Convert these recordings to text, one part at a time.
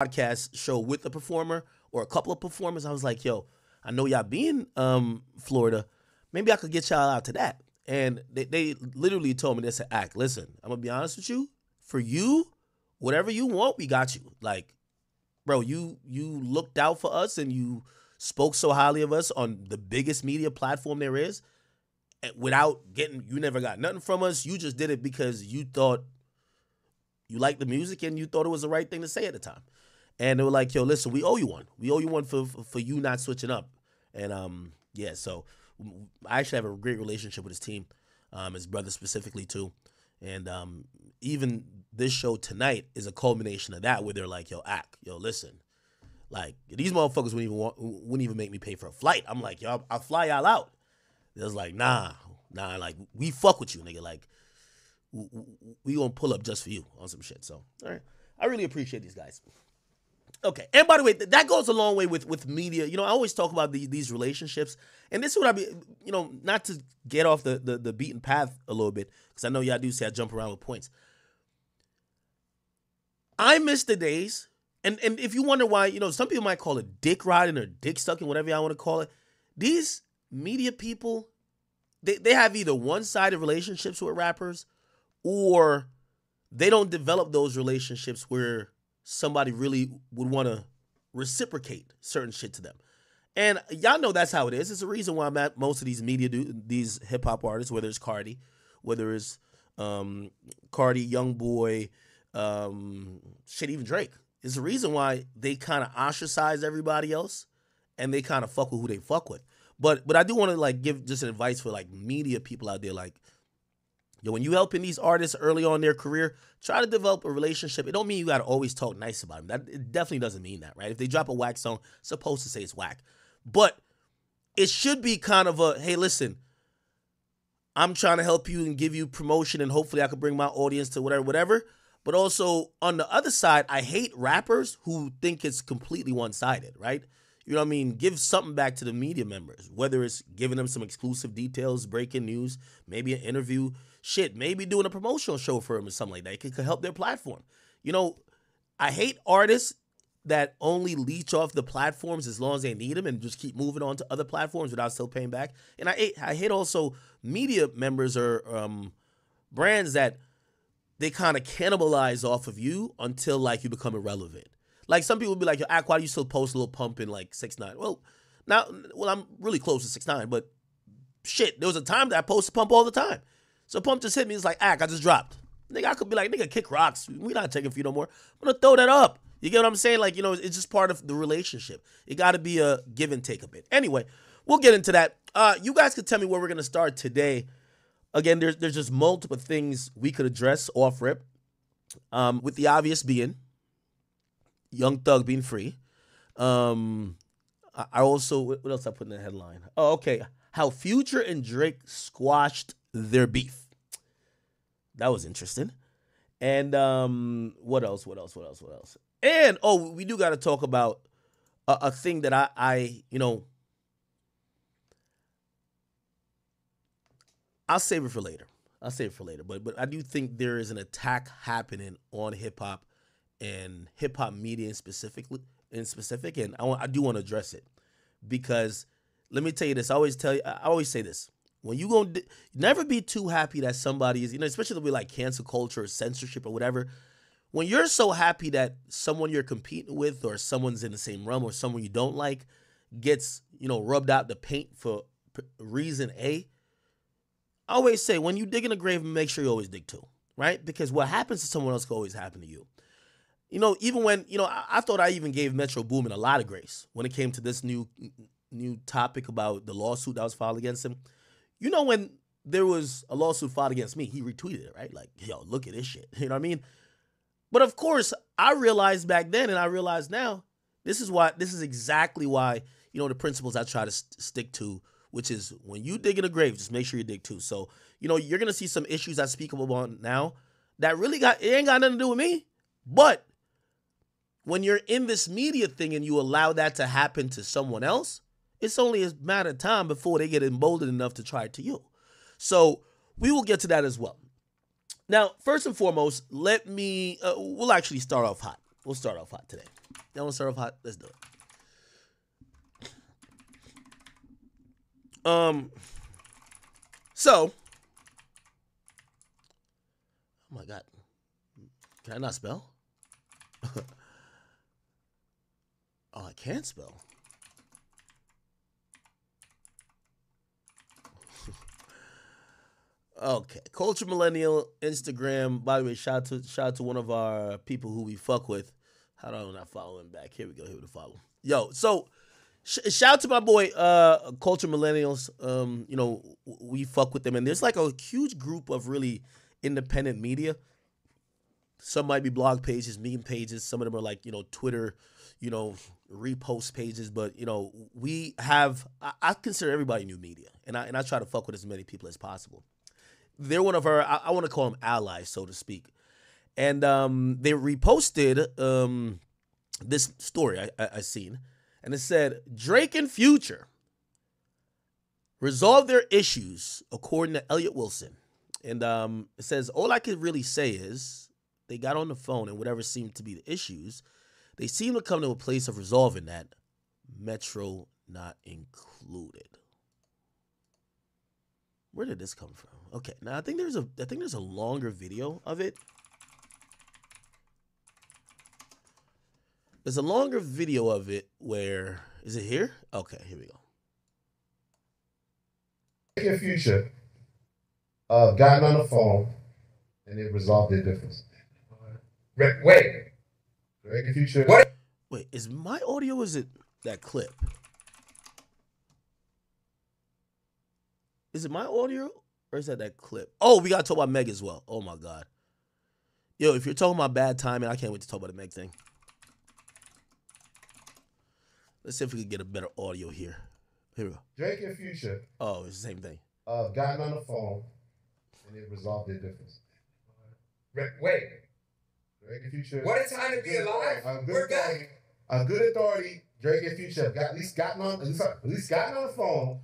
podcast show with a performer or a couple of performers. I was like, yo, I know y'all be in Florida. Maybe I could get y'all out to that. And they literally told me, they said, Act, listen, I'm gonna be honest with you. For you, whatever you want, we got you. Like, bro, you looked out for us and you spoke so highly of us on the biggest media platform there is. And without getting, you never got nothing from us. You just did it because you thought you liked the music and you thought it was the right thing to say at the time. And they were like, yo, listen, we owe you one. We owe you one for you not switching up. And yeah, so I actually have a great relationship with his team, his brother specifically too. And even this show tonight is a culmination of that, where they're like, yo, Act, yo, listen, like these motherfuckers wouldn't even make me pay for a flight. I'm like, yo, I'll fly y'all out. It was like, nah, like we fuck with you, nigga. Like we gonna pull up just for you on some shit. So, all right, I really appreciate these guys. Okay, and by the way, that goes a long way with media. You know, I always talk about these relationships, and this is what I be, you know, not to get off the beaten path a little bit, because I know y'all do say I jump around with points. I miss the days, and if you wonder why, you know, some people might call it dick riding or dick sucking, whatever y'all want to call it. These media people, they have either one-sided relationships with rappers, or they don't develop those relationships where somebody really would want to reciprocate certain shit to them. And y'all know that's how it is. It's a reason why most of these these hip-hop artists, whether it's Cardi, whether it's Cardi, Youngboy, shit, even Drake, is the reason why they kind of ostracize everybody else and they kind of fuck with who they fuck with. But I do want to like give just an advice for like media people out there, like, yo, when you helping these artists early on in their career, try to develop a relationship. It don't mean you got to always talk nice about them. It definitely doesn't mean that, right? If they drop a whack song, it's supposed to say it's whack. But it should be kind of a, hey, listen, I'm trying to help you and give you promotion, and hopefully I can bring my audience to whatever. But also, on the other side, I hate rappers who think it's completely one-sided, right? You know what I mean? Give something back to the media members, whether it's giving them some exclusive details, breaking news, maybe an interview, shit, maybe doing a promotional show for them or something like that. It could help their platform. You know, I hate artists that only leech off the platforms as long as they need them and just keep moving on to other platforms without still paying back. And I hate also media members or brands that they kind of cannibalize off of you until like you become irrelevant. Like some people be like, yo, Act, why do you still post a little pump in like 6ix9ine? Well, I'm really close to 6ix9ine, but shit, there was a time that I posted pump all the time. So pump just hit me. It's like, Act, I just dropped. Nigga, I could be like, nigga, kick rocks. We not taking for you no more. I'm gonna throw that up. You get what I'm saying? Like, you know, it's just part of the relationship. It got to be a give and take a bit. Anyway, we'll get into that. You guys could tell me where we're gonna start today. Again, there's just multiple things we could address off rip. With the obvious being Young Thug being free. I also, what else I put in the headline? Oh, okay. How Future and Drake squashed their beef. That was interesting. And what else? And we do got to talk about a thing that I you know, I'll save it for later. But I do think there is an attack happening on hip hop and hip hop media in specific, and I do want to address it, because let me tell you this. I always say this: when you go, never be too happy that somebody is, you know, especially with like cancel culture or censorship or whatever. When you're so happy that someone you're competing with or someone's in the same realm or someone you don't like gets, you know, rubbed out the paint for reason A, I always say, when you dig in a grave, make sure you always dig too, right? Because what happens to someone else can always happen to you. You know, even when, you know, I thought I even gave Metro Boomin a lot of grace when it came to this new topic about the lawsuit that was filed against him. You know, when there was a lawsuit filed against me, he retweeted it, right? Like, yo, look at this shit. You know what I mean? But of course, I realized back then, and I realize now, this is exactly why, you know, the principles I try to stick to, which is when you dig in a grave, just make sure you dig too. So, you know, you're going to see some issues I speak about now that really it ain't got nothing to do with me. But when you're in this media thing and you allow that to happen to someone else, it's only a matter of time before they get emboldened enough to try it to you. So we will get to that as well. Now, first and foremost, we'll actually start off hot. We'll start off hot today. Y'all want to start off hot? Let's do it. So, oh my God, can I not spell? Oh, I can't spell. Okay, Culture Millennial Instagram. By the way, shout out to one of our people who we fuck with. How do I not follow him back? Here we go. Here to follow. Yo, so shout out to my boy Culture Millennials. You know, we fuck with them, and there's like a huge group of really independent media. Some might be blog pages, meme pages. Some of them are like, you know, Twitter, you know, repost pages. But you know, we have. I consider everybody new media, and I try to fuck with as many people as possible. They're one of our, I want to call them allies, so to speak. And they reposted this story I seen. And it said, Drake and Future resolve their issues, according to Elliot Wilson. And it says, all I could really say is they got on the phone and whatever seemed to be the issues, they seem to come to a place of resolving that, Metro not included. Where did this come from? Okay, now I think there's a longer video of it. There's a longer video of it where is it here? Okay, here we go. Drake and Future gotten on the phone and they resolved their difference. Wait, Drake and Future. What? Wait, is my audio? Or is it that clip? Is it my audio or is that clip? Oh, we got to talk about Meg as well. Oh, my God. Yo, if you're talking about bad timing, I can't wait to talk about the Meg thing. Let's see if we can get a better audio here. Here we go. Drake and Future. Oh, it's the same thing. Gotten on the phone and they resolved their difference. Wait. Drake and Future. What a time to be alive. We're back. A good authority. Drake and Future have at least gotten on the phone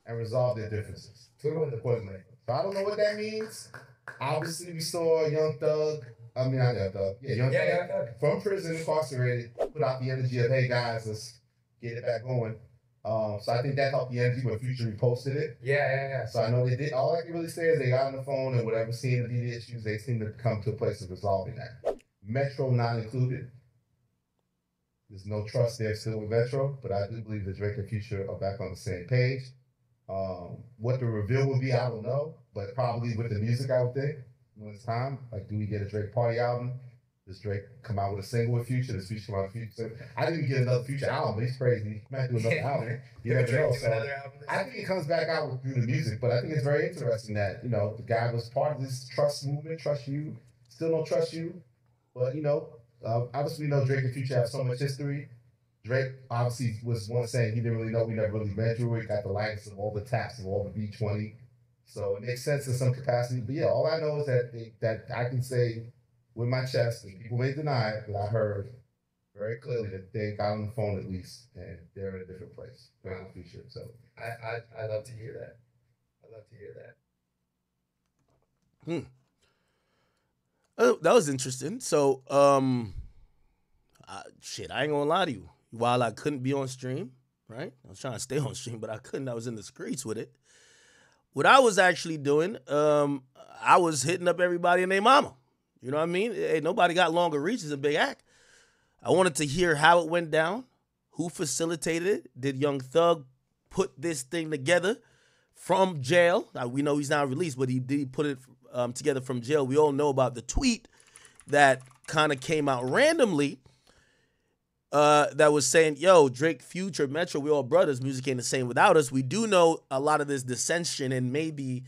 and resolve their differences. So I don't know what that means. Obviously, we saw Young Thug. I mean, not Young Thug. Yeah, Young Thug. From prison, incarcerated, put out the energy of, hey, guys, let's get it back going. So I think that helped the energy when Future reposted it. Yeah. So I know they did. All I can really say is they got on the phone and whatever seemed to be the issues, they seem to come to a place of resolving that. Metro not included. There's no trust there still with Metro, but I do believe that Drake and Future are back on the same page. What the reveal will be, I don't know, but probably with the music, I would think, when it's time. Like, do we get a Drake party album? Does Drake come out with a single with Future? Does Future come out with Future? I didn't even get another Future album. He's crazy. He might do another album. You never know. So I think it comes back out through the music, but I think it's very interesting that, you know, the guy was part of this trust movement, trust you, still don't trust you. But, you know, obviously we know Drake and Future have so much history. Drake obviously was one saying he didn't really know, we never really met you. He got the likes of all the taps of all the B20. So it makes sense in some capacity. But yeah, all I know is that I can say with my chest, and people may deny it, but I heard very clearly that they got on the phone at least, and they're in a different place. Drake and Future. So I love to hear that. That was interesting. So, shit, I ain't gonna lie to you. While I couldn't be on stream, right? I was trying to stay on stream, but I couldn't. I was in the streets with it. What I was actually doing, I was hitting up everybody and their mama. You know what I mean? Hey, nobody got longer reaches than Big Act. I wanted to hear how it went down, who facilitated it. Did Young Thug put this thing together from jail? Now, we know he's not released, but he did put it together from jail. We all know about the tweet that kind of came out randomly that was saying, yo, Drake, Future, Metro, we all brothers. Music ain't the same without us. We do know a lot of this dissension, and maybe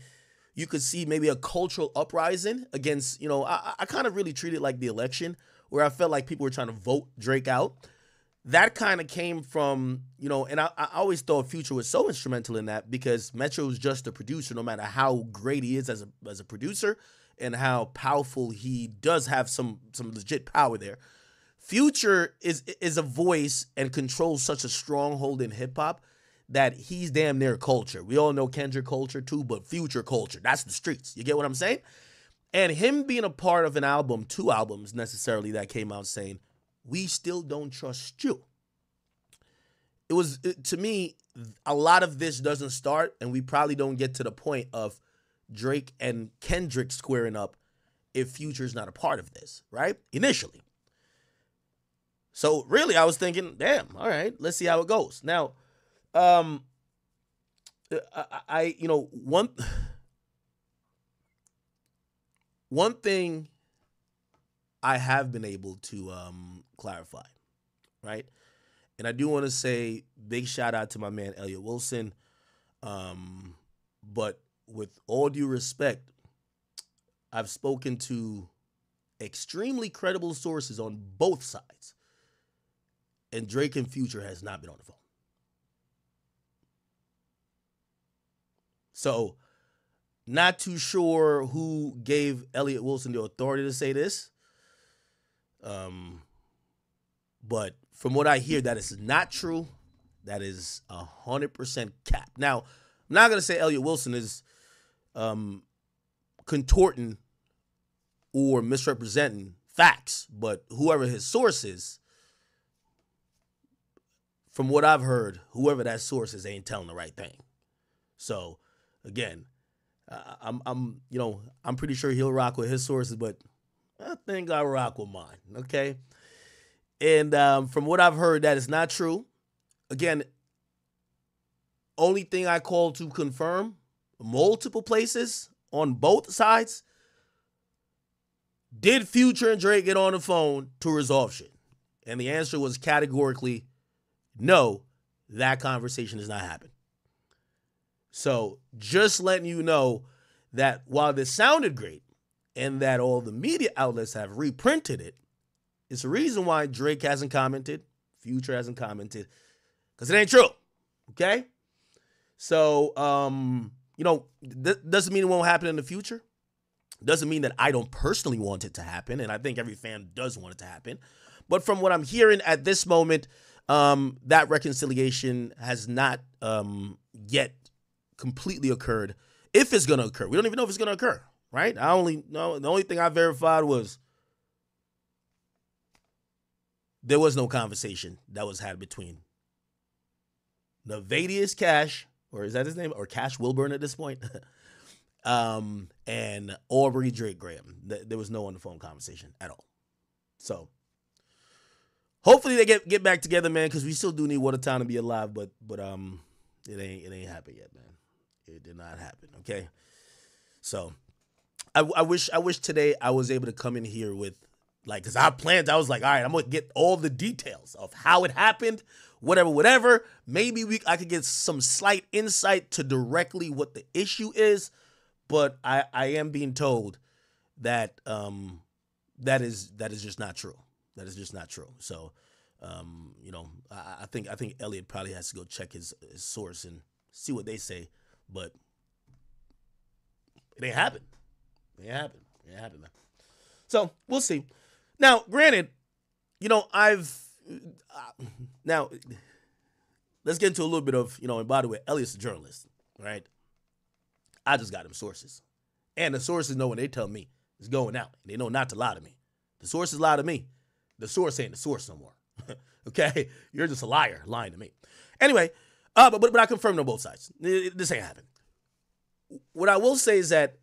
you could see maybe a cultural uprising against, you know, I kind of really treat it like the election, where I felt like people were trying to vote Drake out. That kind of came from, you know, and I always thought Future was so instrumental in that, because Metro is just a producer, no matter how great he is as a producer and how powerful he does have some legit power there. Future is a voice and controls such a stronghold in hip hop that he's damn near culture. We all know Kendrick culture too, but Future culture, that's the streets. You get what I'm saying? And him being a part of an album, 2 albums necessarily, that came out saying, we still don't trust you. To me, a lot of this doesn't start, and we probably don't get to the point of Drake and Kendrick squaring up if Future's not a part of this, right? Initially. So really, I was thinking, damn, all right, let's see how it goes. Now, one thing I have been able to clarify, right? And I do want to say big shout out to my man Elliot Wilson. But with all due respect, I've spoken to extremely credible sources on both sides. And Drake and Future has not been on the phone. So, not too sure who gave Elliot Wilson the authority to say this. But from what I hear, that is not true. That is 100% cap. Now, I'm not going to say Elliot Wilson is contorting or misrepresenting facts, but whoever his source is, from what I've heard, whoever that source is ain't telling the right thing. So, again, I'm pretty sure he'll rock with his sources, but I think I rock with mine, okay? And from what I've heard, that is not true. Again, only thing I call to confirm, multiple places on both sides, did Future and Drake get on the phone to resolve shit? And the answer was categorically no, that conversation has not happened. So just letting you know that while this sounded great and that all the media outlets have reprinted it, it's a reason why Drake hasn't commented, Future hasn't commented, because it ain't true, okay? So, doesn't mean it won't happen in the future. Doesn't mean that I don't personally want it to happen, and I think every fan does want it to happen. But from what I'm hearing at this moment, that reconciliation has not yet completely occurred. If it's going to occur. We don't even know if it's going to occur, right? The only thing I verified was there was no conversation that was had between Navadius Cash, or is that his name? Or Cash Wilburn at this point? And Aubrey Drake Graham. There was no on the phone conversation at all. So hopefully they get back together, man, because we still do need What a Time to Be Alive, but it ain't happened yet, man. It did not happen, okay? So I wish today I was able to come in here with, like, because I was like, all right, I'm going to get all the details of how it happened, whatever. Maybe I could get some slight insight to directly what the issue is, but I am being told that that is just not true. That is just not true. So, I think Elliot probably has to go check his source and see what they say, but it ain't happened. It ain't happened, man. So we'll see. Now, granted, now let's get into a little bit of, and by the way, Elliot's a journalist, right? I just got him sources. And the sources know when they tell me it's going out. They know not to lie to me. The sources lie to me. The source ain't the source no more. Okay? You're just a liar lying to me. Anyway, but I confirmed on both sides. This ain't happened. What I will say is that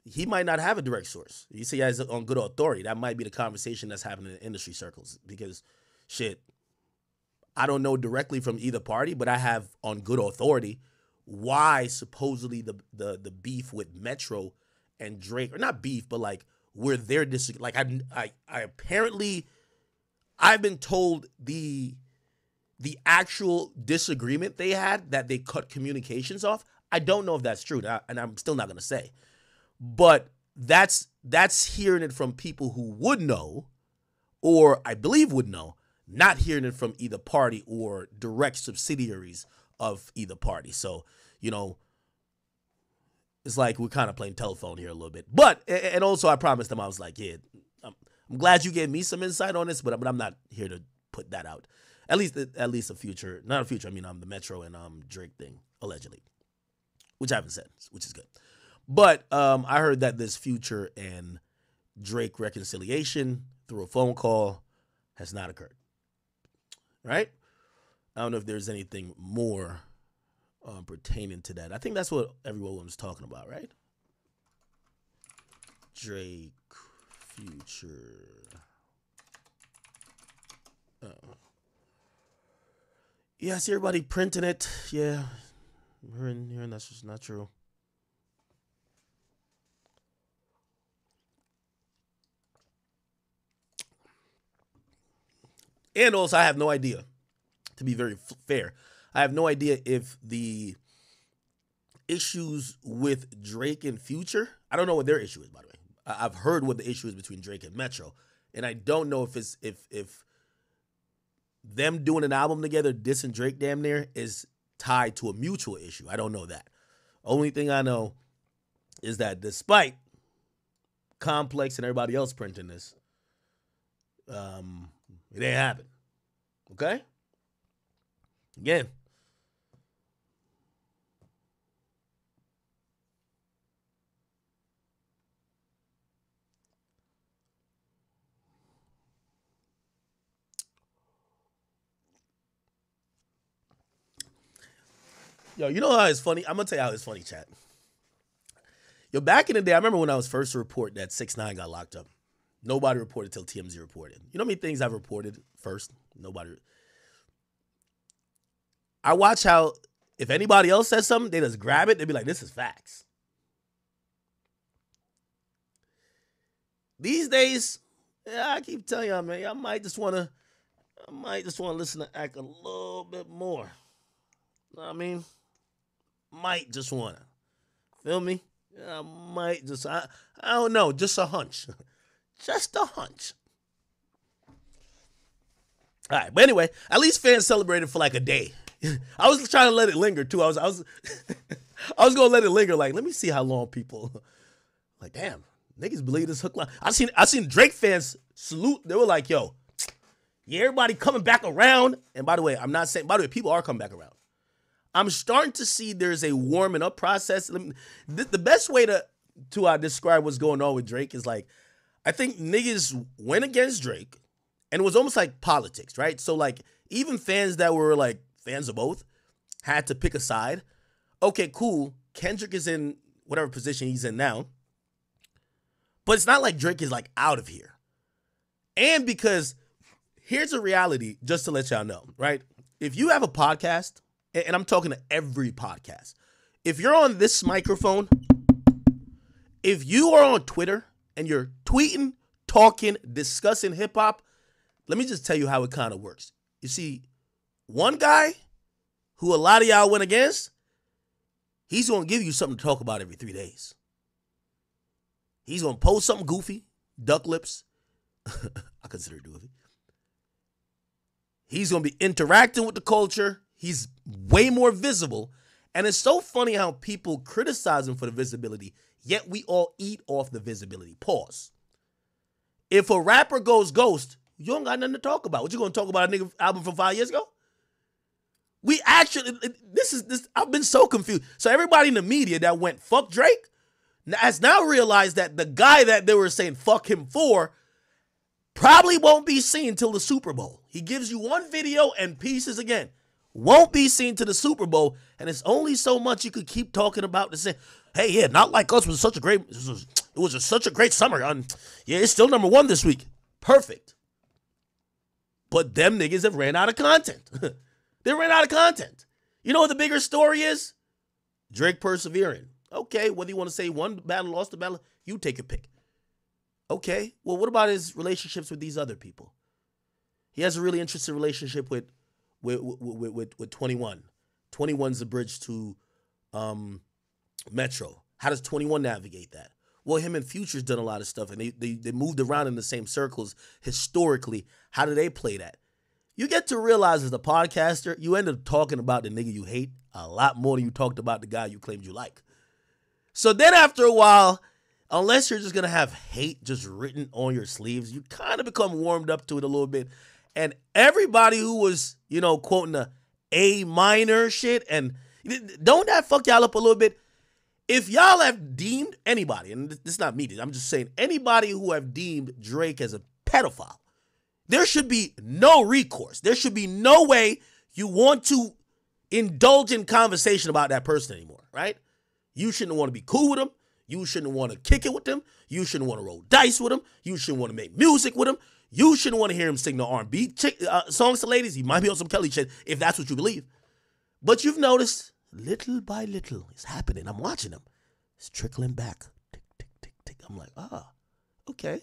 he might not have a direct source. You see, he has on good authority. That might be the conversation that's happening in industry circles because, shit, I don't know directly from either party, but I have on good authority why supposedly the beef with Metro and Drake, or not beef, but like where they're like I apparently I've been told the actual disagreement they had, that they cut communications off. I don't know if that's true, and I'm still not gonna say. But that's hearing it from people who would know, or I believe would know, not hearing it from either party or direct subsidiaries of either party. So, it's like we're kind of playing telephone here a little bit. But, and also I promised them, I was like, yeah, I'm glad you gave me some insight on this, but I'm not here to put that out. At least a future, not a future, I mean, the Metro and Drake thing, allegedly, which I haven't said, which is good. But I heard that this Future and Drake reconciliation through a phone call has not occurred. Right? I don't know if there's anything more pertaining to that. I think that's what everyone was talking about, right? Drake, Future. Yeah, I see everybody printing it. Yeah, hearing that's just not true. And also, I have no idea, to be very fair, I have no idea if the issues with Drake and Future, I don't know what their issue is, by the way. I've heard what the issue is between Drake and Metro, and I don't know if it's if them doing an album together, dissing Drake damn near, is tied to a mutual issue. I don't know that. Only thing I know is that despite Complex and everybody else printing this, it ain't happen. Okay? Again. Yo, you know how it's funny? I'm going to tell you how it's funny, chat. Yo, back in the day, I remember when I was first to report that 6ix9ine got locked up. Nobody reported till TMZ reported. You know how many things I've reported first? Nobody. I watch how, if anybody else says something, they just grab it. They be like, this is facts. These days, yeah, I keep telling y'all, man, I might just want to listen to Act a little bit more. You know what I mean? Might just want to. Feel me? I might just, I don't know, just a hunch. Just a hunch. All right, but anyway, at least fans celebrated for like a day. I was trying to let it linger too. I was I was gonna let it linger. Like, let me see how long people. Like, damn, niggas believe this hook line. I seen Drake fans salute. They were like, yo, yeah, everybody coming back around. And by the way, I'm not saying. By the way, people are coming back around. I'm starting to see there's a warming up process. The best way to describe what's going on with Drake is like, I think niggas went against Drake, and it was almost like politics, right? So like, even fans that were like fans of both had to pick a side. Okay, cool. Kendrick is in whatever position he's in now, but it's not like Drake is like out of here. And because here's a reality, just to let y'all know, right? If you have a podcast, and I'm talking to every podcast, if you're on this microphone, if you are on Twitter and you're tweeting, talking, discussing hip hop, let me just tell you how it kind of works. You see, one guy who a lot of y'all went against, he's going to give you something to talk about every 3 days. He's going to post something goofy, duck lips. I consider it goofy. He's going to be interacting with the culture. He's way more visible. And it's so funny how people criticize him for the visibility, yet we all eat off the visibility. Pause. If a rapper goes ghost, you don't got nothing to talk about. What you going to talk about, a nigga album from 5 years ago? We actually, this. I've been so confused. So everybody in the media that went fuck Drake has now realized that the guy that they were saying fuck him for probably won't be seen till the Super Bowl. He gives you one video and pieces again. Won't be seen to the Super Bowl, and it's only so much you could keep talking about to say, hey, yeah, Not Like Us was such a great, it was just such a great summer. Yeah, it's still #1 this week. Perfect. But them niggas have ran out of content. They ran out of content. You know what the bigger story is? Drake persevering. Okay, whether you want to say one battle, lost the battle, you take a pick. Okay, well, what about his relationships with these other people? He has a really interesting relationship with 21. 21's the bridge to Metro. How does 21 navigate that? Well, him and Future's done a lot of stuff, and they moved around in the same circles historically. How do they play that? You get to realize as a podcaster, you end up talking about the nigga you hate a lot more than you talked about the guy you claimed you like. So then after a while, unless you're just going to have hate just written on your sleeves, you kind of become warmed up to it a little bit. And everybody who was, quoting the A minor shit, and don't that fuck y'all up a little bit? If y'all have deemed anybody, and this is not me, I'm just saying anybody who have deemed Drake as a pedophile, there should be no recourse. There should be no way you want to indulge in conversation about that person anymore, right? You shouldn't want to be cool with them. You shouldn't want to kick it with them. You shouldn't want to roll dice with them. You shouldn't want to make music with them. You shouldn't want to hear him sing the R&B songs to ladies. He might be on some Kelly shit if that's what you believe. But you've noticed, little by little, it's happening. I'm watching him. It's trickling back. Tick, tick, tick, tick. I'm like, okay.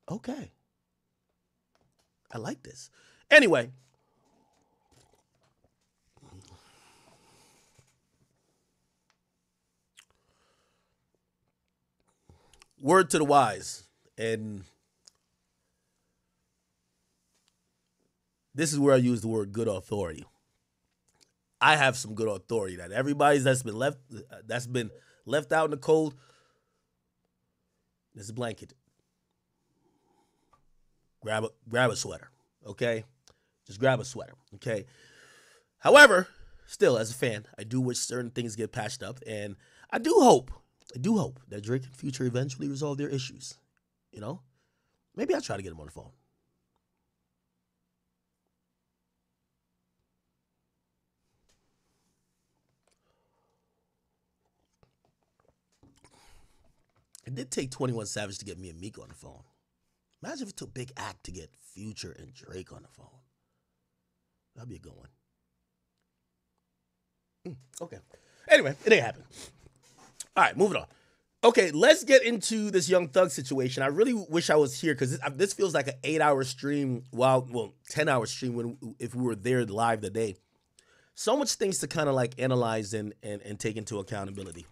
Okay. I like this. Anyway. Word to the wise. And this is where I use the word good authority. I have some good authority that everybody's that's been left out in the cold. There's a blanket. Grab a sweater, okay? Just grab a sweater, okay? However, still, as a fan, I do wish certain things get patched up, and I do hope that Drake and Future eventually resolve their issues. You know? Maybe I'll try to get him on the phone. It did take 21 Savage to get me and Meek on the phone. Imagine if it took Big Act to get Future and Drake on the phone. That'd be a good one. Okay. Anyway, it ain't happening. All right, moving on. Okay, let's get into this Young Thug situation. I really wish I was here because this feels like an 8-hour stream, 10-hour stream if we were there live today. So much things to kind of like analyze and take into accountability.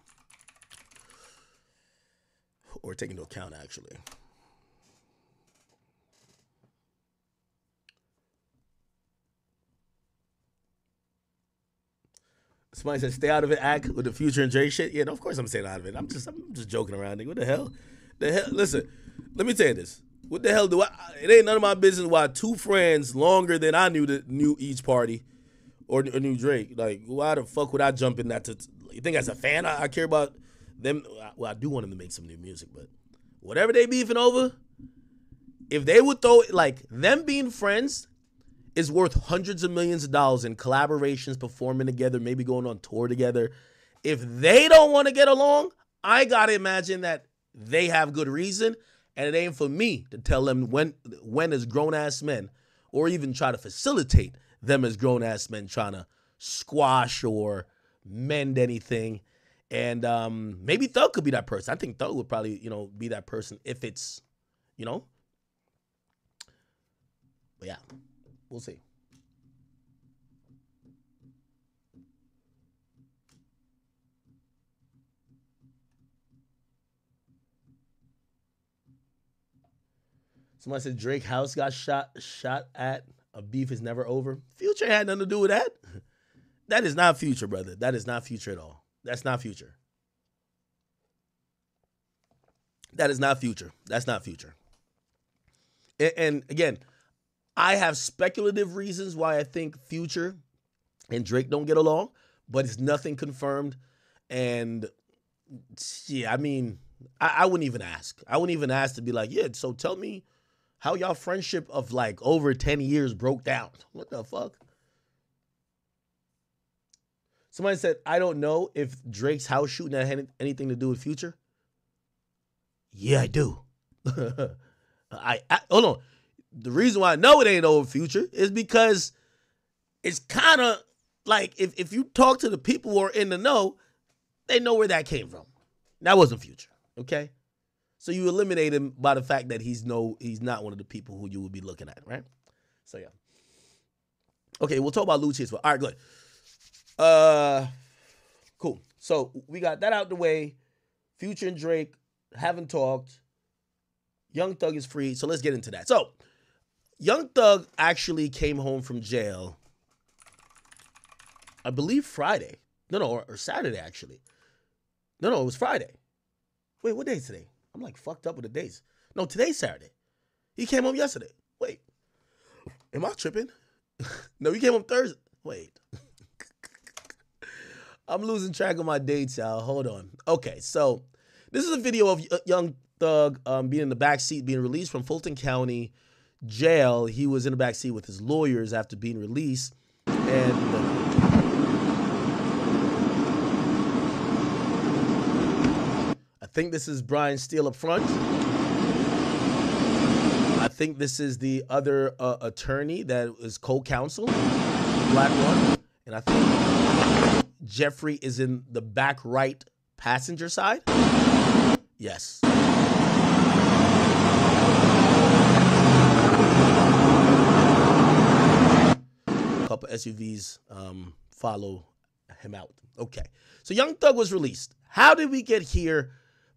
Or take into account, actually. Somebody said, stay out of it, act with the Future and Drake shit. Yeah, no, of course I'm staying out of it. I'm just joking around, nigga. What the hell? Listen, let me tell you this. What the hell do it ain't none of my business why two friends longer than I knew each party or knew Drake. Like, why the fuck would I jump in that? You think as a fan I care about them? Well, I do want them to make some new music, but whatever they beefing over, if they would throw it, like, them being friends is worth hundreds of millions of dollars in collaborations, performing together, maybe going on tour together. If they don't want to get along, I got to imagine that they have good reason, and it ain't for me to tell them when as grown-ass men, or even try to facilitate them as grown-ass men trying to squash or mend anything. And maybe Thug could be that person. I think Thug would probably, be that person if it's, But yeah. We'll see. Somebody said Drake house got shot at. A beef is never over. Future had nothing to do with that. That is not Future, brother. That is not Future at all. That's not Future. That is not Future. That's not Future. And again, I have speculative reasons why I think Future and Drake don't get along, but it's nothing confirmed. And yeah, I mean, I wouldn't even ask. I wouldn't even ask to be like, yeah, so tell me how y'all friendship of like over 10 years broke down. What the fuck? Somebody said, I don't know if Drake's house shooting had anything to do with Future. Yeah, I do. Hold on. The reason why I know it ain't over Future is because it's kind of like if you talk to the people who are in the know, they know where that came from. That wasn't Future, okay? So you eliminate him by the fact that he's not one of the people who you would be looking at, right? So yeah. Okay, we'll talk about Lucci. All right, good. Cool. So we got that out the way. Future and Drake haven't talked. Young Thug is free, so let's get into that. So Young Thug actually came home from jail, I believe Friday. No, or Saturday, actually. No, it was Friday. Wait, what day is today? I'm like fucked up with the days. No, today's Saturday. He came home yesterday. Wait. Am I tripping? No, he came home Thursday. Wait. I'm losing track of my dates, y'all. Hold on. Okay, so this is a video of Young Thug being in the back seat, being released from Fulton County Jail. He was in the back seat with his lawyers after being released, and I think this is Brian Steele up front. I think this is the other attorney that is co-counsel, black one, and I think Jeffrey is in the back right passenger side. Yes. A couple SUVs follow him out. Okay. So Young Thug was released. How did we get here?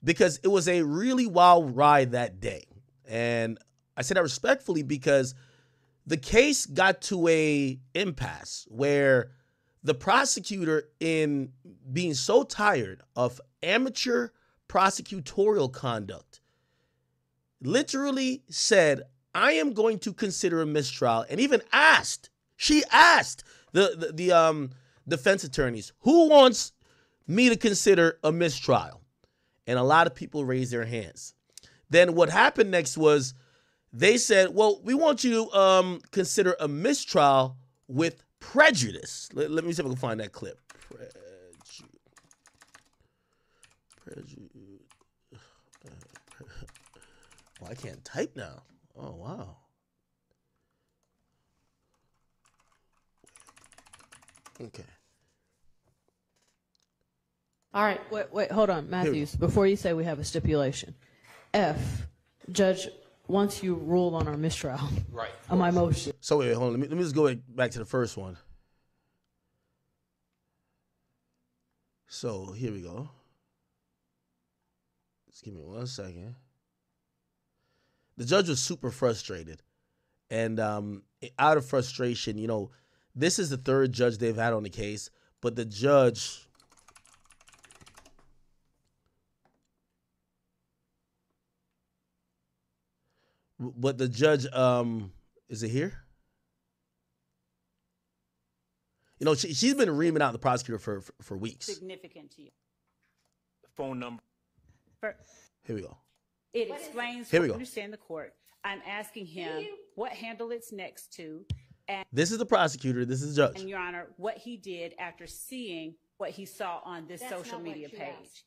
Because it was a really wild ride that day. And I say that respectfully because the case got to a impasse where the prosecutor, in being so tired of amateur prosecutorial conduct, literally said, I am going to consider a mistrial, and even asked the defense attorneys, who wants me to consider a mistrial? And a lot of people raised their hands. Then what happened next was they said, well, we want you to consider a mistrial with prejudice. Let me see if I can find that clip. Oh, I can't type now. Oh, wow. Okay. All right, wait, hold on, Matthews. Before you say we have a stipulation, F, Judge, once you rule on our mistrial, right, on my motion. So wait, hold on. Let me just go back to the first one. So here we go. Just give me 1 second. The judge was super frustrated, and out of frustration, you know, this is the third judge they've had on the case, but the judge. But the judge, is it here? You know, she's been reaming out the prosecutor for weeks. Significant to you. Phone number. Here we go. It explains. Here we go. Understand the court. I'm asking him what handle it's next to, and this is the prosecutor. This is the judge. And Your Honor, what he did after seeing what he saw on this social media page.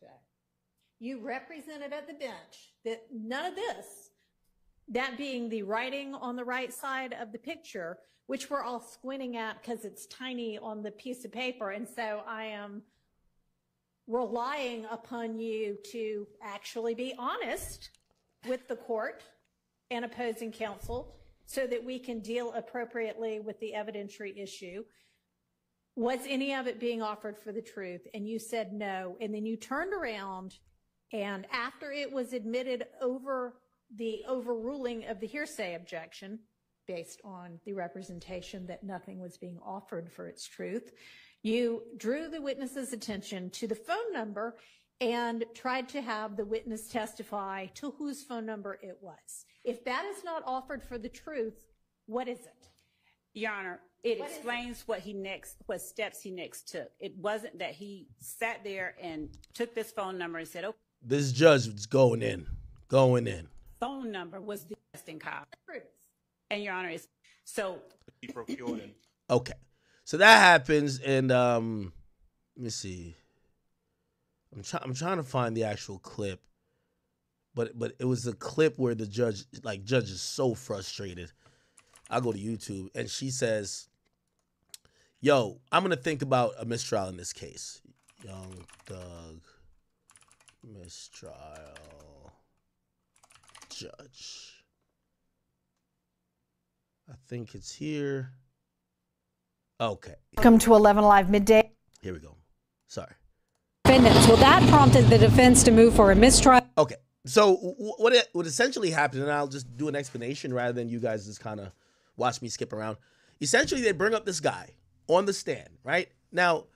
You represented at the bench that none of this, that being the writing on the right side of the picture, which we're all squinting at because it's tiny on the piece of paper. And so I am relying upon you to actually be honest with the court and opposing counsel so that we can deal appropriately with the evidentiary issue. Was any of it being offered for the truth? And you said no. And then you turned around, and after it was admitted over the overruling of the hearsay objection based on the representation that nothing was being offered for its truth, you drew the witness's attention to the phone number and tried to have the witness testify to whose phone number it was. If that is not offered for the truth, what is it? Your Honor, it explains what steps he next took. It wasn't that he sat there and took this phone number and said, "Oh." This judge was going in. Phone number was the testing call. And Your Honor, is so. Okay, so that happens, and let me see. I'm trying to find the actual clip, but it was a clip where the judge is so frustrated. I'll go to YouTube, and she says, "Yo, I'm gonna think about a mistrial in this case. Young Thug mistrial judge. I think it's here. Okay. Welcome to 11 Live Midday. Here we go. Sorry. Defendants. Well, that prompted the defense to move for a mistrial. Okay. So what essentially happened, and I'll just do an explanation rather than you guys just kind of watch me skip around. Essentially, they bring up this guy on the stand, right? Now,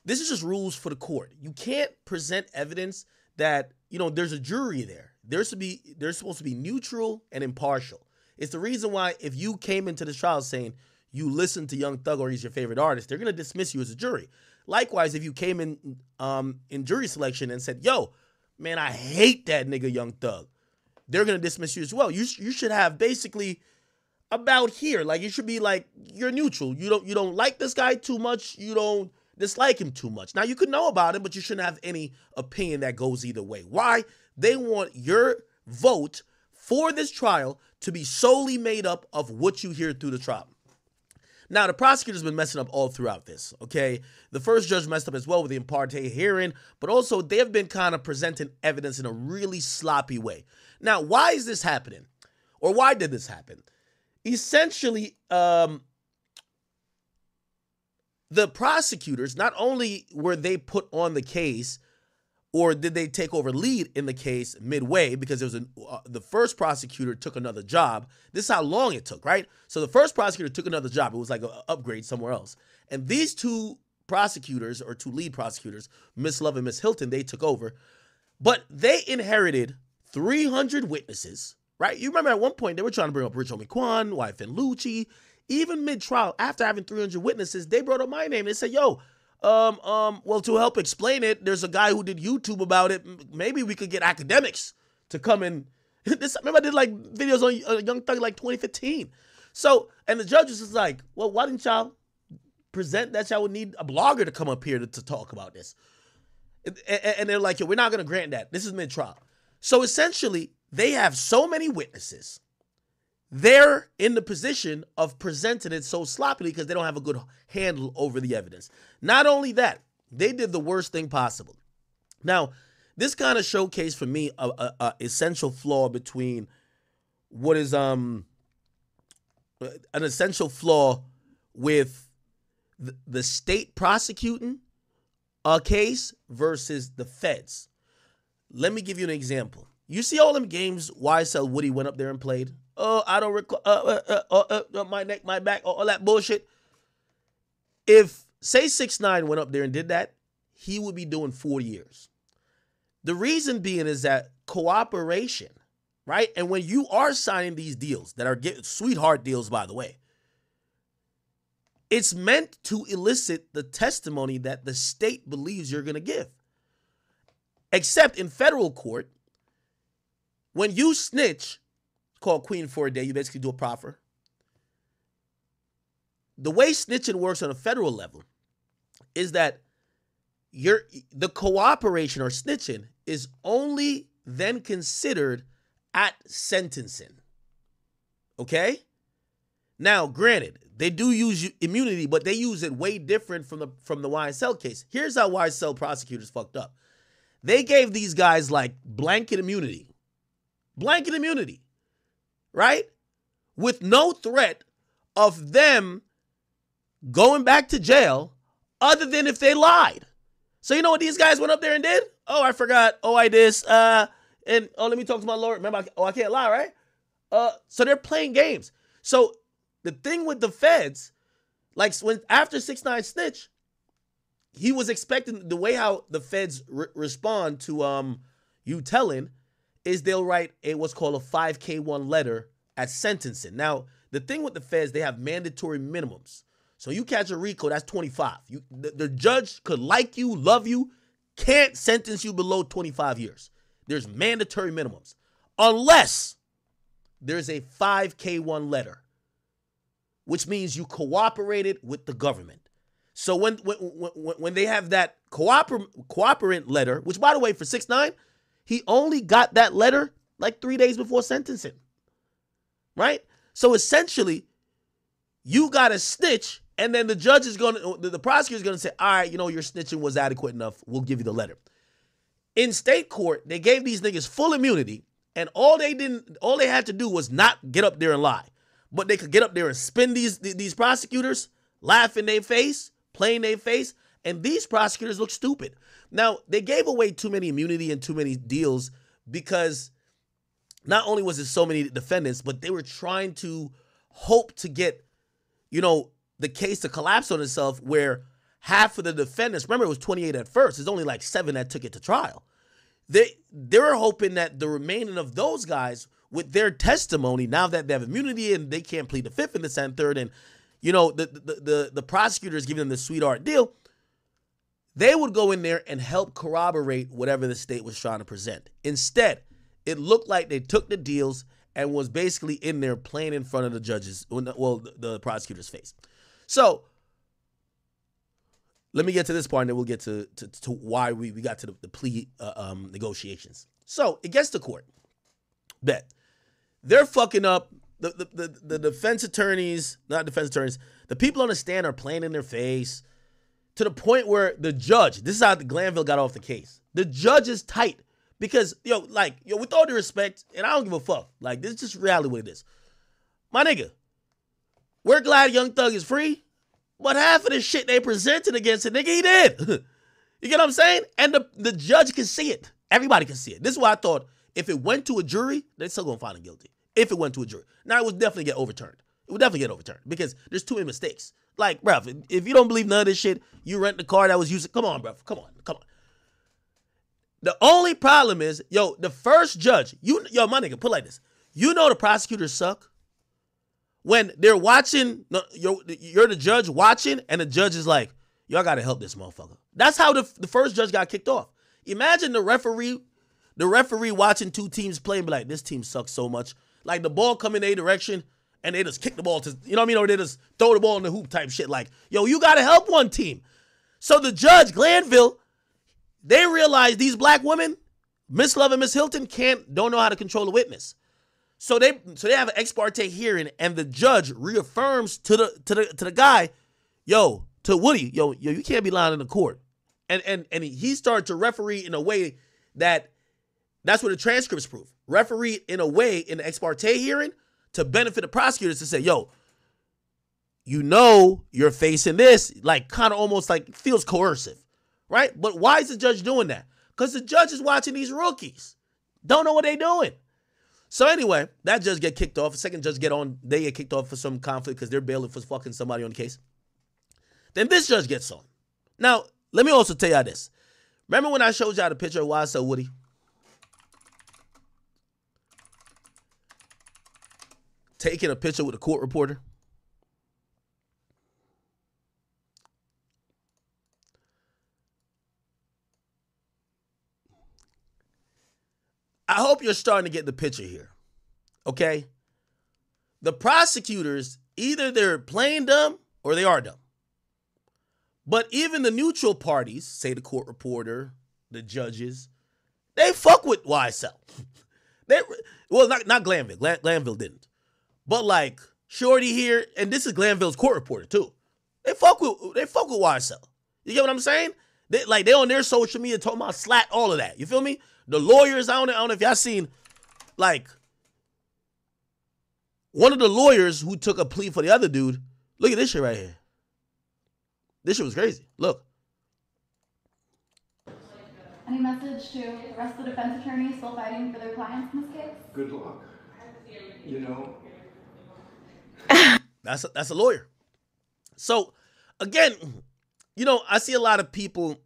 this is just rules for the court. You can't present evidence that, you know, there's a jury there. They're supposed to be neutral and impartial. It's the reason why if you came into this trial saying you listen to Young Thug or he's your favorite artist, they're going to dismiss you as a jury. Likewise, if you came in jury selection and said, yo, man, I hate that nigga Young Thug, they're going to dismiss you as well. You should have basically about here. Like, you should be like, you're neutral. You don't like this guy too much. You don't dislike him too much. Now, you could know about it, but you shouldn't have any opinion that goes either way. Why? They want your vote for this trial to be solely made up of what you hear through the trial. Now, the prosecutor's been messing up all throughout this, okay? The first judge messed up as well with the in parte hearing, but also they have been kind of presenting evidence in a really sloppy way. Now, why is this happening? Or why did this happen? Essentially, the prosecutors, not only were they put on the case, or did they take over lead in the case midway because there was the first prosecutor took another job. This is how long it took, right? So the first prosecutor took another job. It was like an upgrade somewhere else. And these two prosecutors, or two lead prosecutors, Miss Love and Miss Hilton, they took over. But they inherited 300 witnesses, right? You remember at one point they were trying to bring up Rich Homie Quan, Wyfin Lucci. Even mid-trial, after having 300 witnesses, they brought up my name. They said, yo, well, to help explain it, there's a guy who did YouTube about it. Maybe we could get Akademiks to come in. Remember I did like videos on Young Thug like 2015. So, and the judge was just like, well, why didn't y'all present that y'all would need a blogger to come up here to talk about this? And they're like, yo, we're not going to grant that. This is mid-trial. So essentially, they have so many witnesses. They're in the position of presenting it so sloppily because they don't have a good handle over the evidence. Not only that, they did the worst thing possible. Now, this kind of showcased for me a essential flaw between what is an essential flaw with the state prosecuting a case versus the feds. Let me give you an example. You see all them games YSL Woody went up there and played? Oh, I don't recall, my neck, my back, all that bullshit. If, say, 6ix9ine went up there and did that, he would be doing 4 years. The reason being is that cooperation, right? And when you are signing these deals that are sweetheart deals, by the way, it's meant to elicit the testimony that the state believes you're going to give. Except in federal court, when you snitch, called Queen for a day, you basically do a proffer. The way snitching works on a federal level is that the cooperation or snitching is only then considered at sentencing. Okay? Now, granted, they do use immunity, but they use it way different from the YSL case. Here's how YSL prosecutors fucked up. They gave these guys like blanket immunity. Blanket immunity. Right? With no threat of them going back to jail other than if they lied. So you know what these guys went up there and did? Oh, I forgot. Oh, I this. Let me talk to my lawyer. Remember, I can't lie, right? So they're playing games. So the thing with the feds, like after 6ix9ine snitch, he was expecting the way how the feds respond to you telling is they'll write what's called a 5K1 letter at sentencing. Now, the thing with the feds, they have mandatory minimums. So you catch a RICO, that's 25. The judge could like you, love you, can't sentence you below 25 years. There's mandatory minimums. Unless there's a 5K1 letter, which means you cooperated with the government. So when they have that cooperant letter, which by the way, for 6ix9ine, he only got that letter like 3 days before sentencing, right? So essentially, you got to snitch, and then the judge is going to, the prosecutor is going to say, all right, you know, your snitching was adequate enough. We'll give you the letter. In state court, they gave these niggas full immunity, and all they had to do was not get up there and lie. But they could get up there and spin these prosecutors, laugh in their face, play in their face, and these prosecutors look stupid. Now, they gave away too many immunity and too many deals because not only was it so many defendants, but they were trying to hope to get, you know, the case to collapse on itself where half of the defendants, remember it was 28 at first, there's only like 7 that took it to trial. They were hoping that the remaining of those guys with their testimony, now that they have immunity and they can't plead the 5th and the 2nd, 3rd, and, you know, the prosecutors giving them the sweetheart deal, they would go in there and help corroborate whatever the state was trying to present. Instead, it looked like they took the deals and was basically in there playing in front of the judges, the prosecutor's face. So let me get to this part, and then we'll get to why we got to the plea negotiations. So it gets to court. Bet. They're fucking up. The defense attorneys, not defense attorneys, the people on the stand are playing in their face to the point where the judge, this is how Glanville got off the case. The judge is tight because, with all due respect, and I don't give a fuck. Like, this is just reality what it is. My nigga, we're glad Young Thug is free, but half of the shit they presented against it, nigga, he did. You get what I'm saying? And the judge can see it. Everybody can see it. This is why I thought if it went to a jury, they're still going to find him guilty. If it went to a jury. Now, it would definitely get overturned. It would definitely get overturned because there's too many mistakes. Like, bruv, if you don't believe none of this shit, you rent the car that was used. Come on, bruv. Come on. The only problem is, the first judge, my nigga, put it like this. You know the prosecutors suck? When they're watching, you're the judge watching, and the judge is like, y'all got to help this motherfucker. That's how the first judge got kicked off. Imagine the referee watching two teams play and be like, this team sucks so much. Like, the ball come in their direction, and they just kick the ball to, you know what I mean? Or they just throw the ball in the hoop type shit. Like, you got to help one team. So the judge, Glanville, they realize these black women, Miss Love and Miss Hilton, don't know how to control a witness. So they have an ex parte hearing, and the judge reaffirms to the guy, to Woody, you can't be lying in the court. And he started to referee in a way that's what the transcripts prove. Referee in a way in the ex parte hearing to benefit the prosecutors to say, you're facing this, like kind of almost like feels coercive, right? But why is the judge doing that? Because the judge is watching these rookies. Don't know what they're doing. So anyway, that judge get kicked off. The second judge they get kicked off for some conflict because they're bailing for fucking somebody on the case. Then this judge gets on. Now, let me also tell y'all this. Remember when I showed y'all the picture of YSL Woody? Taking a picture with a court reporter? I hope you're starting to get the picture here, okay? The prosecutors, either they're playing dumb or they are dumb. But even the neutral parties, say the court reporter, the judges, they fuck with YSL. Not Glanville. Glanville didn't. But like Shorty here, and this is Glanville's court reporter too. They fuck with YSL. You get what I'm saying? They on their social media talking about slat, all of that. You feel me? The lawyers, I don't know if y'all seen, like, one of the lawyers who took a plea for the other dude. Look at this shit right here. This shit was crazy. Look. Any message to the rest of the defense attorneys still fighting for their clients in this case? Good luck. That's a lawyer. So, again, I see a lot of people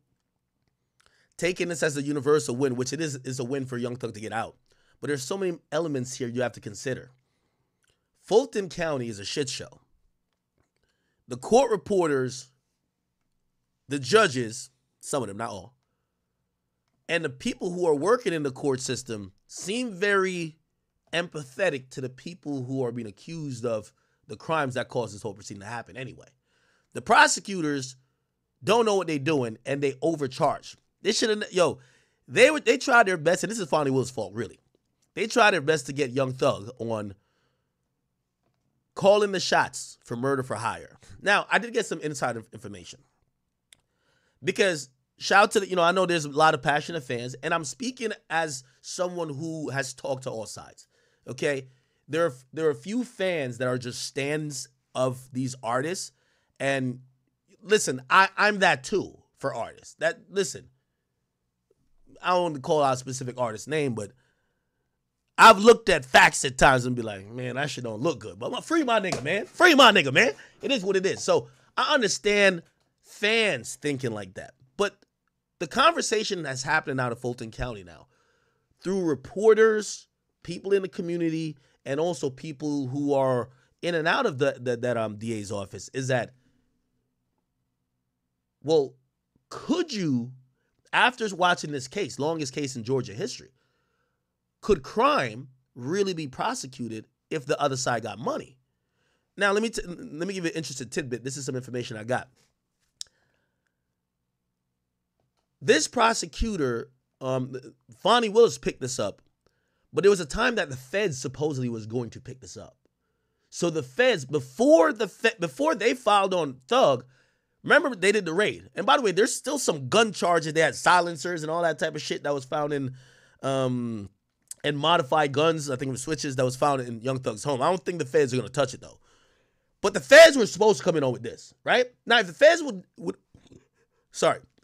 taking this as a universal win, which it is a win for Young Thug to get out. But there's so many elements here you have to consider. Fulton County is a shit show. The court reporters, the judges, some of them, not all, and the people who are working in the court system seem very empathetic to the people who are being accused of the crimes that caused this whole proceeding to happen anyway. The prosecutors don't know what they're doing, and they overcharge. They should have, they tried their best, and this is Fonnie Will's fault, really. They tried their best to get Young Thug on calling the shots for murder for hire. Now, I did get some insider information. Because, shout out to I know there's a lot of passionate fans, and I'm speaking as someone who has talked to all sides, okay? There are a few fans that are just stands of these artists, and listen, I'm that too for artists. I don't want to call out a specific artist's name, but I've looked at facts at times and be like, man, that shit don't look good. But free my nigga, man. Free my nigga, man. It is what it is. So I understand fans thinking like that. But the conversation that's happening out of Fulton County now, through reporters, people in the community, and also people who are in and out of that DA's office, is that, well, could you, after watching this case, longest case in Georgia history, could crime really be prosecuted if the other side got money? Now, let me give you an interesting tidbit. This is some information I got. This prosecutor, Fonnie Willis, picked this up, but there was a time that the feds supposedly was going to pick this up. So the feds, before they filed on Thug, remember they did the raid. And by the way, there's still some gun charges. They had silencers and all that type of shit that was found in modified guns. I think it was switches that was found in Young Thug's home. I don't think the feds are going to touch it though. But the feds were supposed to come in on with this, right? Now, if the feds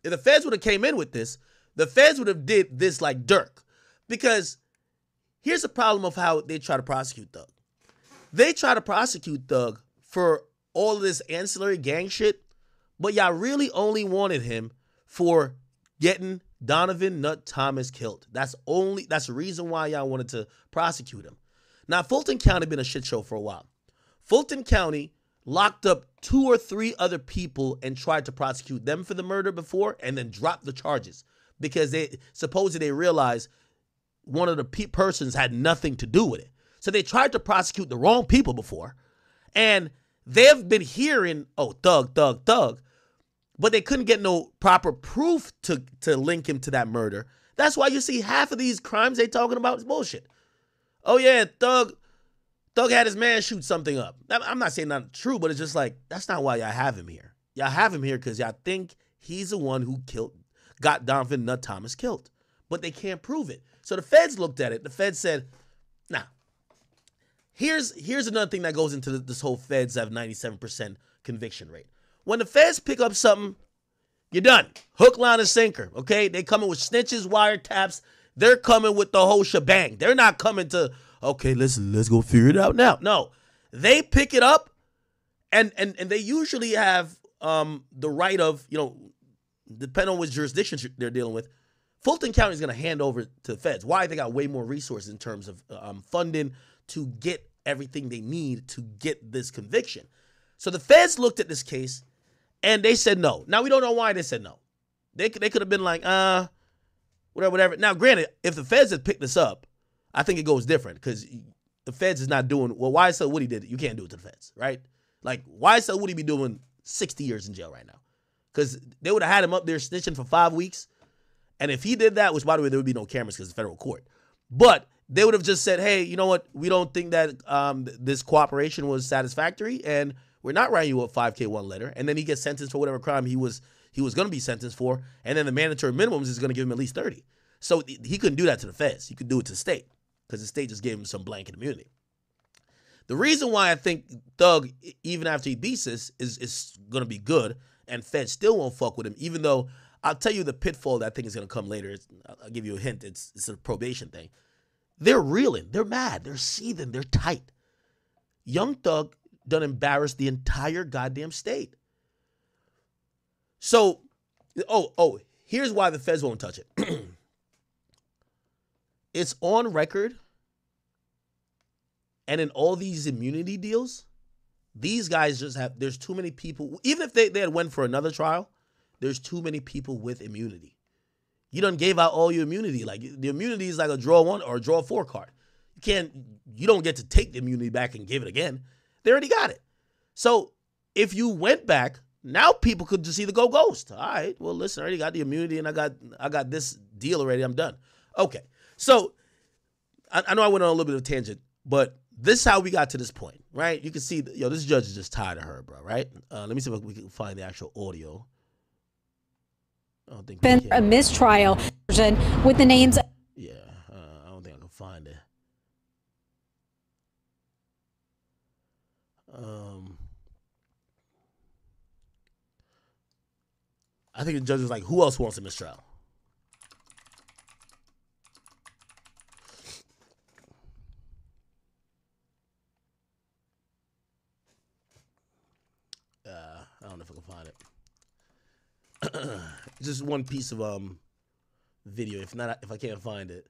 if the feds would have came in with this, the feds would have did this like Dirk. Because here's the problem of how they try to prosecute Thug. They try to prosecute Thug for all of this ancillary gang shit, but y'all really only wanted him for getting Donovan Nut Thomas killed. That's the reason why y'all wanted to prosecute him. Now, Fulton County been a shit show for a while. Fulton County locked up 2 or 3 other people and tried to prosecute them for the murder before and then dropped the charges because they supposedly realized one of the persons had nothing to do with it. So they tried to prosecute the wrong people before, and they've been hearing, oh, Thug, but they couldn't get no proper proof to link him to that murder. That's why you see half of these crimes they talking about is bullshit. Oh yeah, Thug had his man shoot something up. I'm not saying not true, but it's just like, that's not why y'all have him here. Y'all have him here because y'all think he's the one who got Donovan Nut Thomas killed. But they can't prove it. So the feds looked at it. The feds said, nah. Here's another thing that goes into this whole feds have 97% conviction rate. When the feds pick up something, you're done. Hook, line, and sinker, okay? They coming with snitches, wiretaps. They're coming with the whole shebang. They're not coming to, okay, let's go figure it out now. No, they pick it up, and they usually have the right of, depending on which jurisdiction they're dealing with, Fulton County is going to hand over to the feds. Why? They got way more resources in terms of funding to get everything they need to get this conviction. So the feds looked at this case, and they said no. Now, we don't know why they said no. They could have been like, whatever. Now, granted, if the feds had picked this up, I think it goes different because the feds is not doing, well, YSL Woody did it. You can't do it to the feds, right? Like, YSL Woody be doing 60 years in jail right now because they would have had him up there snitching for 5 weeks. And if he did that, which, by the way, there would be no cameras because it's federal court. But they would have just said, hey, you know what? We don't think that this cooperation was satisfactory, and we're not writing you a 5K1 letter. And then he gets sentenced for whatever crime he was going to be sentenced for. And then the mandatory minimums is going to give him at least 30. So he couldn't do that to the feds. He could do it to the state because the state just gave him some blanket immunity. The reason why I think Thug, even after he beats this, is going to be good, and feds still won't fuck with him, even though I'll tell you the pitfall that I think is going to come later. I'll give you a hint. It's a probation thing. They're reeling. They're mad. They're seething. They're tight. Young Thug done embarrassed the entire goddamn state. So, here's why the feds won't touch it. It's on record, and in all these immunity deals, these guys just there's too many people. Even if they had went for another trial, there's too many people with immunity. You done gave out all your immunity. Like, the immunity is like a draw 1 or a draw 4 card. You don't get to take the immunity back and give it again. They already got it. So if you went back, now people could just either go ghost. All right, well, listen, I already got the immunity and I got this deal already. I'm done. Okay. So I know I went on a little bit of a tangent, but this is how we got to this point, right? You can see, this judge is just tired of her, bro, right? Let me see if we can find the actual audio. I don't think Been a mistrial with the names. Yeah, I don't think I can find it. I think the judge was like, who else wants a mistrial? I don't know if I can find it. Just one piece of video. If I can't find it,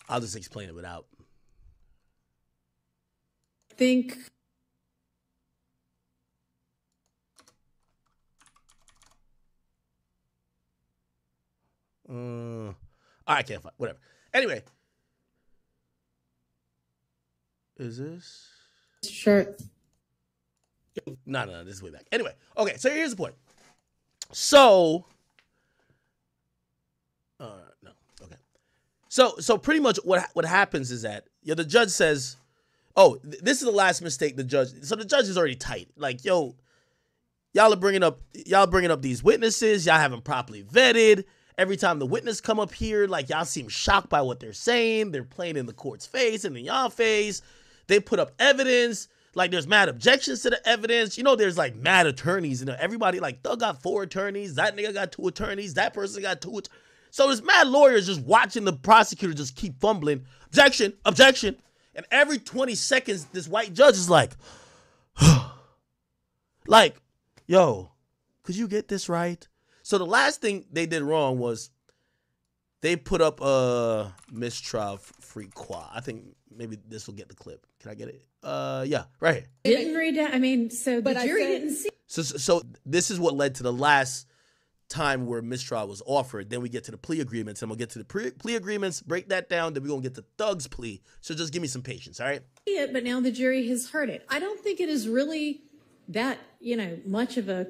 I'll just explain it without. Think I can't find whatever. Anyway. Is this? Sure. No, this is way back. Anyway, okay, so here's the point. So, no, okay. So pretty much what happens is that the judge says, oh, this is the last mistake the judge. So the judge is already tight. Like, yo, y'all bringing up these witnesses. Y'all haven't properly vetted. Every time the witness come up here, like, y'all seem shocked by what they're saying. They're playing in the court's face and in y'all face. They put up evidence. Like, there's mad objections to the evidence. You know, there's like mad attorneys. You know, everybody, like, Thug got 4 attorneys. That nigga got 2 attorneys. That person got 2. So there's mad lawyers just watching the prosecutor just keep fumbling. Objection, objection. And every 20 seconds, this white judge is like, like, yo, could you get this right? So the last thing they did wrong was they put up a mistrial free qua. I think maybe this will get the clip. Can I get it? Yeah, right here. Didn't read that. I mean, so the jury didn't see. So this is what led to the last time where mistrial was offered. Then we get to the plea agreements, and we'll get to the plea agreements, break that down, then we're going to get to Thug's plea. So just give me some patience, all right? Yeah, but now the jury has heard it. I don't think it is really that, much of a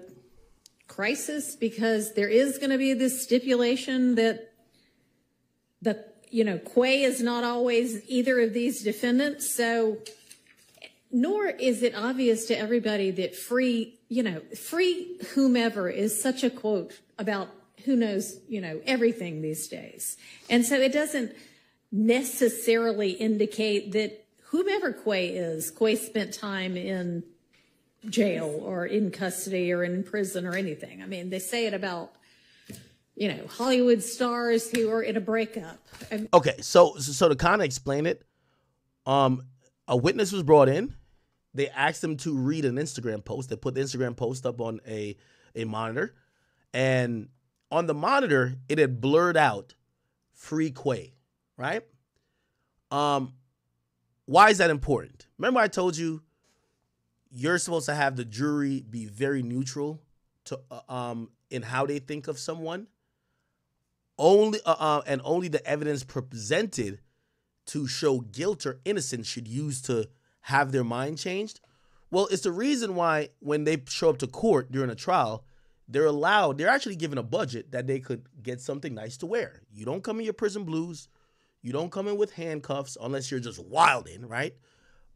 crisis, because there is going to be this stipulation that Quay is not always either of these defendants. So, nor is it obvious to everybody that free whomever is such a quote about who knows, everything these days. And so it doesn't necessarily indicate that whomever Quay spent time in jail or in custody or in prison or anything. I mean, they say it about, Hollywood stars who are in a breakup. Okay, so to kind of explain it, a witness was brought in. They asked him to read an Instagram post. They put the Instagram post up on a monitor. And on the monitor, it had blurred out free Quay, right? Why is that important? Remember I told you you're supposed to have the jury be very neutral to in how they think of someone. Only the evidence presented to show guilt or innocence should use to have their mind changed. Well, it's the reason why when they show up to court during a trial, they're actually given a budget that they could get something nice to wear. You don't come in your prison blues. You don't come in with handcuffs unless you're just wilding, right?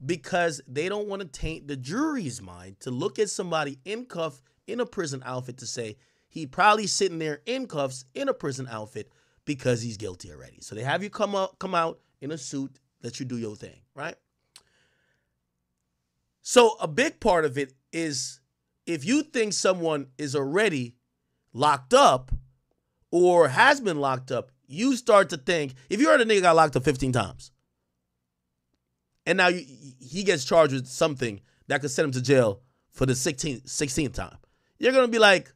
Because they don't want to taint the jury's mind to look at somebody in cuffs in a prison outfit to say he probably sitting there in cuffs in a prison outfit because he's guilty already. So they have you come out in a suit, let you do your thing, right? So a big part of it is if you think someone is already locked up or has been locked up, you start to think, if you heard a nigga got locked up 15 times, and now he gets charged with something that could send him to jail for the 16th time, you're going to be like,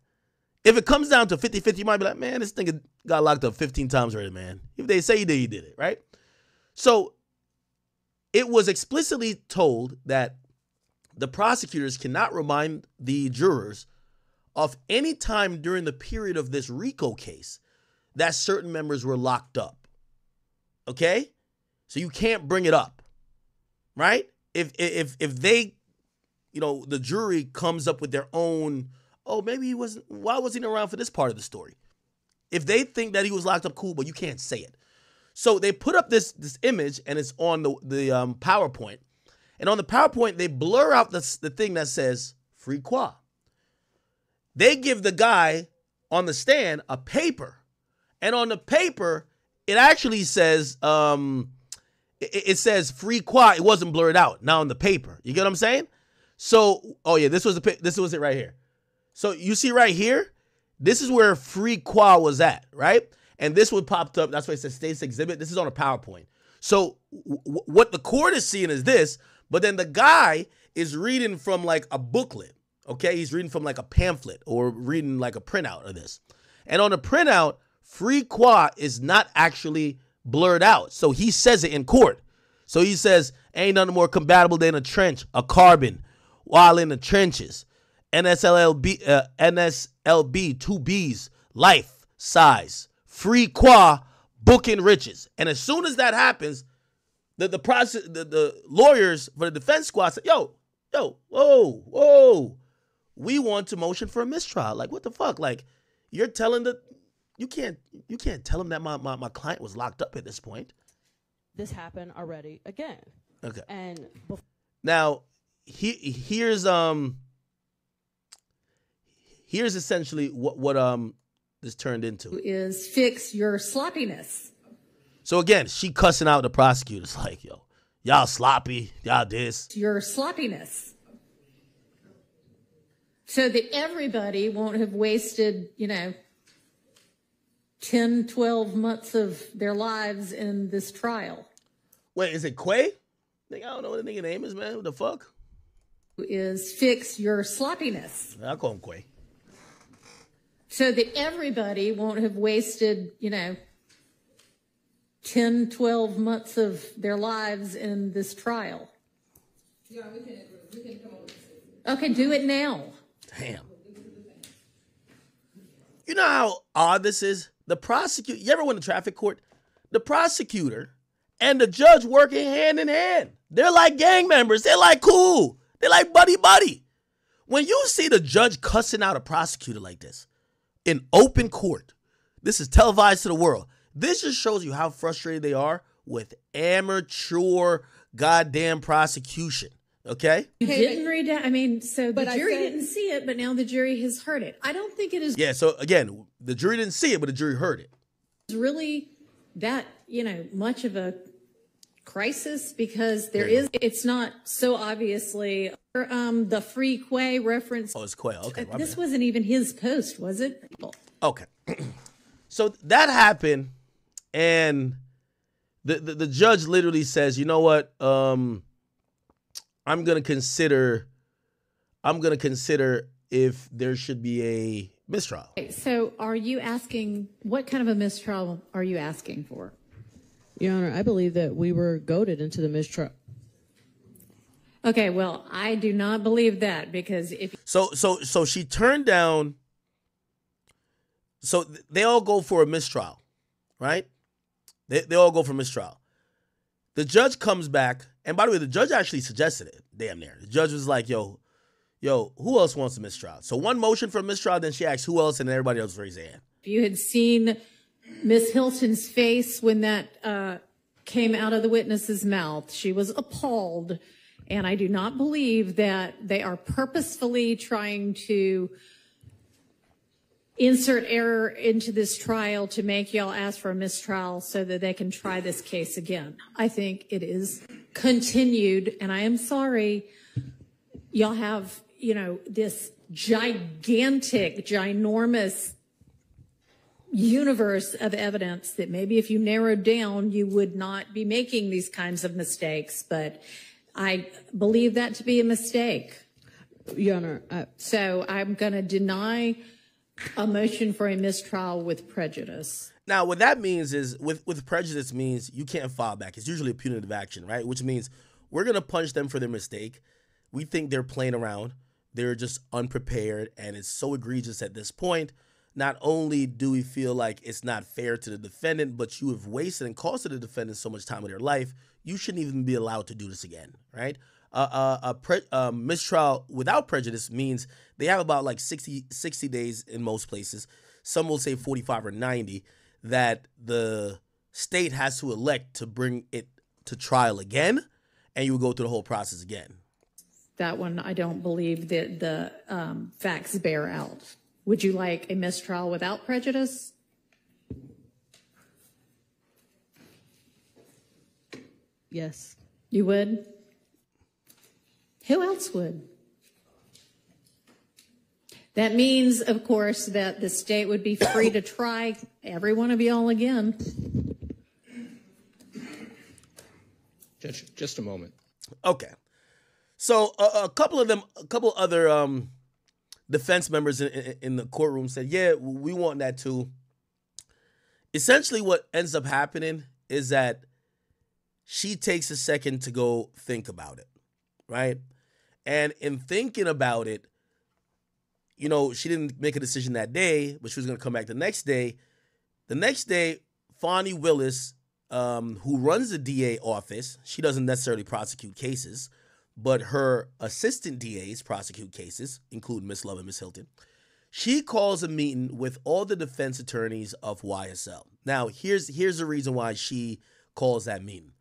if it comes down to 50-50, you might be like, man, this nigga got locked up 15 times already, man. If they say he did it, right? So it was explicitly told that the prosecutors cannot remind the jurors of any time during the period of this RICO case that certain members were locked up. Okay? So you can't bring it up, right? If they, the jury comes up with their own, oh, maybe he wasn't, why wasn't he around for this part of the story? If they think that he was locked up, cool, but you can't say it. So they put up this image, and it's on the PowerPoint. And on the PowerPoint, they blur out the thing that says free qua. They give the guy on the stand a paper. And on the paper, it actually says, it says free qua. It wasn't blurred out. Now on the paper. You get what I'm saying? So, oh yeah, this was it right here. So you see right here, this is where free qua was at, right? And this would popped up. That's why it says state's exhibit. This is on a PowerPoint. So what the court is seeing is this, but then the guy is reading from like a booklet, okay? He's reading from like a pamphlet or reading like a printout of this. And on the printout, free qua is not actually blurred out. So he says it in court. So he says, ain't nothing more compatible than a trench, a carbon, while in the trenches. NSLB, 2 Bs, life, size. Free qua, booking riches. And as soon as that happens, the lawyers for the defense squad said, whoa, we want to motion for a mistrial. Like, what the fuck? Like, you're telling you can't tell him that my client was locked up at this point. This happened already again. Okay. And now here's essentially what this turned into is fix your sloppiness. So again, she cussing out the prosecutors like, y'all sloppy, y'all this. Your sloppiness. So that everybody won't have wasted, 10, 12 months of their lives in this trial. Wait, is it Quay? I don't know what the nigga name is, man. What the fuck? Is fix your sloppiness. I'll call him Quay. So that everybody won't have wasted, 10, 12 months of their lives in this trial. Yeah, we can come up with this. Okay, do it now. Damn. You know how odd this is? The prosecutor, you ever went to traffic court? The prosecutor and the judge working hand in hand. They're like gang members. They're like cool. They're like buddy. When you see the judge cussing out a prosecutor like this in open court, this is televised to the world. This just shows you how frustrated they are with amateur goddamn prosecution. Okay? You didn't read it. So the jury didn't see it, but now the jury has heard it. I don't think it is. Yeah, so again, the jury didn't see it, but the jury heard it. Really that, much of a crisis because it's not so obviously the free Quay reference. Oh, it's Quay. Okay. This wasn't even his post, was it? Okay. So that happened, and the judge literally says, you know what? I'm gonna consider if there should be a mistrial. So are you asking, what kind of a mistrial are you asking for? Your Honor, I believe that we were goaded into the mistrial. Okay, well, I do not believe that because if so she turned down. So they all go for a mistrial, right? They all go for mistrial. The judge comes back, and by the way, the judge actually suggested it. Damn near. The judge was like, yo, who else wants a mistrial? So one motion for a mistrial, then she asked who else, and then everybody else raised their hand. If you had seen Miss Hilton's face when that came out of the witness's mouth, she was appalled. And I do not believe that they are purposefully trying to insert error into this trial to make y'all ask for a mistrial so that they can try this case again. I think it is continued, and I am sorry, y'all have, this gigantic, ginormous universe of evidence that maybe if you narrowed down, you would not be making these kinds of mistakes. But I believe that to be a mistake. Your Honor. So I'm going to deny a motion for a mistrial with prejudice. Now, what that means is, with prejudice means you can't file back. It's usually a punitive action, right? Which means we're going to punish them for their mistake. We think they're playing around. They're just unprepared, and it's so egregious at this point. Not only do we feel like it's not fair to the defendant, but you have wasted and costed the defendant so much time of their life, you shouldn't even be allowed to do this again, right? A mistrial without prejudice means they have about like 60 days in most places. Some will say 45 or 90 that the state has to elect to bring it to trial again, and you will go through the whole process again. That one, I don't believe that the facts bear out. Would you like a mistrial without prejudice? Yes. You would? Who else would? That means, of course, that the state would be free to try every one of y'all again. Judge, just a moment. Okay. So a couple other defense members in the courtroom said, yeah, we want that too. Essentially what ends up happening is that she takes a second to go think about it, right? And in thinking about it, she didn't make a decision that day, but she was going to come back the next day. The next day, Fonnie Willis, who runs the DA office, she doesn't necessarily prosecute cases, but her assistant DAs prosecute cases, including Miss Love and Miss Hilton. She calls a meeting with all the defense attorneys of YSL. Now, here's the reason why she calls that meeting.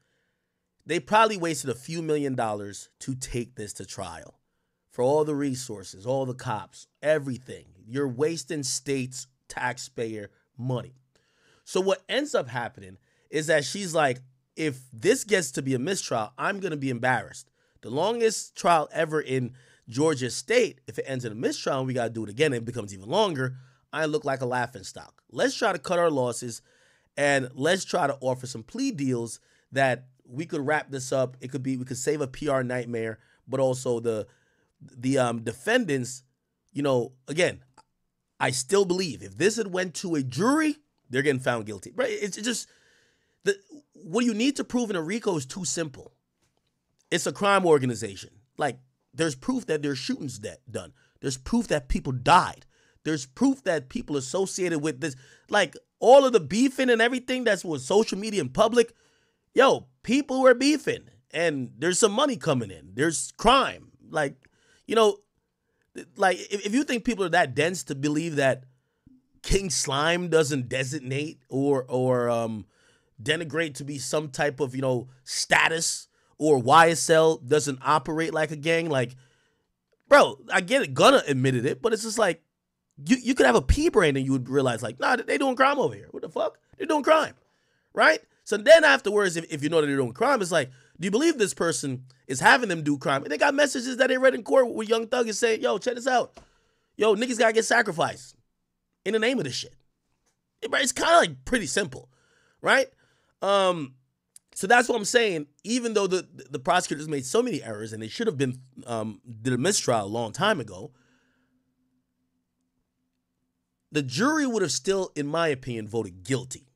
They probably wasted a few $1 million to take this to trial. For all the resources, all the cops, everything. You're wasting states' taxpayer money. So what ends up happening is that she's like, if this gets to be a mistrial, I'm going to be embarrassed. The longest trial ever in Georgia State, if it ends in a mistrial and we got to do it again, it becomes even longer, I look like a laughingstock. Let's try to cut our losses and let's try to offer some plea deals that we could wrap this up. It could be, we could save a PR nightmare, but also the defendants, you know, again, I still believe if this had went to a jury, they're getting found guilty. Right? It's just, what you need to prove in a RICO is too simple. It's a crime organization. Like, there's proof that there's shootings done. There's proof that people died. There's proof that people associated with this, like all of the beefing and everything that's with social media and public. Yo, people were beefing and there's some money coming in. There's crime. Like, you know, like if you think people are that dense to believe that King Slime doesn't designate or denigrate to be some type of, you know, status, or YSL doesn't operate like a gang, like, bro, I get it, Gunna admitted it, but it's just like, you could have a pea brain and you would realize, like, nah, they doing crime over here. What the fuck? They're doing crime, right? So then afterwards, if you know that they're doing crime, it's like, do you believe this person is having them do crime? And they got messages that they read in court where Young Thug is saying, yo, check this out. Yo, niggas gotta get sacrificed in the name of this shit. It's kind of like pretty simple, right? So that's what I'm saying. Even though the prosecutors made so many errors and they should have been did a mistrial a long time ago, the jury would have still, in my opinion, voted guilty.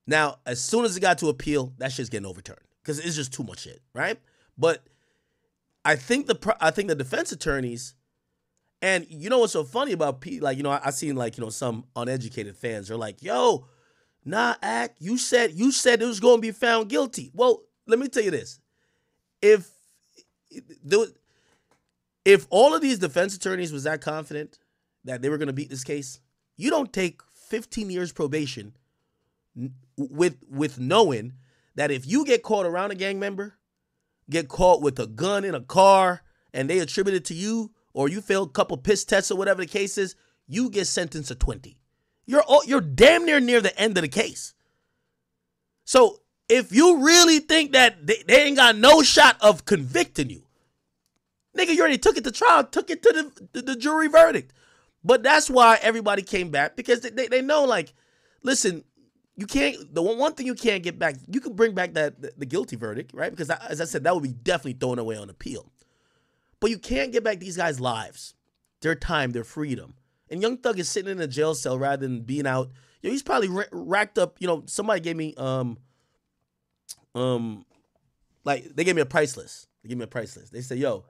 Now, as soon as it got to appeal, that shit's getting overturned because it's just too much shit, right? But I think the defense attorneys, and you know what's so funny about like, you know, I seen like, you know, some uneducated fans are like, yo, nah, Ak, you said it was going to be found guilty. Well, let me tell you this. If all of these defense attorneys was that confident that they were going to beat this case, you don't take 15 years probation with knowing that if you get caught around a gang member, get caught with a gun in a car, and they attribute it to you, or you fail a couple piss tests or whatever the case is, you get sentenced to 20. You're damn near the end of the case. So if you really think that they ain't got no shot of convicting you, nigga, you already took it to trial, took it to the jury verdict. But that's why everybody came back, because they know, like, listen, you can't, the one thing you can't get back, you can bring back the guilty verdict, right? Because as I said, that would be definitely thrown away on appeal. But you can't get back these guys' lives, their time, their freedom. And Young Thug is sitting in a jail cell rather than being out. You know, he's probably racked up, you know, somebody gave me, like, they gave me a price list. They said, yo,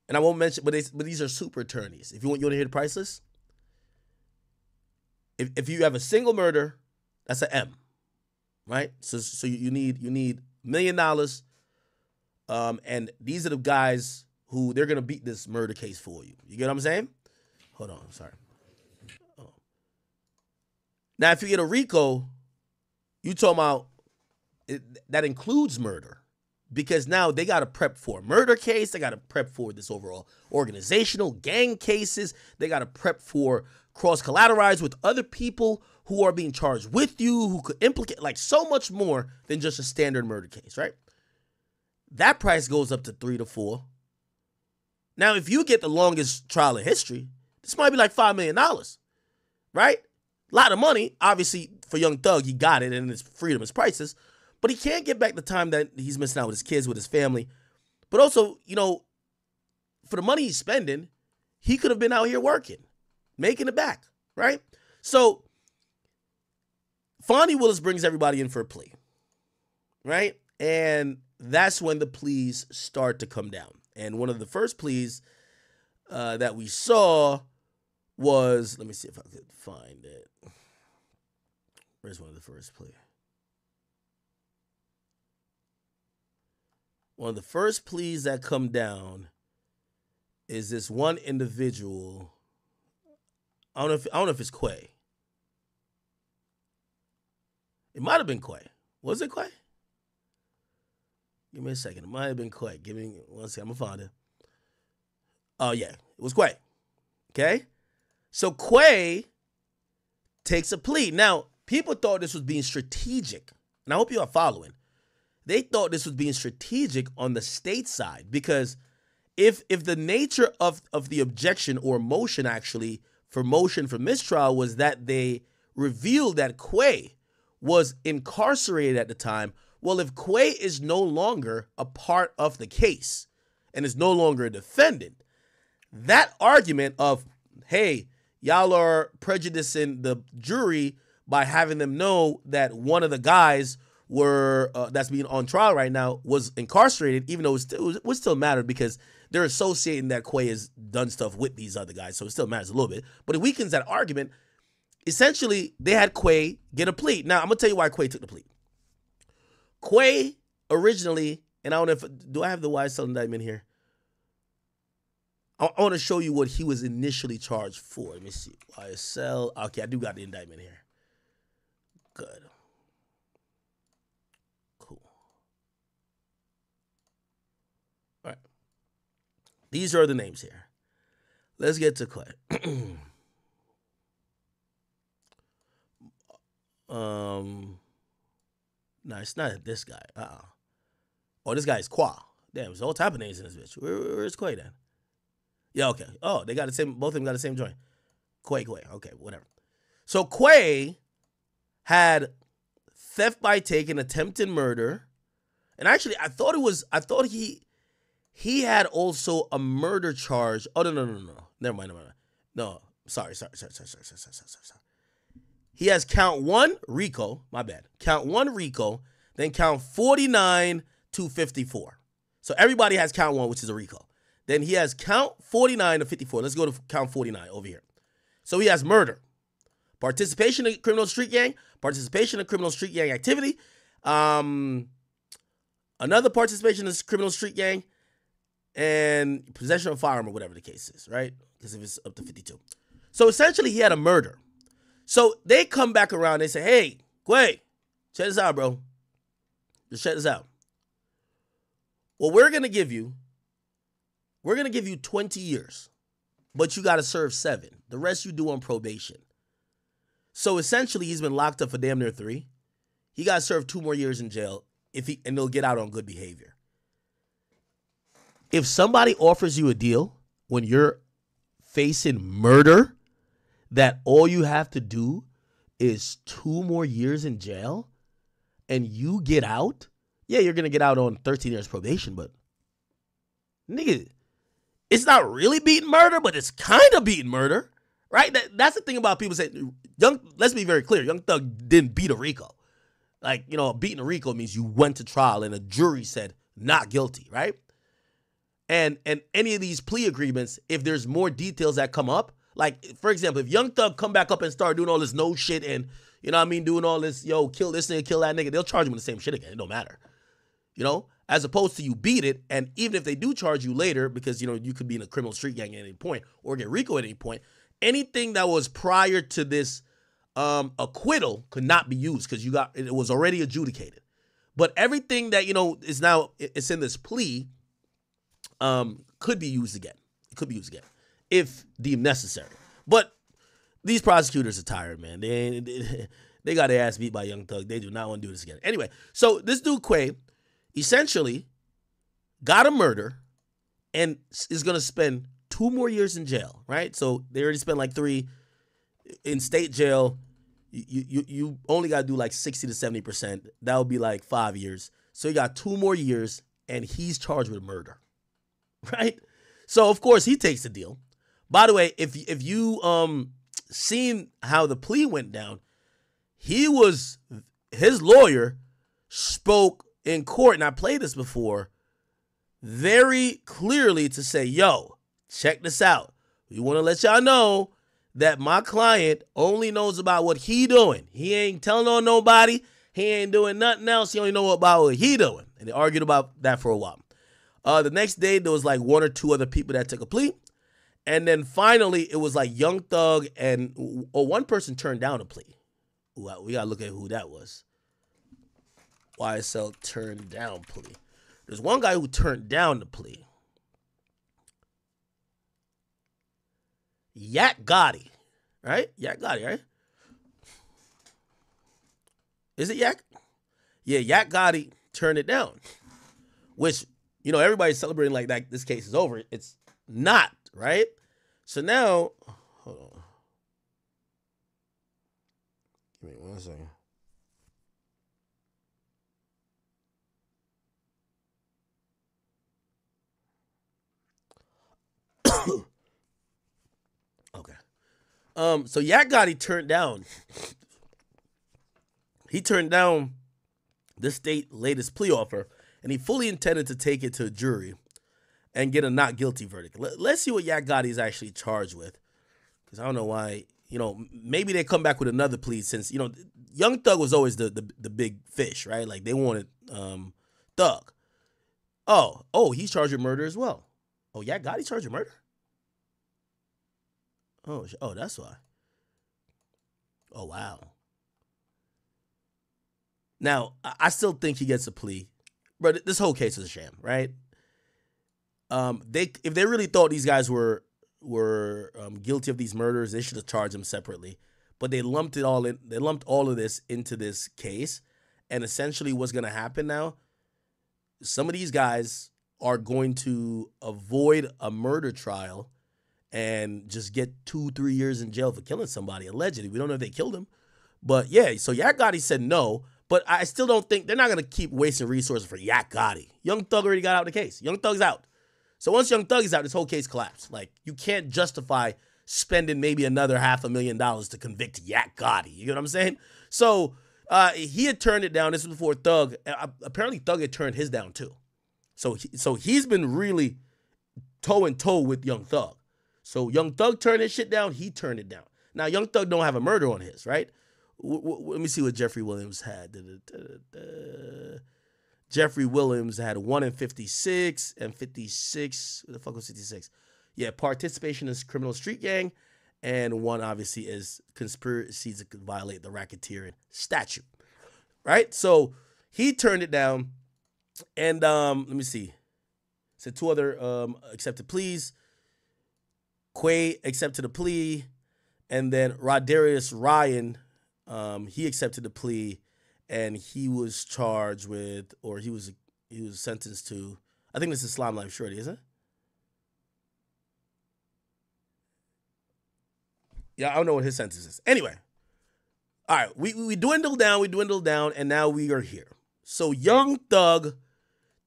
and I won't mention, but these are super attorneys. If you want to hear the price list, if you have a single murder, that's an M, right? So you need $1 million, and these are the guys who they're gonna beat this murder case for you. You get what I'm saying? Hold on, sorry. Oh. Now, if you get a RICO, you talking about that includes murder. Because now they got to prep for a murder case. They got to prep for this overall organizational gang cases. They got to prep for cross-collateralize with other people who are being charged with you, who could implicate, like, so much more than just a standard murder case, right? That price goes up to 3 to 4. Now, if you get the longest trial in history, this might be like $5 million, right? A lot of money. Obviously, for Young Thug, he got it, and his freedom is priceless. But he can't get back the time that he's missing out with his kids, with his family. But also, you know, for the money he's spending, he could have been out here working, making it back, right? So, Fonnie Willis brings everybody in for a plea, right? And that's when the pleas start to come down. And one of the first pleas that we saw was, let me see if I could find it. Where's one of the first plea? One of the first pleas that come down is this one individual. I don't know if it's Quay. It might have been Quay. Was it Quay? Give me a second. It might have been Quay. Give me 1 second. I'm gonna find it. Oh yeah, it was Quay. Okay, so Quay takes a plea. Now, people thought this was being strategic, and I hope you are following. They thought this was being strategic on the state side, because if the nature of the objection or motion actually for motion for mistrial was that they revealed that Quay was incarcerated at the time, well, if Quay is no longer a part of the case and is no longer a defendant, that argument of, hey, y'all are prejudicing the jury by having them know that one of the guys that's being on trial right now was incarcerated, even though it would still matter because they're associating that Quay has done stuff with these other guys, so it still matters a little bit. But it weakens that argument. Essentially, they had Quay get a plea. Now, I'm going to tell you why Quay took the plea. Quay originally, and I don't know if, do I have the YSL indictment here? I want to show you what he was initially charged for. Let me see. YSL. Okay, I do got the indictment here. Good. Cool. All right. These are the names here. Let's get to Quay. No, it's not this guy. Oh, this guy is Qua. Damn, there's all type of names in this bitch. Where's Quay then? Yeah, okay. Oh, they got the same. Both of them got the same joint. Quay. Okay, whatever. So Quay had theft by taking, attempted murder, and actually, I thought he had also a murder charge. Oh no. Never mind. No, sorry. He has count 1 RICO. My bad. Count 1 RICO. Then count 49 to 54. So everybody has count 1, which is a RICO. Then he has count 49 to 54. Let's go to count 49 over here. So he has murder, participation in criminal street gang, participation in criminal street gang activity, another participation in criminal street gang, and possession of a firearm or whatever the case is, right? Because if it's up to 52. So essentially he had a murder. So they come back around. They say, hey, Quay, check this out, bro. Just check this out. Well, we're going to give you 20 years, but you got to serve 7. The rest you do on probation. So essentially, he's been locked up for damn near 3. He got to serve 2 more years in jail and he'll get out on good behavior. If somebody offers you a deal when you're facing murder, that all you have to do is 2 more years in jail and you get out, yeah, you're going to get out on 13 years probation, but nigga, it's not really beating murder, but it's kind of beating murder, right? That's the thing about people saying, let's be very clear, Young Thug didn't beat a RICO. Like, beating a RICO means you went to trial and a jury said not guilty, right? And any of these plea agreements, if there's more details that come up, like, for example, if Young Thug come back up and start doing all this no shit and, doing all this, kill this nigga, kill that nigga, they'll charge him with the same shit again. It don't matter. As opposed to you beat it, and even if they do charge you later, because, you could be in a criminal street gang at any point or get RICO at any point, anything that was prior to this acquittal could not be used because it was already adjudicated. But everything that, is now, it's in this plea could be used again. It could be used again if deemed necessary. But these prosecutors are tired, man. They got their ass beat by Young Thug. They do not want to do this again. Anyway, so this dude Quay essentially got a murder and is going to spend 2 more years in jail, right? So they already spent like 3 in state jail. You only got to do like 60 to 70%. That would be like 5 years. So you got 2 more years and he's charged with murder, right? So of course he takes the deal. By the way, if you seen how the plea went down, his lawyer spoke in court, and I played this before, very clearly to say, yo, check this out. We want to let y'all know that my client only knows about what he doing. He ain't telling on nobody. He ain't doing nothing else. He only know about what he doing. And they argued about that for a while. The next day, there was like one or two other people that took a plea. And then finally, it was like Young Thug and one person turned down a plea. Ooh, we got to look at who that was. YSL turned down plea. There's one guy who turned down the plea. Yak Gotti, right? Yak Gotti, right? Is it Yak? Yeah, Yak Gotti turned it down. Which, you know, everybody's celebrating like that. This case is over. It's not, right? So now, hold on. Give me 1 second. Okay. So Yak Gotti turned down. He turned down the state latest plea offer, and he fully intended to take it to a jury and get a not guilty verdict. Let's see what Yak Gotti is actually charged with, because I don't know why. You know, maybe they come back with another plea since, you know, Young Thug was always the big fish, right? Like they wanted Thug. Oh, he's charged with murder as well. Oh, Yak Gotti charged with murder? Oh, that's why. Oh, wow. Now, I still think he gets a plea, but this whole case is a sham, right? If they really thought these guys were guilty of these murders, they should have charged them separately. But they lumped it all in. They lumped all of this into this case, and essentially, what's going to happen now? Some of these guys are going to avoid a murder trial and just get 2-3 years in jail for killing somebody, allegedly. We don't know if they killed him. But yeah, so Yak Gotti said no, but I still don't think they're not going to keep wasting resources for Yak Gotti. Young Thug already got out of the case. Young Thug's out. So once Young Thug is out, this whole case collapsed. Like, you can't justify spending maybe another $500,000 to convict Yak Gotti. You know what I'm saying? So he had turned it down. This was before Thug. Apparently Thug had turned his down too. So he's been really toe and toe with Young Thug. So Young Thug turned his shit down. He turned it down. Now, Young Thug don't have a murder on his, right? Let me see what Jeffrey Williams had. Jeffrey Williams had 1 in 56 and 56. What the fuck was 56? Yeah, participation in criminal street gang. And 1 obviously is conspiracy to violate the racketeering statute. Right? So he turned it down. And let me see. So 2 other accepted pleas. Quay accepted a plea, and then Rodarius Ryan, he accepted the plea, and he was charged with, or he was sentenced to, I think this is Slime Life Shorty, isn't it? Yeah, I don't know what his sentence is. Anyway, all right, we dwindled down, and now we are here. So Young Thug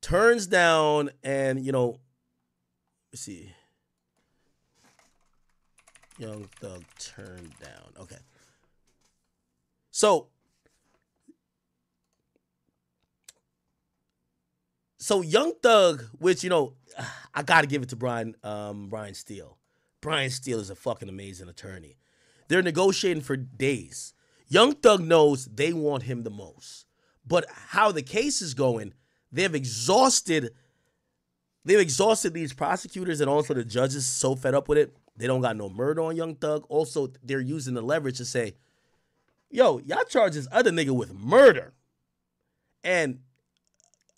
turns down, and, you know, let's see. Young Thug turned down. Okay. So Young Thug, which, you know, I got to give it to Brian Steele. Brian Steele is a fucking amazing attorney. They're negotiating for days. Young Thug knows they want him the most. But how the case is going, they've exhausted these prosecutors and also the judges so fed up with it. They don't got no murder on Young Thug. Also, they're using the leverage to say, yo, y'all charge this other nigga with murder and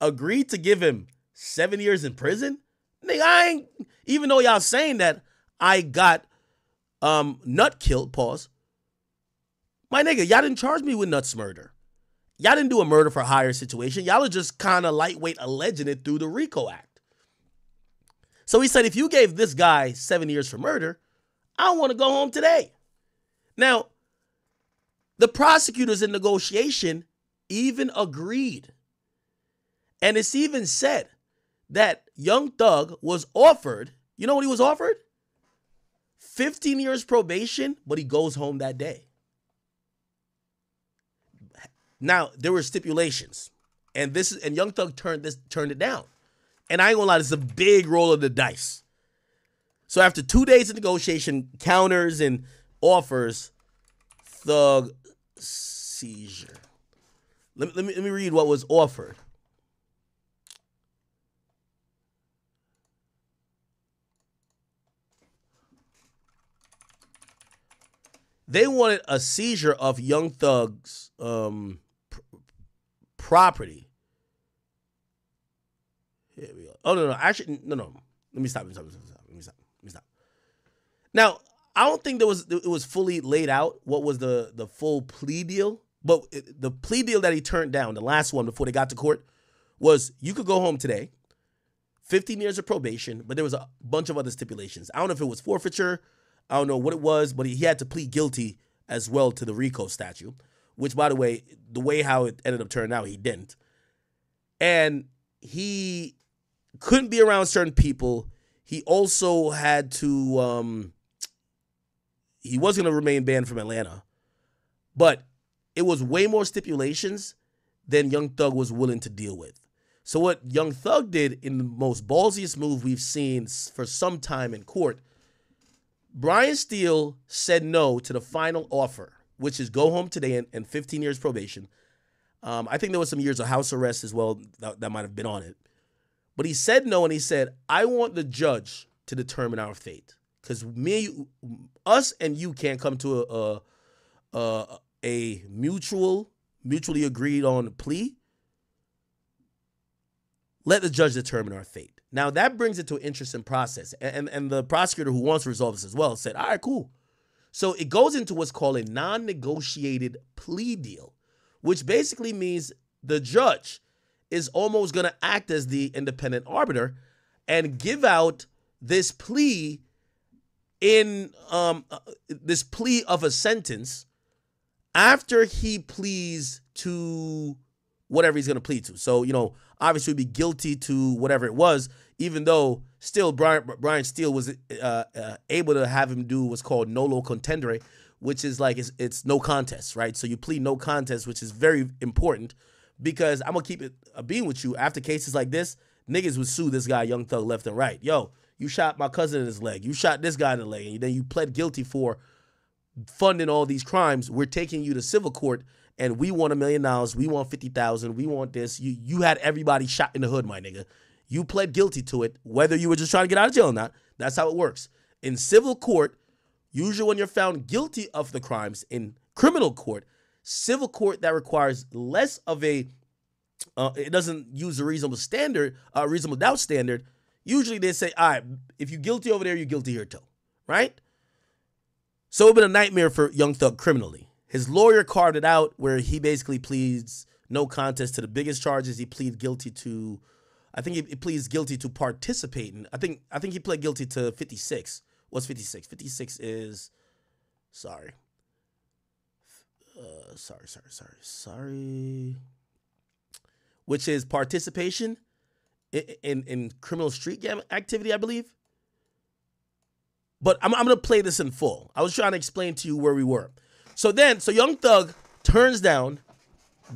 agreed to give him 7 years in prison? Nigga, I ain't, even though y'all saying that I got Nut killed, pause. My nigga, y'all didn't charge me with Nut's murder. Y'all didn't do a murder for hire situation. Y'all are just kind of lightweight alleging it through the RICO Act. So he said, if you gave this guy 7 years for murder, I want to go home today. Now, the prosecutors in negotiation even agreed. And it's even said that Young Thug was offered, you know what he was offered? 15 years probation, but he goes home that day. Now, there were stipulations. And Young Thug turned it down. And I ain't gonna lie, this is a big roll of the dice. So after 2 days of negotiation, counters and offers Thug seizure. Let me read what was offered. They wanted a seizure of Young Thug's property. Here we go. Oh, no. Actually, no. Let me stop. Now, I don't think it was fully laid out what was the full plea deal. But the plea deal that he turned down, the last one before they got to court, was you could go home today, 15 years of probation, but there was a bunch of other stipulations. I don't know if it was forfeiture. I don't know what it was, but he had to plead guilty as well to the RICO statute, which, by the way how it ended up turning out, he didn't. And he couldn't be around certain people. He also had to, he was going to remain banned from Atlanta, but it was way more stipulations than Young Thug was willing to deal with. So what Young Thug did in the most ballsiest move we've seen for some time in court, Brian Steele said no to the final offer, which is go home today and 15 years probation. I think there was some years of house arrest as well that might have been on it. But he said no, and he said, I want the judge to determine our fate. Because us and you can't come to a mutually agreed on plea. Let the judge determine our fate. Now, that brings it to an interesting process. And the prosecutor who wants to resolve this as well said, all right, cool. So it goes into what's called a non-negotiated plea deal, which basically means the judge is almost going to act as the independent arbiter and give out this plea this plea of a sentence after he pleads to whatever he's going to plead to. So, obviously he'd be guilty to whatever it was, even though still Brian Steele was able to have him do what's called nolo contendere, which is like it's no contest, right? So you plead no contest, which is very important because I'm going to keep it a being with you. After cases like this, niggas would sue this guy, Young Thug, left and right. Yo, you shot my cousin in his leg. You shot this guy in the leg. And then you pled guilty for funding all these crimes. We're taking you to civil court, and we want $1 million. We want $50,000. We want this. You had everybody shot in the hood, my nigga. You pled guilty to it, whether you were just trying to get out of jail or not. That's how it works. In civil court, usually when you're found guilty of the crimes, in criminal court, civil court that requires less of a, it doesn't use a reasonable doubt standard. Usually they say, all right, if you're guilty over there, you're guilty here too, right? So it's been a nightmare for Young Thug criminally. His lawyer carved it out where he basically pleads no contest to the biggest charges. He pleads guilty to, I think he pleads guilty to participating. I think he pled guilty to 56. What's 56? 56 is, sorry, which is participation in criminal street gang activity, I believe. But I'm going to play this in full. I was trying to explain to you where we were. So Young Thug turns down,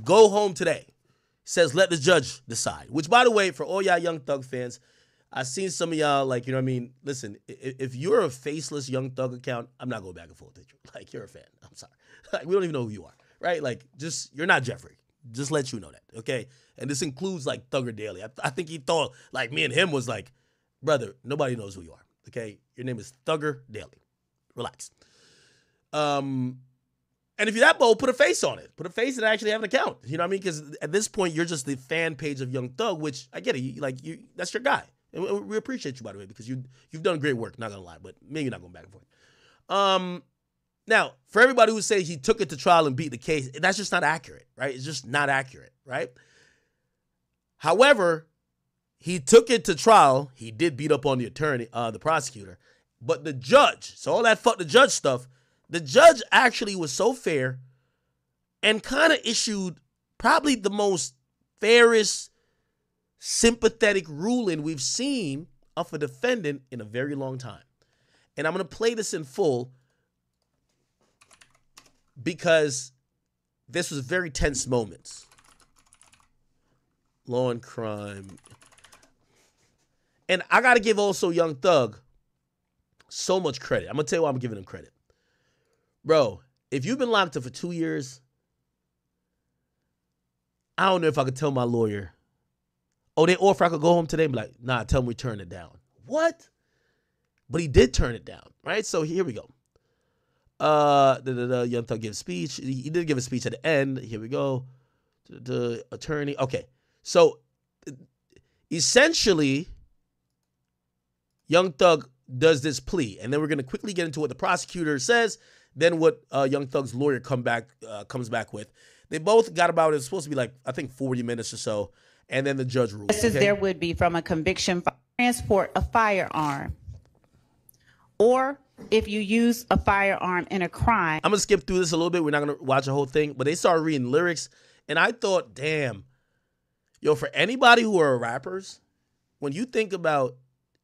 go home today. Says, let the judge decide. Which, by the way, for all y'all Young Thug fans, I've seen some of y'all, like, you know what I mean? Listen, if you're a faceless Young Thug account, I'm not going back and forth with you. Like, you're a fan. I'm sorry. Like, we don't even know who you are, right? Like, you're not Jeffrey. Just let you know that, okay? And this includes, like, Thugger Daily. I think he thought, like, me and him was like, brother, nobody knows who you are, okay? Your name is Thugger Daily. Relax. And if you're that bold, put a face on it. Put a face and actually have an account. You know what I mean? Because at this point, you're just the fan page of Young Thug, which I get it. That's your guy. And we appreciate you, by the way, because you've done great work, not going to lie. But maybe you're not going back and forth. Now, for everybody who say he took it to trial and beat the case, that's just not accurate, right? It's just not accurate, right? However, he took it to trial. He did beat up on the attorney, the prosecutor. But the judge, so all that fuck the judge stuff, the judge actually was so fair and kind of issued probably the most fairest, sympathetic ruling we've seen of a defendant in a very long time. And I'm going to play this in full because this was very tense moments. Law and crime. And I got to give also Young Thug so much credit. I'm going to tell you why I'm giving him credit. Bro, if you've been locked up for 2 years, I don't know if I could tell my lawyer, or if I could go home today and be like, nah, tell him we turn it down. What? But he did turn it down, right? So here we go. Young Thug gives speech. He did give a speech at the end. Here we go. The attorney. Okay. So essentially, Young Thug does this plea, and then we're going to quickly get into what the prosecutor says, then what Young Thug's lawyer comes back with. They both got about, it's supposed to be like, I think 40 minutes or so, and then the judge rules. Just as there would be from a conviction for transport a firearm, or if you use a firearm in a crime. I'm going to skip through this a little bit. We're not going to watch the whole thing, but they started reading lyrics, and I thought, damn, yo, for anybody who are rappers, when you think about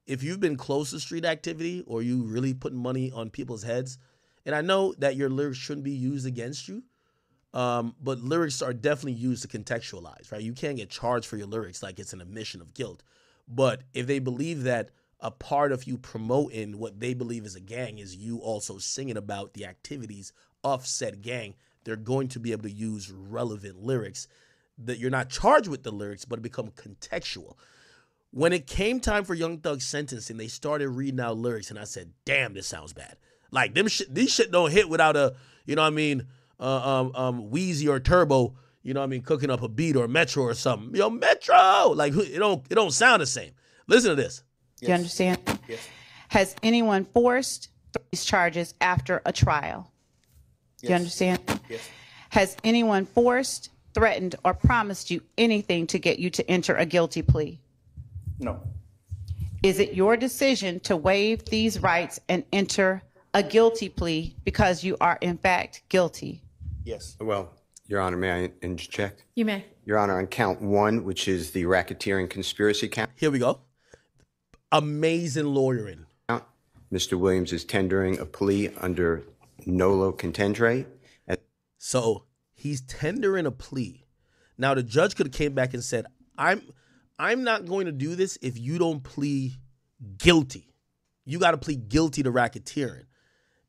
if you've been close to street activity or you really putting money on people's heads, and I know that your lyrics shouldn't be used against you, but lyrics are definitely used to contextualize, right? You can't get charged for your lyrics like it's an admission of guilt. But if they believe that a part of you promoting what they believe is a gang is you also singing about the activities of said gang, they're going to be able to use relevant lyrics that you're not charged with the lyrics, but become contextual. When it came time for Young Thug's sentencing, they started reading out lyrics, and I said, damn, this sounds bad. Like, these shit don't hit without a, you know what I mean, Wheezy or Turbo, you know what I mean, cooking up a beat or Metro or something. Yo, Metro! Like, it don't sound the same. Listen to this. Do you understand? Yes. Has anyone forced these charges after a trial? Do you understand? Yes. Has anyone forced, threatened, or promised you anything to get you to enter a guilty plea? No. Is it your decision to waive these rights and enter a guilty plea because you are in fact guilty? Yes. Well, Your Honor, may I interject? You may. Your Honor, on count 1, which is the racketeering conspiracy count. Here we go. Amazing lawyering. Mr. Williams is tendering a plea under nolo contendere. So he's tendering a plea. Now the judge could have came back and said, I'm not going to do this if you don't plead guilty. You got to plead guilty to racketeering.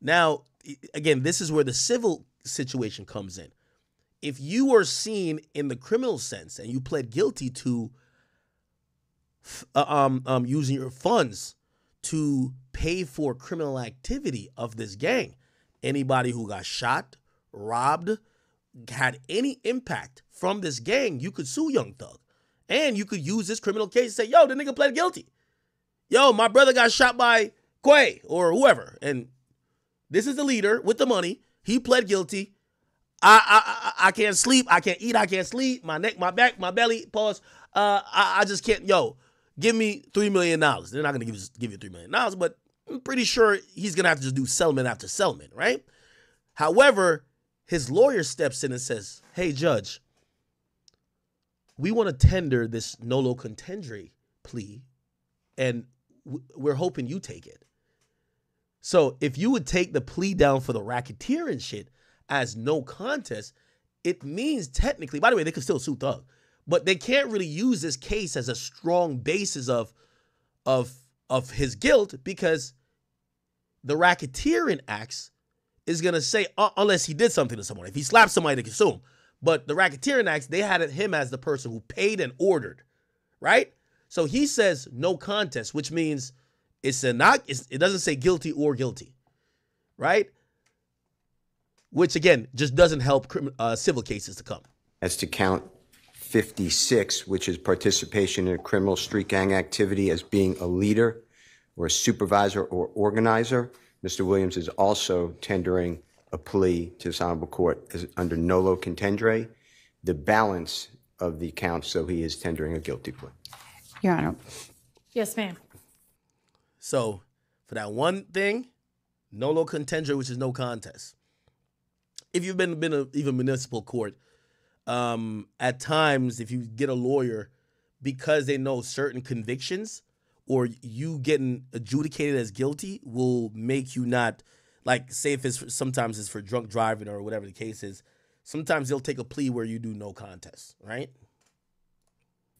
Now, again, this is where the civil situation comes in. If you were seen in the criminal sense and you pled guilty to using your funds to pay for criminal activity of this gang, anybody who got shot, robbed, had any impact from this gang, you could sue Young Thug. And you could use this criminal case and say, yo, the nigga pled guilty. Yo, my brother got shot by Quay or whoever. And this is the leader with the money. He pled guilty. I can't sleep. I can't eat. I can't sleep. My neck, my back, my belly. Pause. I just can't. Yo, give me $3 million. They're not going to give you $3 million, but I'm pretty sure he's going to have to just do settlement after settlement, right? However, his lawyer steps in and says, hey, judge, we want to tender this nolo contendere plea, and we're hoping you take it. So if you would take the plea down for the racketeering shit as no contest, it means technically, by the way, they could still sue Thug, but they can't really use this case as a strong basis of his guilt because the racketeering acts is going to say, unless he did something to someone. If he slapped somebody, they can sue him. But the racketeering acts, they had him as the person who paid and ordered, right? So he says no contest, which means it doesn't say guilty or guilty, right? Which, again, just doesn't help civil cases to come. As to count 56, which is participation in a criminal street gang activity as being a leader or a supervisor or organizer, Mr. Williams is also tendering a plea to this honorable court under nolo contendere, the balance of the counts, so he is tendering a guilty plea. Your Honor. Yes, ma'am. So for that one thing, nolo contendere, which is no contest. If you've been even municipal court, at times, if you get a lawyer, because they know certain convictions or you getting adjudicated as guilty will make you not, like, say if sometimes it's for drunk driving or whatever the case is, sometimes they'll take a plea where you do no contest, right?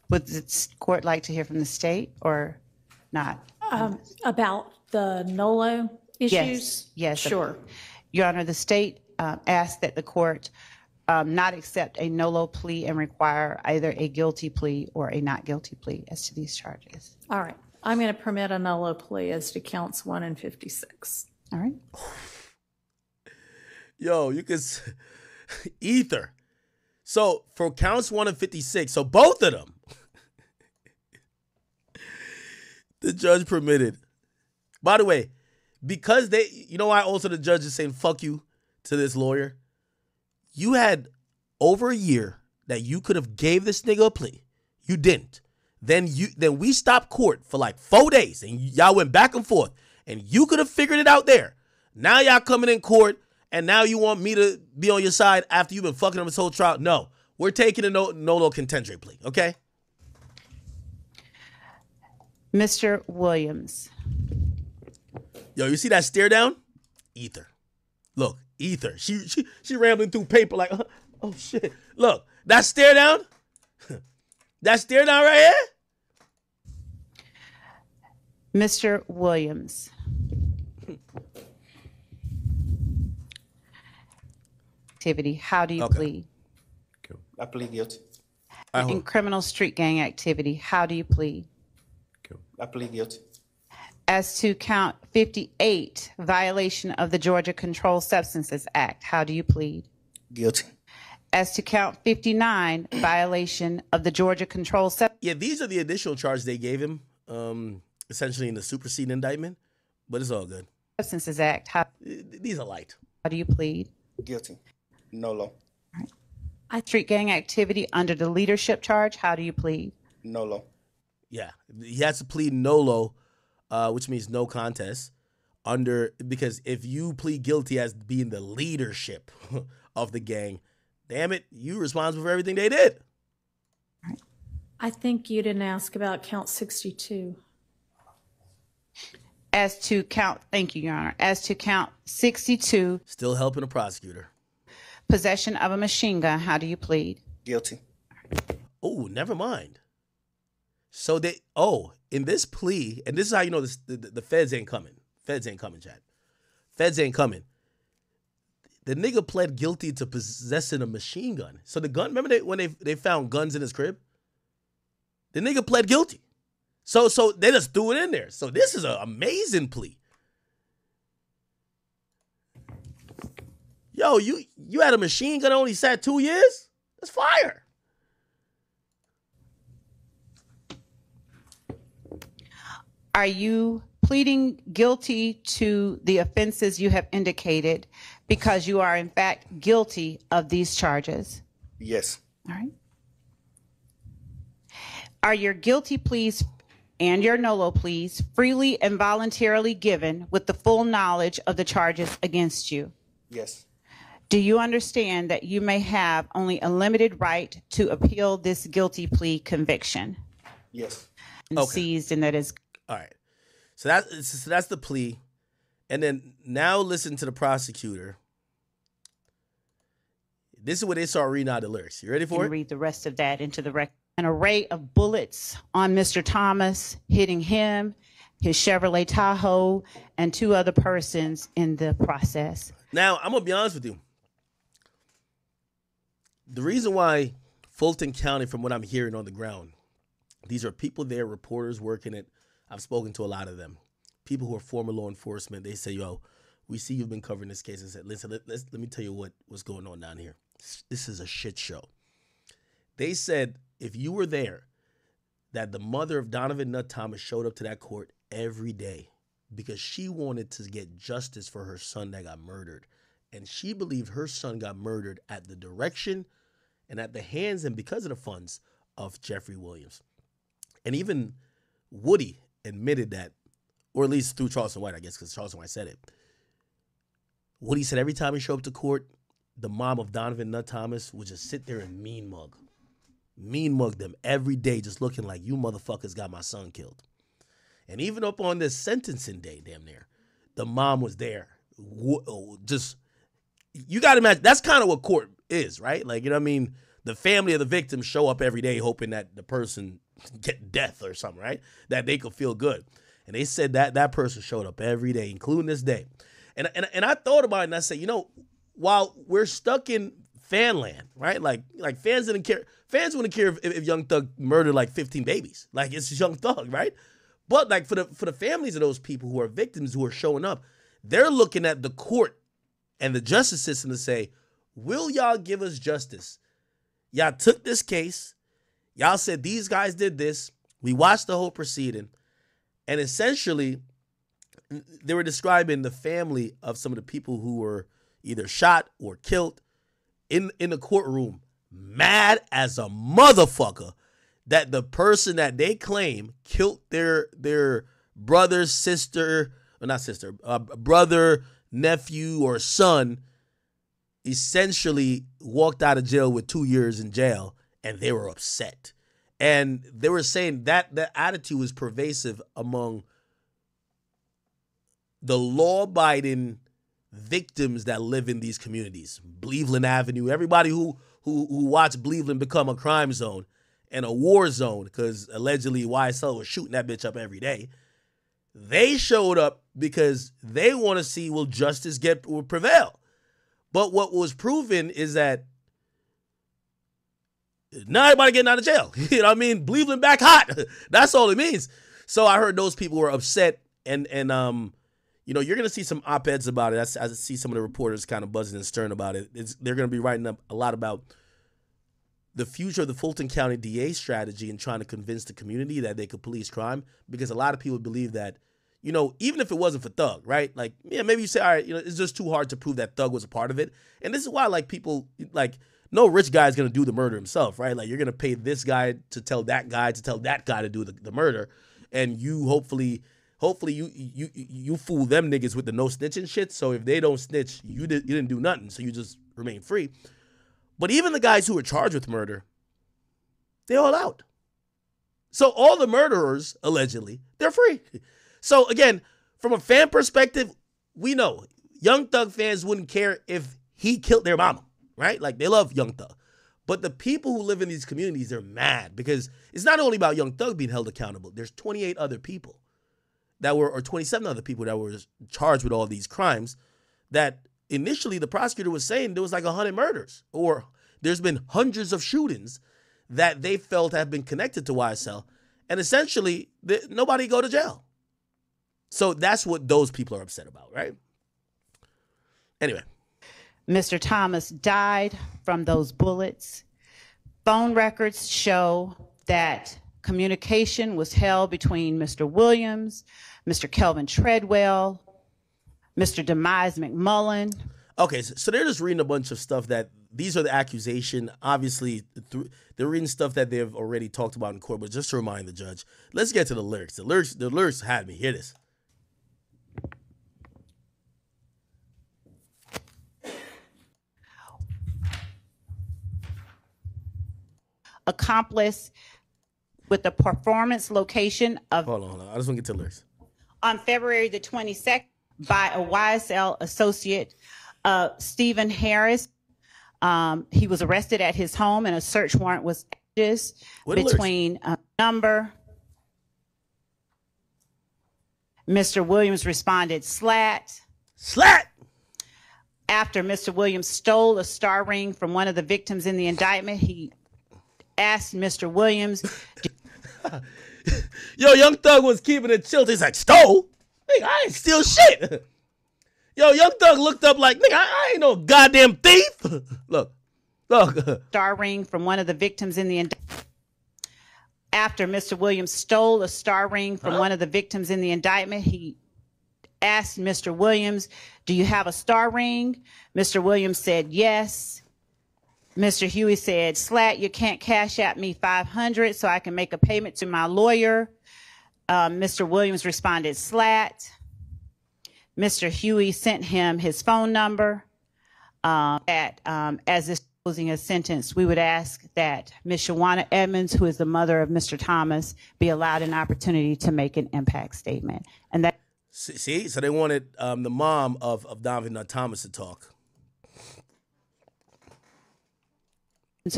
Would the court like to hear from the state or not? About the NOLO issues? Yes. Sure. Your Honor, the state asked that the court not accept a nolo plea and require either a guilty plea or a not guilty plea as to these charges. All right. I'm going to permit a nolo plea as to counts 1 and 56. All right. Yo, you can ether. So for counts 1 and 56, so both of them, the judge permitted. By the way, because you know why also the judge is saying fuck you to this lawyer? You had over a year that you could have gave this nigga a plea. You didn't. Then we stopped court for like 4 days and y'all went back and forth and you could have figured it out there. Now y'all coming in court and now you want me to be on your side after you've been fucking him this whole trial? No, we're taking a nolo contendere plea, okay? Mr. Williams. Yo, you see that stare down? Ether. Look, ether. She rambling through paper like, oh shit. Look, that stare down? That stare down right here? Mr. Williams. Activity. How do you plead? I plead guilty. In criminal street gang activity, how do you plead? I plead guilty. As to count 58, violation of the Georgia Controlled Substances Act, how do you plead? Guilty. As to count 59, violation of the Georgia Controlled Substances. Yeah, these are the additional charges they gave him, essentially in the superseding indictment, but it's all good. Substances Act, these are light. How do you plead? Guilty. Nolo. Street gang activity under the leadership charge, how do you plead? Nolo. Yeah, he has to plead nolo, which means no contest, because if you plead guilty as being the leadership of the gang, damn it, you're responsible for everything they did. I think you didn't ask about count 62. As to count, thank you, Your Honor. As to count 62. Still helping the prosecutor. Possession of a machine gun, how do you plead? Guilty. Oh, never mind. So in this plea, and this is how you know the feds ain't coming. Feds ain't coming, Chad. Feds ain't coming. The nigga pled guilty to possessing a machine gun. So the gun, remember when they found guns in his crib? The nigga pled guilty. So they just threw it in there. So this is an amazing plea. Yo, you had a machine gun only sat 2 years? That's fire. Are you pleading guilty to the offenses you have indicated because you are in fact guilty of these charges? Yes. All right. Are your guilty pleas and your nolo pleas freely and voluntarily given with the full knowledge of the charges against you? Yes. Do you understand that you may have only a limited right to appeal this guilty plea conviction? Yes. And seized, and that is all right. So that's the plea, and then now listen to the prosecutor. This is where they start reading out the lyrics. You ready for it? Read the rest of that into the record. An array of bullets on Mr. Thomas, hitting him, his Chevrolet Tahoe, and 2 other persons in the process. Now, I'm going to be honest with you. The reason why Fulton County, from what I'm hearing on the ground, these are people there, reporters working it. I've spoken to a lot of them. People who are former law enforcement, they say, yo, we see you've been covering this case. And said, listen, let me tell you what's going on down here. This is a shit show. They said if you were there, that the mother of Donovan Nutt Thomas showed up to that court every day because she wanted to get justice for her son that got murdered. And she believed her son got murdered at the direction and at the hands and because of the funds of Jeffrey Williams. And even Woody admitted that, or at least through Charleston White, I guess, because Charleston White said it. Woody said every time he showed up to court, the mom of Donovan Nutt Thomas would just sit there and mean mug them every day, just looking like, you motherfuckers got my son killed. And even up on this sentencing day, damn near, the mom was there. Just, you got to imagine, that's kind of what court is, right? Like, you know what I mean? The family of the victim show up every day hoping that the person get death or something, right? That they could feel good. And they said that person showed up every day, including this day. And I thought about it and I said, you know, while we're stuck in fan land, right? Like fans didn't care. Fans wouldn't care if Young Thug murdered like 15 babies. Like, it's Young Thug, right? But like for the families of those people who are victims who are showing up, they're looking at the court and the justice system to say, will y'all give us justice? Y'all took this case. Y'all said these guys did this. We watched the whole proceeding. And essentially, they were describing the family of some of the people who were either shot or killed in the courtroom, mad as a motherfucker that the person that they claim killed their brother, sister, or not sister, brother, nephew, or son, essentially walked out of jail with 2 years in jail, and they were upset. And they were saying that the attitude was pervasive among the law-abiding victims that live in these communities. Cleveland Avenue, everybody who watched Cleveland become a crime zone and a war zone, because allegedly YSL was shooting that bitch up every day. They showed up because they want to see, will justice will prevail. But what was proven is that not everybody getting out of jail. You know what I mean? Cleveland back hot. That's all it means. So I heard those people were upset, and you know, you're going to see some op-eds about it. I see some of the reporters kind of buzzing and stirring about it. They're going to be writing up a lot about the future of the Fulton County DA strategy and trying to convince the community that they could police crime, because a lot of people believe that, you know, even if it wasn't for Thug, right? Like, yeah, maybe you say, all right, you know, it's just too hard to prove that Thug was a part of it. And this is why, like, people, like, no rich guy is going to do the murder himself, right? Like, you're going to pay this guy to tell that guy to do the murder. And you hopefully you fool them niggas with the no snitching shit. So if they don't snitch, you didn't do nothing. So you just remain free. But even the guys who were charged with murder, they all out. So all the murderers, allegedly, they're free. So again, from a fan perspective, we know Young Thug fans wouldn't care if he killed their mama, right? Like, they love Young Thug. But the people who live in these communities, they're mad because it's not only about Young Thug being held accountable. There's 28 other people or 27 other people that were charged with all these crimes that initially the prosecutor was saying there was like 100 murders, or there's been hundreds of shootings that they felt have been connected to YSL. And essentially, nobody go to jail. So that's what those people are upset about, right? Anyway. Mr. Thomas died from those bullets. Phone records show that communication was held between Mr. Williams, Mr. Kelvin Treadwell, Mr. Demise McMullen. Okay, so they're just reading a bunch of stuff that these are the accusation. Obviously, they're reading stuff that they've already talked about in court, but just to remind the judge, let's get to the lyrics. The lyrics had me. Hear this. Accomplice with the performance location of... Hold on. I just want to get to the lyrics. On February the 22nd by a YSL associate, Stephen Harris. He was arrested at his home and a search warrant was issued between number. Mr. Williams responded, slat. Slat! After Mr. Williams stole a star ring from one of the victims in the indictment, he asked Mr. Williams. Yo, Young Thug was keeping it chill. He's like, stole? Nigga, I ain't steal shit. Yo, Young Thug looked up like, nigga, I ain't no goddamn thief. Look. Star ring from one of the victims in the indictment. After Mr. Williams stole a star ring from one of the victims in the indictment, he asked Mr. Williams, do you have a star ring? Mr. Williams said, yes. Mr. Huey said, slat, you can't cash at me $500 so I can make a payment to my lawyer. Mr. Williams responded, slat. Mr. Huey sent him his phone number. As this closing a sentence, we would ask that Ms. Shawana Edmonds, who is the mother of Mr. Thomas, be allowed an opportunity to make an impact statement. And that. See, so they wanted the mom of Donovan Thomas to talk.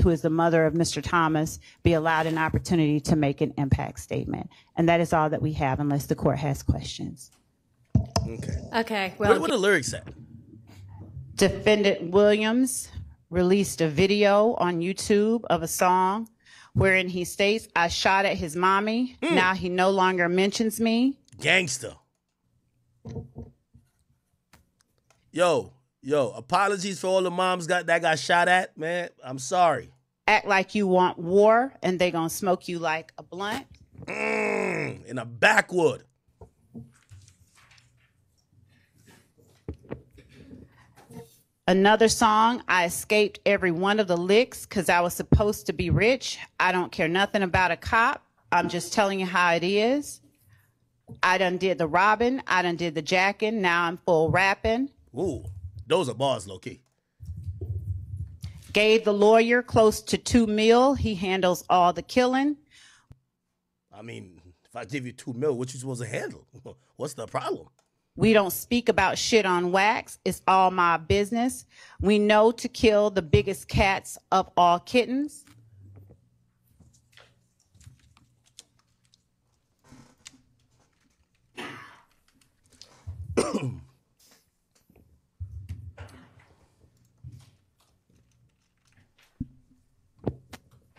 Who is the mother of Mr. Thomas, be allowed an opportunity to make an impact statement. And that is all that we have, unless the court has questions. Okay. Well, What the lyrics at? Defendant Williams released a video on YouTube of a song wherein he states, I shot at his mommy. Now he no longer mentions me. Gangster. Yo, apologies for all the moms that got shot at, man. I'm sorry. Act like you want war and they gonna smoke you like a blunt. In a backwood. Another song, I escaped every one of the licks because I was supposed to be rich. I don't care nothing about a cop. I'm just telling you how it is. I done did the robbing. I done did the jacking. Now I'm full rapping. Ooh, those are bars, low-key. Gave the lawyer close to $2 million. He handles all the killing. I mean, if I give you $2 million, what you supposed to handle? What's the problem? We don't speak about shit on wax. It's all my business. We know to kill the biggest cats of all kittens.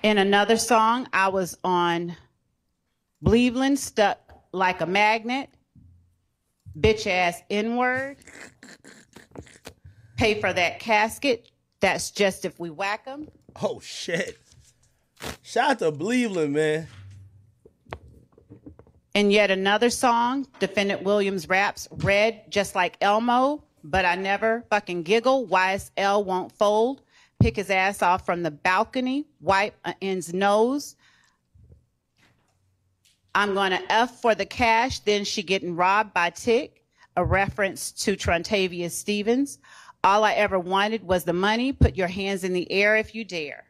In another song, I was on Cleveland, stuck like a magnet. Bitch ass N-word. Pay for that casket. That's just if we whack them. Oh, shit. Shout out to Cleveland, man. In yet another song, Defendant Williams raps, red just like Elmo, but I never fucking giggle. YSL won't fold. Pick his ass off from the balcony. Wipe an end's nose. I'm going to F for the cash, then she getting robbed by Tick, a reference to Trontavious Stevens. All I ever wanted was the money. Put your hands in the air if you dare.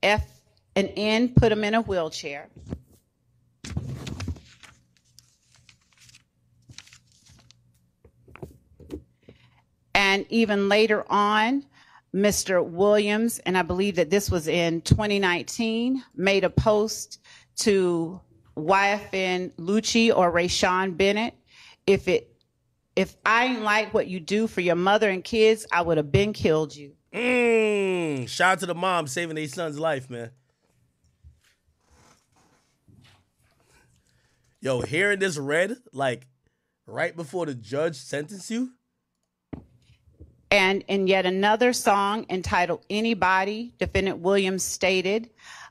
F and N, put him in a wheelchair. And even later on, Mr. Williams, and I believe that this was in 2019, made a post to YFN Lucci or Rayshawn Bennett. If I ain't like what you do for your mother and kids, I would have been killed you. Shout out to the mom saving their son's life, man. Yo, hearing this read, like, right before the judge sentenced you. And in yet another song entitled Anybody, Defendant Williams stated,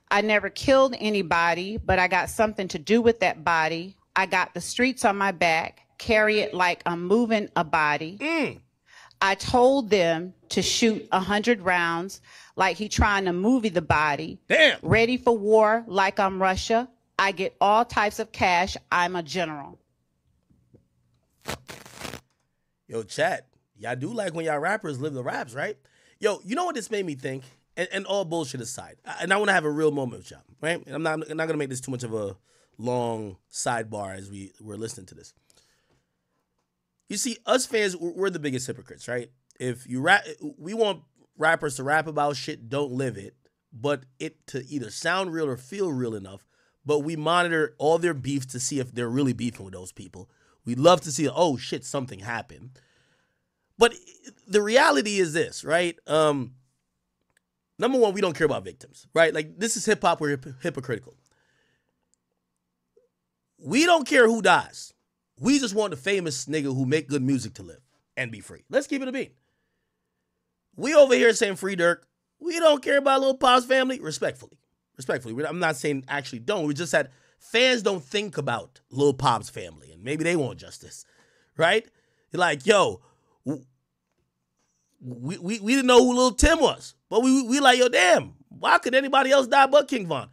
I never killed anybody, but I got something to do with that body. I got the streets on my back, carry it like I'm moving a body. I told them to shoot 100 rounds like he trying to movie the body. Damn. Ready for war like I'm Russia. I get all types of cash. I'm a general. Yo, chat. Y'all do like when y'all rappers live the raps, right? Yo, you know what this made me think? And all bullshit aside, and I want to have a real moment with y'all, right? And I'm not going to make this too much of a long sidebar as we're listening to this. You see, us fans, we're the biggest hypocrites, right? If you rap, we want rappers to rap about shit, don't live it, but it to either sound real or feel real enough. But we monitor all their beefs to see if they're really beefing with those people. We love to see, oh shit, something happened. But the reality is this, right? Number one, we don't care about victims, right? Like, this is hip-hop, we're hypocritical. We don't care who dies. We just want the famous nigga who make good music to live and be free. Let's keep it a beat. We over here saying free Dirk. We don't care about Lil Pop's family. Respectfully. I'm not saying actually don't. We just said fans don't think about Lil Pop's family and maybe they want justice, right? You're like, yo, we didn't know who Lil Tim was, but we like, yo, damn, why could anybody else die but King Von?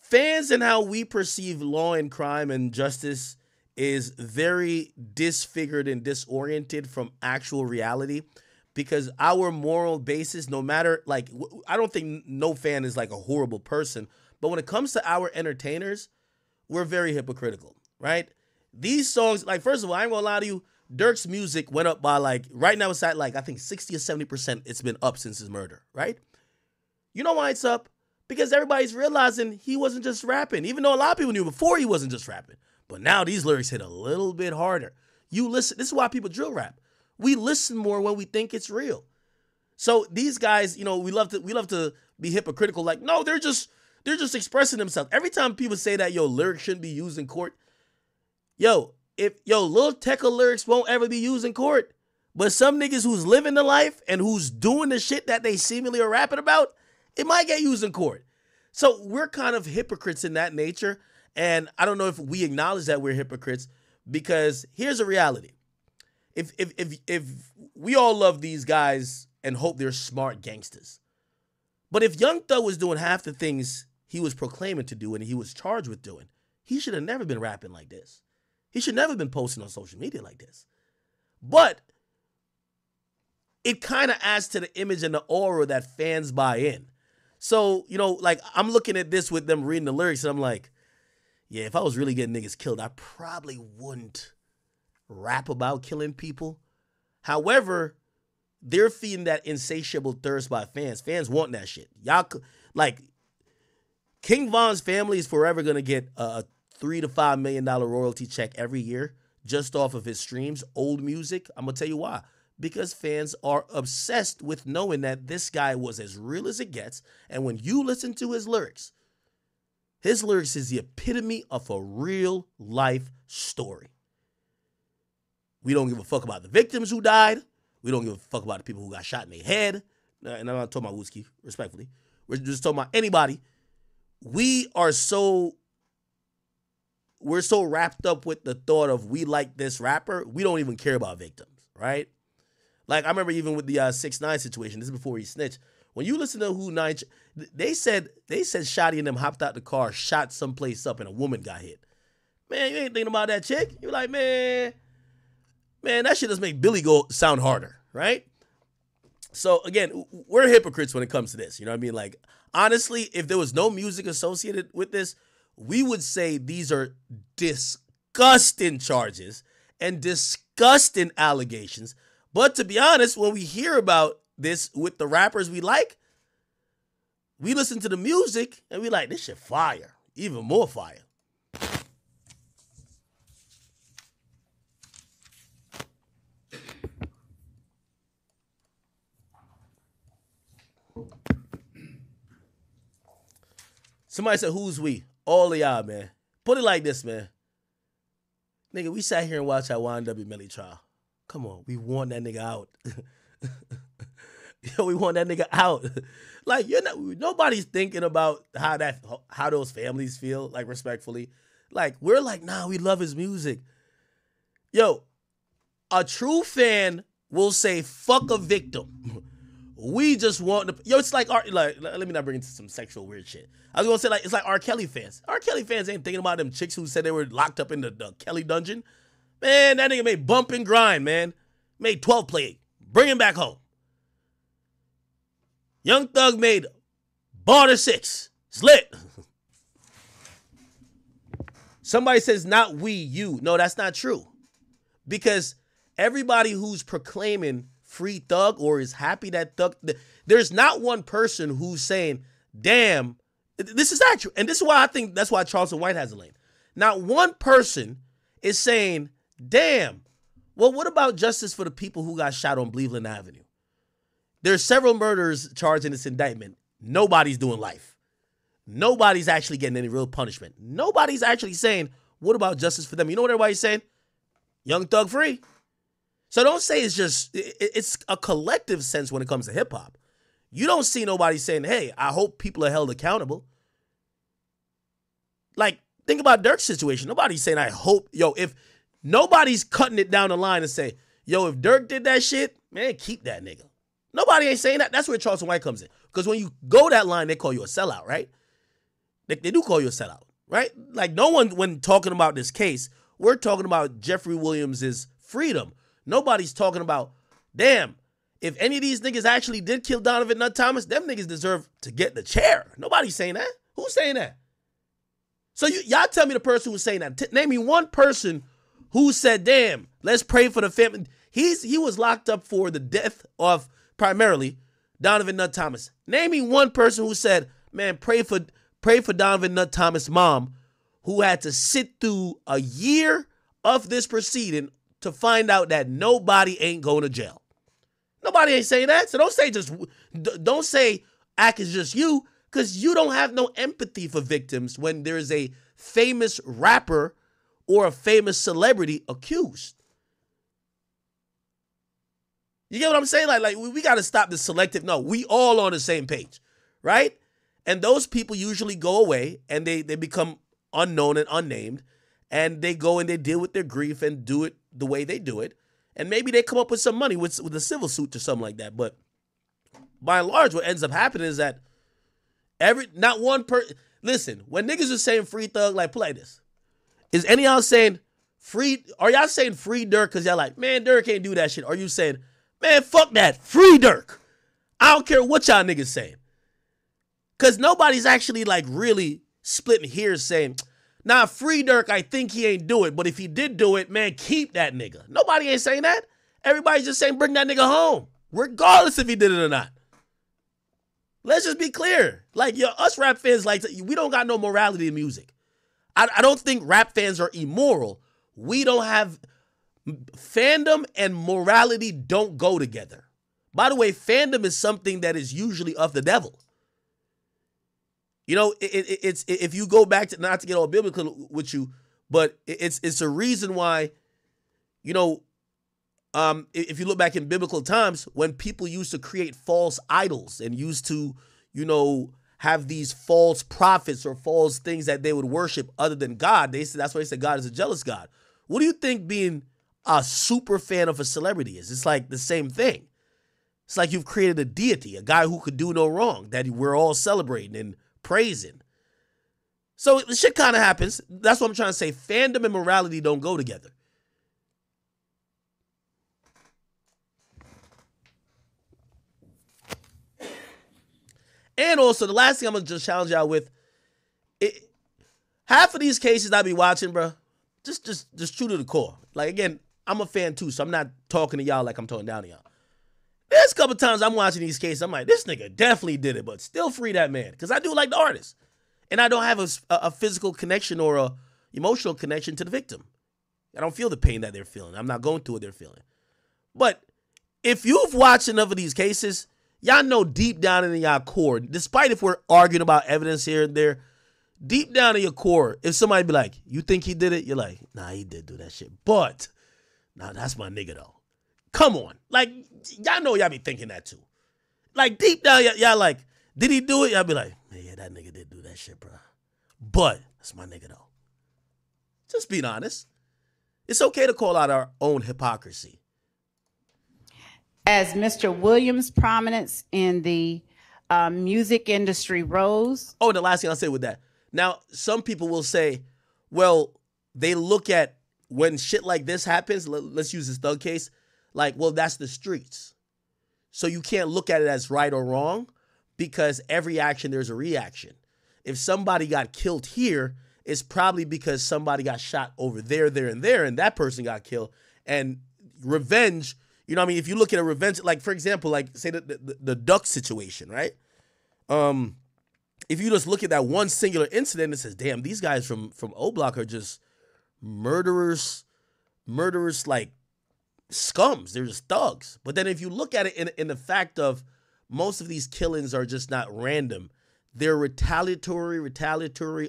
Fans and how we perceive law and crime and justice is very disfigured and disoriented from actual reality because our moral basis, no matter, like, I don't think no fan is like a horrible person, but when it comes to our entertainers, we're very hypocritical, right? These songs, like, first of all, I ain't gonna lie to you, Dirk's music went up by, like, right now it's at, like, I think 60 or 70% it's been up since his murder, right? You know why it's up? Because everybody's realizing he wasn't just rapping, even though a lot of people knew before he wasn't just rapping. But now these lyrics hit a little bit harder. You listen. This is why people drill rap. We listen more when we think it's real. So these guys, you know, we love to be hypocritical. Like, no, they're just expressing themselves. Every time people say that, lyrics shouldn't be used in court. Lil Tecca lyrics won't ever be used in court. But some niggas who's living the life and who's doing the shit that they seemingly are rapping about, it might get used in court. So we're kind of hypocrites in that nature. And I don't know if we acknowledge that we're hypocrites, because here's a reality. If we all love these guys and hope they're smart gangsters, but if Young Thug was doing half the things he was proclaiming to do and he was charged with doing, he should have never been rapping like this. He should never been posting on social media like this. But it kind of adds to the image and the aura that fans buy in. So, like, I'm looking at this with them reading the lyrics, and I'm like, yeah, if I was really getting niggas killed, I probably wouldn't rap about killing people. However, they're feeding that insatiable thirst by fans. Fans want that shit. Y'all, like, King Von's family is forever going to get a $3 to $5 million royalty check every year just off of his streams, old music. I'm going to tell you why. Because fans are obsessed with knowing that this guy was as real as it gets. And when you listen to his lyrics is the epitome of a real life story. We don't give a fuck about the victims who died. We don't give a fuck about the people who got shot in their head. And I'm not talking about Wooski, respectfully. We're just talking about anybody. We're so wrapped up with the thought of we like this rapper, we don't even care about victims, right? Like, I remember even with the 6ix9ine situation, this is before he snitched. When you listen to Who 9, they said Shotty and them hopped out the car, shot someplace up, and a woman got hit. Man, you ain't thinking about that chick. You're like, man, that shit does make Billy go sound harder, right? So, again, we're hypocrites when it comes to this. You know what I mean? Like, honestly, if there was no music associated with this, we would say these are disgusting charges and disgusting allegations. But to be honest, when we hear about this with the rappers we like, we listen to the music and we like, this shit fire. Even more fire. Somebody said, who's we? All of y'all, man. Put it like this, man. Nigga, we sat here and watched that YNW Melly trial. Come on, we want that nigga out. Yo, we want that nigga out. Like, nobody's thinking about how those families feel, like, respectfully. Like, we're like, nah, we love his music. Yo, a true fan will say, fuck a victim. We just want to, it's like let me not bring into some sexual weird shit. I was gonna say, like, it's like R. Kelly fans. R. Kelly fans ain't thinking about them chicks who said they were locked up in the Kelly dungeon. Man, that nigga made Bump and Grind, man. Made 12 Play. Bring him back home. Young Thug made Barter 6. It's lit. Somebody says, not we, you. No, that's not true. Because everybody who's proclaiming free Thug or is happy that Thug, there's not one person who's saying, damn, this is not true. And this is why I think that's why Charleston White has a lane. Not one person is saying, damn, well, what about justice for the people who got shot on Cleveland Avenue? There's several murders charged in this indictment. Nobody's doing life. Nobody's actually getting any real punishment. Nobody's actually saying, what about justice for them? You know what everybody's saying? Young Thug free. So don't say it's a collective sense when it comes to hip hop. You don't see nobody saying, hey, I hope people are held accountable. Like, think about Dirk's situation. Nobody's saying, I hope, if nobody's cutting it down the line and say, if Dirk did that shit, man, keep that nigga. Nobody ain't saying that. That's where Charleston White comes in. Because when you go that line, they call you a sellout, right? They do call you a sellout, right? Like, no one, when talking about this case, we're talking about Jeffrey Williams' freedom. Nobody's talking about, damn, if any of these niggas actually did kill Donovan Nutt Thomas, them niggas deserve to get the chair. Nobody's saying that. Who's saying that? So y'all tell me the person who's saying that. Name me one person who said, damn, let's pray for the family. He was locked up for the death of, primarily, Donovan Nutt Thomas. Name me one person who said, man, pray for Donovan Nutt Thomas' mom, who had to sit through a year of this proceeding, to find out that nobody ain't going to jail. Nobody ain't saying that. So don't say Ak is just you, because you don't have no empathy for victims when there's a famous rapper or a famous celebrity accused. You get what I'm saying? Like we got to stop the selective. No, we all on the same page, right? And those people usually go away and they become unknown and unnamed, and they go and they deal with their grief and do it the way they do it. And maybe they come up with some money with a civil suit or something like that. But by and large, what ends up happening is that not one person. Listen, when niggas are saying free Thug, like play this. Is any of y'all saying free? Are y'all saying free Dirk because y'all like, man, Dirk can't do that shit? Or are you saying, man, fuck that, free Dirk? I don't care what y'all niggas saying. Because nobody's actually like really splitting hairs saying, nah, free Dirk, I think he ain't do it. But if he did do it, man, keep that nigga. Nobody ain't saying that. Everybody's just saying bring that nigga home, regardless if he did it or not. Let's just be clear. Like, us rap fans, like, we don't got no morality in music. I don't think rap fans are immoral. We don't have fandom and morality don't go together. By the way, fandom is something that is usually of the devil. You know, it's if you go back to, not to get all biblical with you, but it's a reason why, you know, if you look back in biblical times, when people used to create false idols and used to, you know, have these false prophets or false things that they would worship other than God, that's why they said God is a jealous God. What do you think being a super fan of a celebrity is? It's like the same thing. It's like you've created a deity, a guy who could do no wrong, that we're all celebrating and praising. So the shit kind of happens. That's what I'm trying to say. Fandom and morality don't go together. And also, the last thing I'm going to just challenge y'all with, half of these cases I be watching, bro, just true to the core. Like, again, I'm a fan too, so I'm not talking to y'all like I'm talking down to y'all. There's a couple times I'm watching these cases, I'm like, this nigga definitely did it, but still free that man. Because I do like the artist. And I don't have a physical connection or a emotional connection to the victim. I don't feel the pain that they're feeling. I'm not going through what they're feeling. But if you've watched enough of these cases, y'all know deep down in y'all core, despite if we're arguing about evidence here and there, deep down in your core, if somebody be like, you think he did it? You're like, nah, he did do that shit. But, nah, that's my nigga though. Come on. Like, y'all know y'all be thinking that too. Like, deep down, y'all like, did he do it? Y'all be like, yeah, that nigga did do that shit, bro. But, that's my nigga though. Just being honest. It's okay to call out our own hypocrisy. As Mr. Williams' prominence in the music industry rose. Oh, the last thing I'll say with that. Now, some people will say, well, they look at when shit like this happens, let's use this Thug case, like, well, that's the streets. So you can't look at it as right or wrong because every action, there's a reaction. If somebody got killed here, it's probably because somebody got shot over there, there, and there, and that person got killed. And revenge, you know what I mean? If you look at a revenge, like, for example, like, say the duck situation, right? If you just look at that one singular incident, it says, damn, these guys from O Block are just murderers like scums. They're just thugs. But then if you look at it in the fact of most of these killings are just not random. They're retaliatory,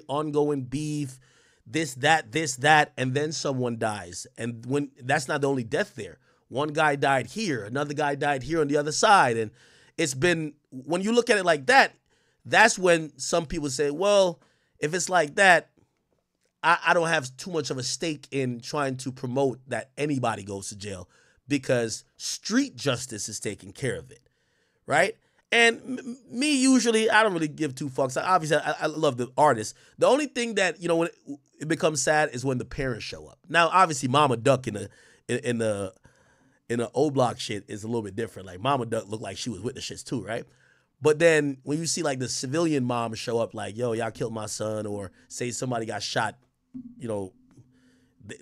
ongoing beef, this, that, and then someone dies. And when that's not the only death there. One guy died here, another guy died here on the other side. And it's been, when you look at it like that, that's when some people say, well, if it's like that, I don't have too much of a stake in trying to promote that anybody goes to jail because street justice is taking care of it, right? And me, usually, I don't really give two fucks. Obviously, I love the artist. The only thing that, you know, when it becomes sad is when the parents show up. Now, obviously, Mama Duck in the O Block shit is a little bit different. Like, Mama Duck looked like she was with the shits too, right? But then when you see like the civilian mom show up like, yo, y'all killed my son, or say somebody got shot, you know,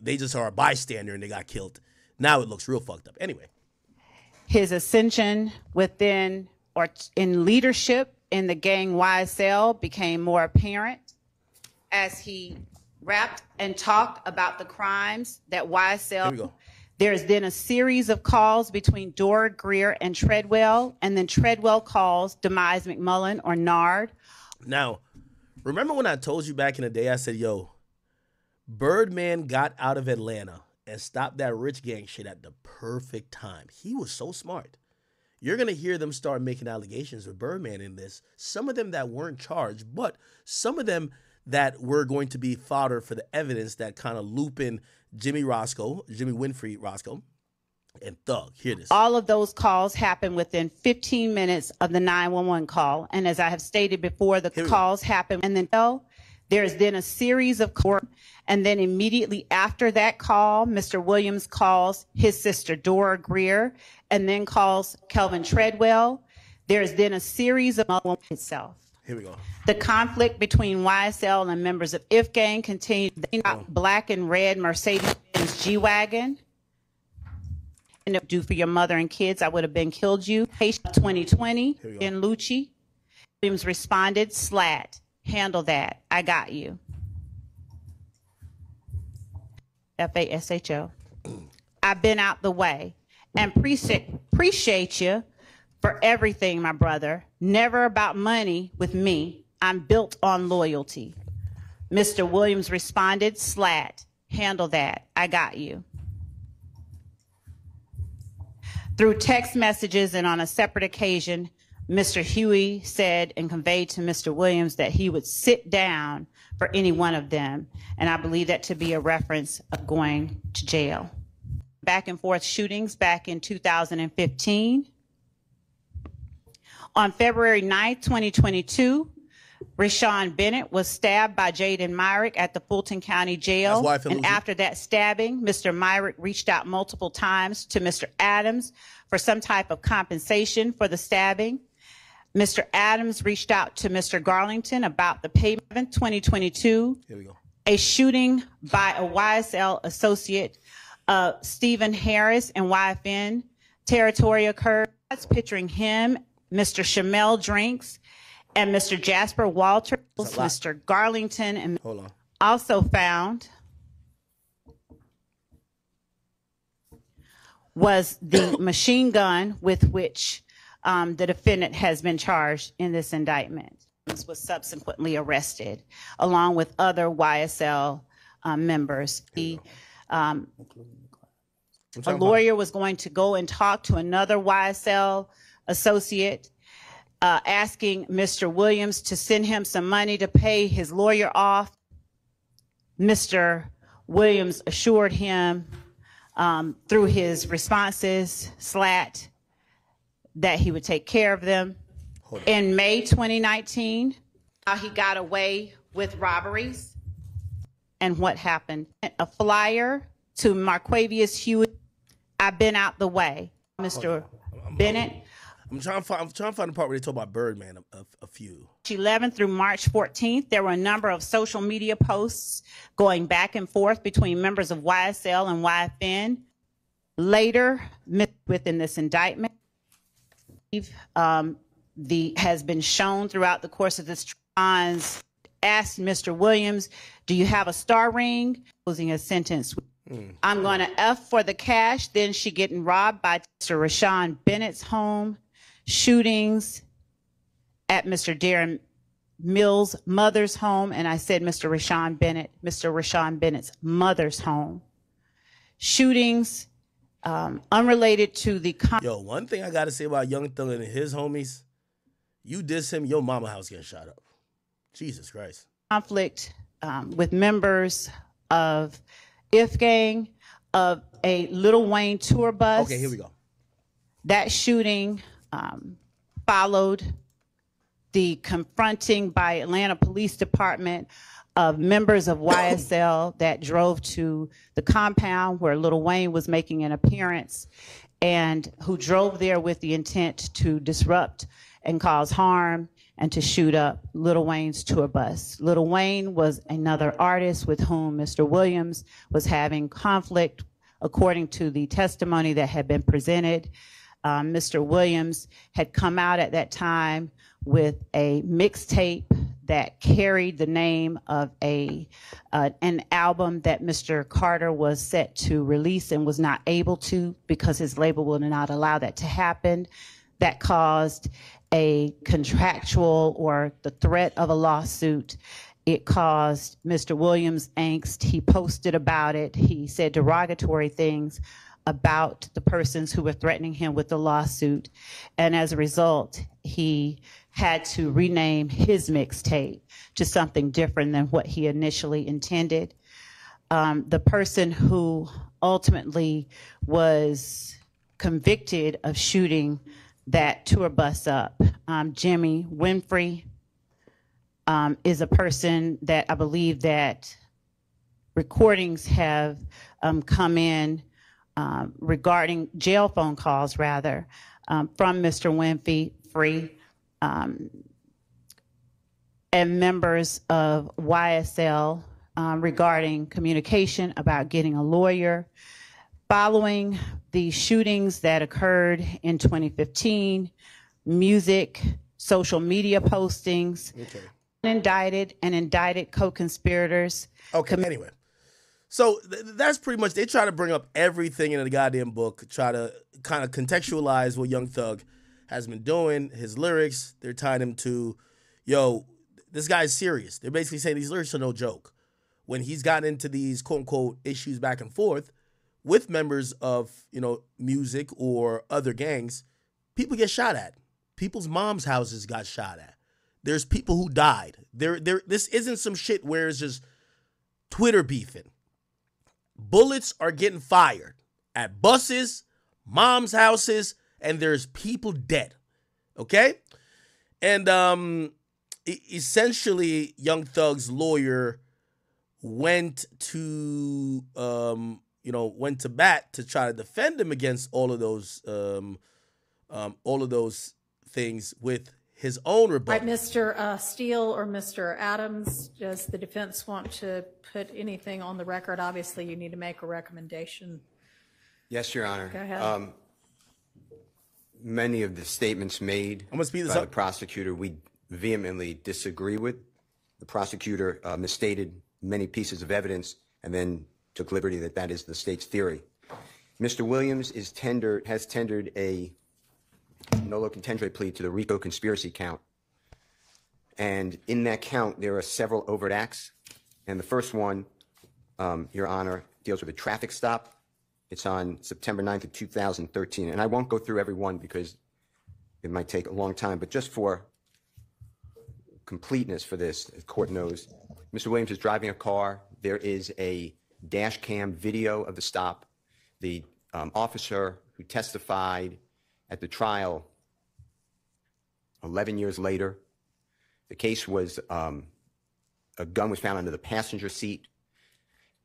they just are a bystander and they got killed. Now it looks real fucked up. Anyway. His ascension within or in leadership in the gang YSL became more apparent as he rapped and talked about the crimes that YSL There's then a series of calls between Dora Greer and Treadwell, and then Treadwell calls Demise McMullen or Nard. Now, remember when I told you back in the day, I said, yo, Birdman got out of Atlanta and stopped that rich gang shit at the perfect time. He was so smart. You're going to hear them start making allegations with Birdman in this. Some of them that weren't charged, but some of them that were going to be fodder for the evidence that kind of loop in Jimmy Winfrey Roscoe, and Thug. Hear this. All of those calls happened within 15 minutes of the 911 call. And as I have stated before, the calls happen. And then there's then a series of calls. And then immediately after that call, Mr. Williams calls his sister Dora Greer and then calls Kelvin Treadwell. There's then a series of itself. Here we go. The conflict between YSL and members of IF Gang continued. Black and red Mercedes-Benz G-Wagon. And do for your mother and kids, I would have been killed you. 2020 in Lucci. Williams responded, slat, handle that, I got you. FASHO. I've been out the way and appreciate you for everything, my brother. Never about money with me. I'm built on loyalty. Mr. Williams responded, slat, handle that, I got you. Through text messages and on a separate occasion, Mr. Huey said and conveyed to Mr. Williams that he would sit down for any one of them. And I believe that to be a reference of going to jail. Back and forth shootings back in 2015. On February 9th, 2022, Rashawn Bennett was stabbed by Jaden Myrick at the Fulton County Jail. And after that stabbing, Mr. Myrick reached out multiple times to Mr. Adams for some type of compensation for the stabbing. Mr. Adams reached out to Mr. Garlington about the payment. 2022, here we go. A shooting by a YSL associate, Stephen Harris in YFN territory occurred. That's picturing him, Mr. Shamel Drinks, and Mr. Jasper Walters. Mr. Garlington and also found was the machine gun with which the defendant has been charged in this indictment. This was subsequently arrested along with other YSL members. A lawyer was going to go and talk to another YSL associate, asking Mr. Williams to send him some money to pay his lawyer off. Mr. Williams assured him through his responses, slat, that he would take care of them. In May 2019, he got away with robberies. And what happened? A flyer to Marquavius Hewitt. I've been out the way. Mr. Bennett. I'm trying to find the part where they talk about Birdman a few. 11th through March 14th, there were a number of social media posts going back and forth between members of YSL and YFN. Later, within this indictment, has been shown throughout the course of this trial. Asked Mr. Williams, do you have a star ring? Closing a sentence. I'm going to F for the cash. Then she getting robbed by Mr. Rashawn Bennett's home. Shootings at Mr. Darren Mills' mother's home. And I said Mr. Rashawn Bennett's mother's home. Shootings unrelated to the... Yo, one thing I got to say about Young Thug and his homies, you diss him, your mama house getting shot up. Jesus Christ. Conflict with members of IF Gang, of a Lil Wayne tour bus. Okay, here we go. That shooting followed the confronting by Atlanta Police Department of members of YSL that drove to the compound where Lil Wayne was making an appearance and who drove there with the intent to disrupt and cause harm and to shoot up Lil Wayne's tour bus. Lil Wayne was another artist with whom Mr. Williams was having conflict, according to the testimony that had been presented. Mr. Williams had come out at that time with a mixtape that carried the name of an album that Mr. Carter was set to release and was not able to because his label would not allow that to happen. That caused a contractual or the threat of a lawsuit. It caused Mr. Williams angst. He posted about it. He said derogatory things about the persons who were threatening him with the lawsuit. And as a result, he had to rename his mixtape to something different than what he initially intended. The person who ultimately was convicted of shooting that tour bus up, Jimmy Winfrey, is a person that I believe that recordings have come in regarding jail phone calls, rather, from Mr. Winfrey and members of YSL regarding communication about getting a lawyer. Following the shootings that occurred in 2015, music, social media postings, indicted co-conspirators. Okay, anyway. So that's pretty much, they try to bring up everything in the goddamn book, try to kind of contextualize what Young Thug has been doing, his lyrics. They're tying him to, yo, this guy's serious. They're basically saying these lyrics are no joke. When he's gotten into these quote-unquote issues back and forth with members of, you know, music or other gangs, people get shot at. People's moms' houses got shot at. There's people who died. This isn't some shit where it's just Twitter beefing. Bullets are getting fired at buses, moms' houses, and there's people dead. Okay? And essentially, Young Thug's lawyer went to bat to try to defend him against all of those things with his own rebuttal. Right, Mr. Steele or Mr. Adams, does the defense want to put anything on the record? Obviously, you need to make a recommendation. Yes, Your Honor. Go ahead. Many of the statements made by the prosecutor, we vehemently disagree with. The prosecutor misstated many pieces of evidence and then took liberty that is the state's theory. Mr. Williams has tendered a nolo contendere plea to the RICO conspiracy count. And in that count, there are several overt acts. And the first one, Your Honor, deals with a traffic stop. It's on September 9th of 2013. And I won't go through every one because it might take a long time. But just for completeness for this, the court knows, Mr. Williams is driving a car. There is a dash cam video of the stop. The officer who testified at the trial 11 years later, the case was a gun was found under the passenger seat.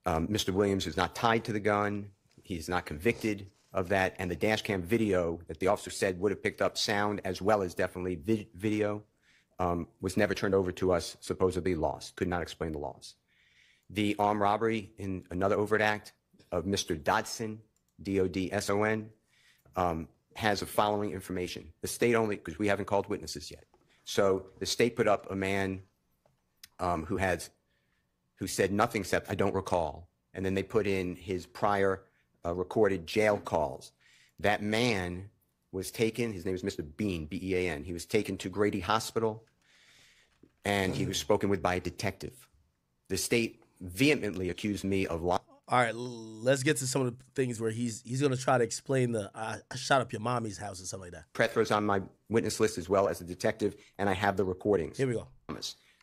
Mr. Williams is not tied to the gun. He's not convicted of that. And the dash cam video that the officer said would have picked up sound as well as definitely video was never turned over to us, supposedly lost. Could not explain the loss. The armed robbery in another overt act of Mr. Dodson, D-O-D-S-O-N, has the following information. The state only, because we haven't called witnesses yet. So the state put up a man who said nothing except, I don't recall. And then they put in his prior recorded jail calls. That man was taken, his name is Mr. Bean, B-E-A-N. He was taken to Grady Hospital, and he was spoken with by a detective. The state vehemently accused me of lying. All right, let's get to some of the things where he's going to try to explain the I shot up your mommy's house or something like that. Prethro's on my witness list as well as a detective, and I have the recordings. Here we go.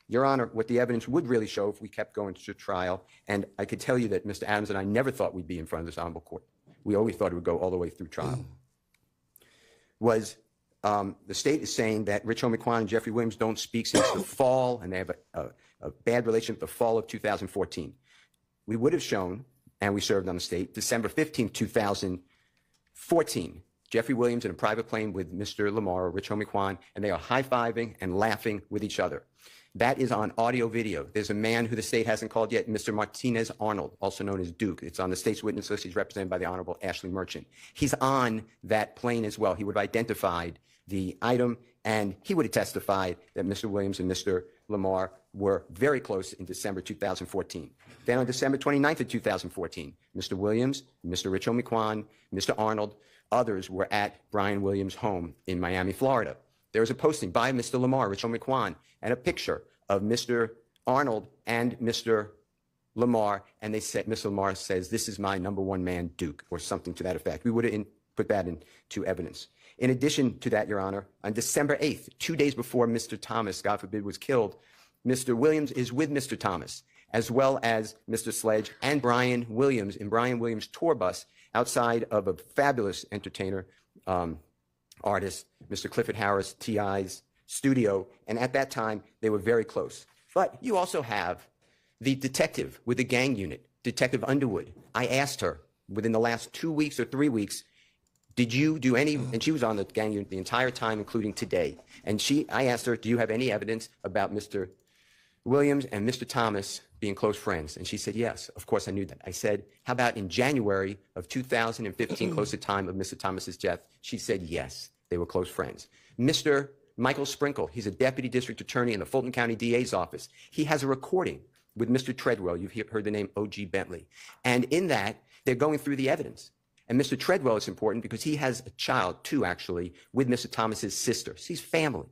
Your Honor, what the evidence would really show if we kept going to trial, and I could tell you that Mr. Adams and I never thought we'd be in front of this honorable court. We always thought it would go all the way through trial. Was the state is saying that Rich Homie Quan and Jeffrey Williams don't speak since the fall, and they have a bad relationship the fall of 2014. We would have shown, and we served on the state, December 15, 2014, Jeffrey Williams in a private plane with Mr. Lamar or Rich Homie Quan, and they are high-fiving and laughing with each other. That is on audio video. There's a man who the state hasn't called yet, Mr. Martinez Arnold, also known as Duke. It's on the state's witness list. He's represented by the Honorable Ashley Merchant. He's on that plane as well. He would have identified the item And he would have testified that Mr. Williams and Mr. Lamar were very close in December 2014. Then on December 29th of 2014, Mr. Williams, Mr. Rich Omiquan, Mr. Arnold, others were at Brian Williams' home in Miami, Florida. There was a posting by Mr. Lamar, Rich Omiquan, and a picture of Mr. Arnold and Mr. Lamar, and they said, Mr. Lamar says, "This is my #1 man, Duke," or something to that effect. We would have put that into evidence. In addition to that, Your Honor, on December 8th, 2 days before Mr. Thomas, God forbid, was killed, Mr. Williams is with Mr. Thomas, as well as Mr. Sledge and Brian Williams in Brian Williams' tour bus outside of a fabulous entertainer, artist, Mr. Clifford Harris, T.I.'s studio. And at that time, they were very close. But you also have the detective with the gang unit, Detective Underwood. I asked her within the last 2 weeks or 3 weeks, did you do any, and she was on the gang unit the entire time, including today. And I asked her, do you have any evidence about Mr. Williams and Mr. Thomas being close friends? And she said, yes. Of course, I knew that. I said, how about in January of 2015, close to time of Mr. Thomas's death? She said, yes, they were close friends. Mr. Michael Sprinkle, he's a deputy district attorney in the Fulton County DA's office. He has a recording with Mr. Treadwell. You've heard the name O.G. Bentley. And in that, they're going through the evidence. And Mr. Treadwell is important because he has a child, too, actually, with Mr. Thomas's sister. So he's family.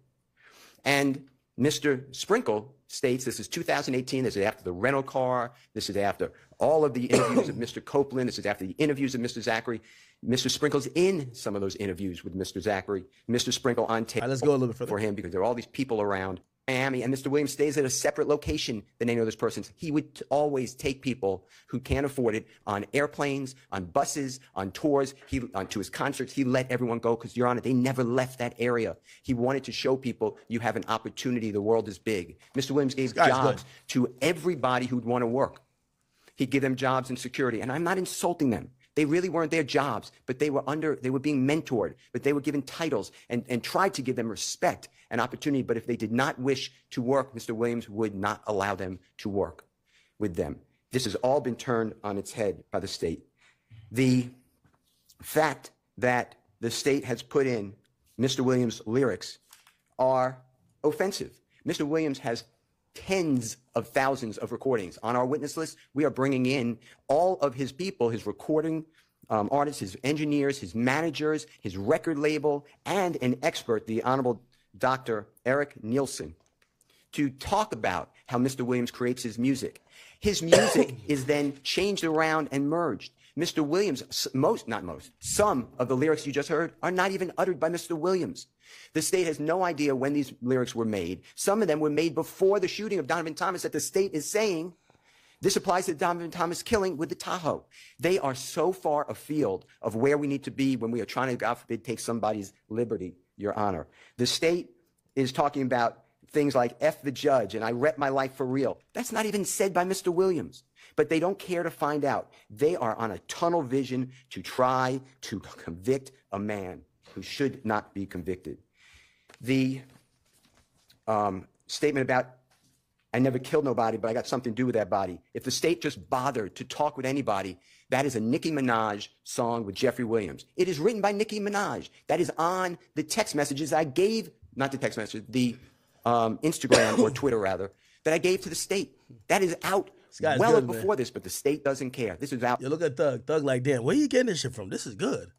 And Mr. Sprinkle states this is 2018. This is after the rental car. This is after all of the interviews of Mr. Copeland. This is after the interviews of Mr. Zachary. Mr. Sprinkle's in some of those interviews with Mr. Zachary. Mr. Sprinkle on tape. Let's go a little bit further for him because there are all these people around Miami, and Mr. Williams stays at a separate location than they know this person. He would always take people who can't afford it on airplanes, on buses, on tours, to his concerts. He let everyone go because, Your Honor, they never left that area. He wanted to show people you have an opportunity. The world is big. Mr. Williams gave jobs to everybody who'd want to work. He'd give them jobs and security, and I'm not insulting them. They really weren't their jobs, but they were being mentored, but they were given titles and tried to give them respect and opportunity. But if they did not wish to work, Mr. Williams would not allow them to work with them. This has all been turned on its head by the state. The fact that the state has put in Mr. Williams' lyrics are offensive. Mr. Williams has tens of thousands of recordings. On our witness list, we are bringing in all of his people, his recording artists, his engineers, his managers, his record label, and an expert, the Honorable Dr. Eric Nielsen, to talk about how Mr. Williams creates his music. His music is then changed around and merged. Mr. Williams, some of the lyrics you just heard are not even uttered by Mr. Williams. The state has no idea when these lyrics were made. Some of them were made before the shooting of Donovan Thomas that the state is saying this applies to the Donovan Thomas killing with the Tahoe. They are so far afield of where we need to be when we are trying to, God forbid, take somebody's liberty, Your Honor. The state is talking about things like F the judge and I rep my life for real. That's not even said by Mr. Williams. But they don't care to find out. They are on a tunnel vision to try to convict a man who should not be convicted. The statement about I never killed nobody, but I got something to do with that body. If the state just bothered to talk with anybody, that is a Nicki Minaj song with Jeffrey Williams. It is written by Nicki Minaj. That is on the text messages I gave, not the text message, the Instagram or Twitter rather, that I gave to the state. That is out well before this, but the state doesn't care. This is out. You look at Thug. Thug like, damn, where you getting this shit from? This is good.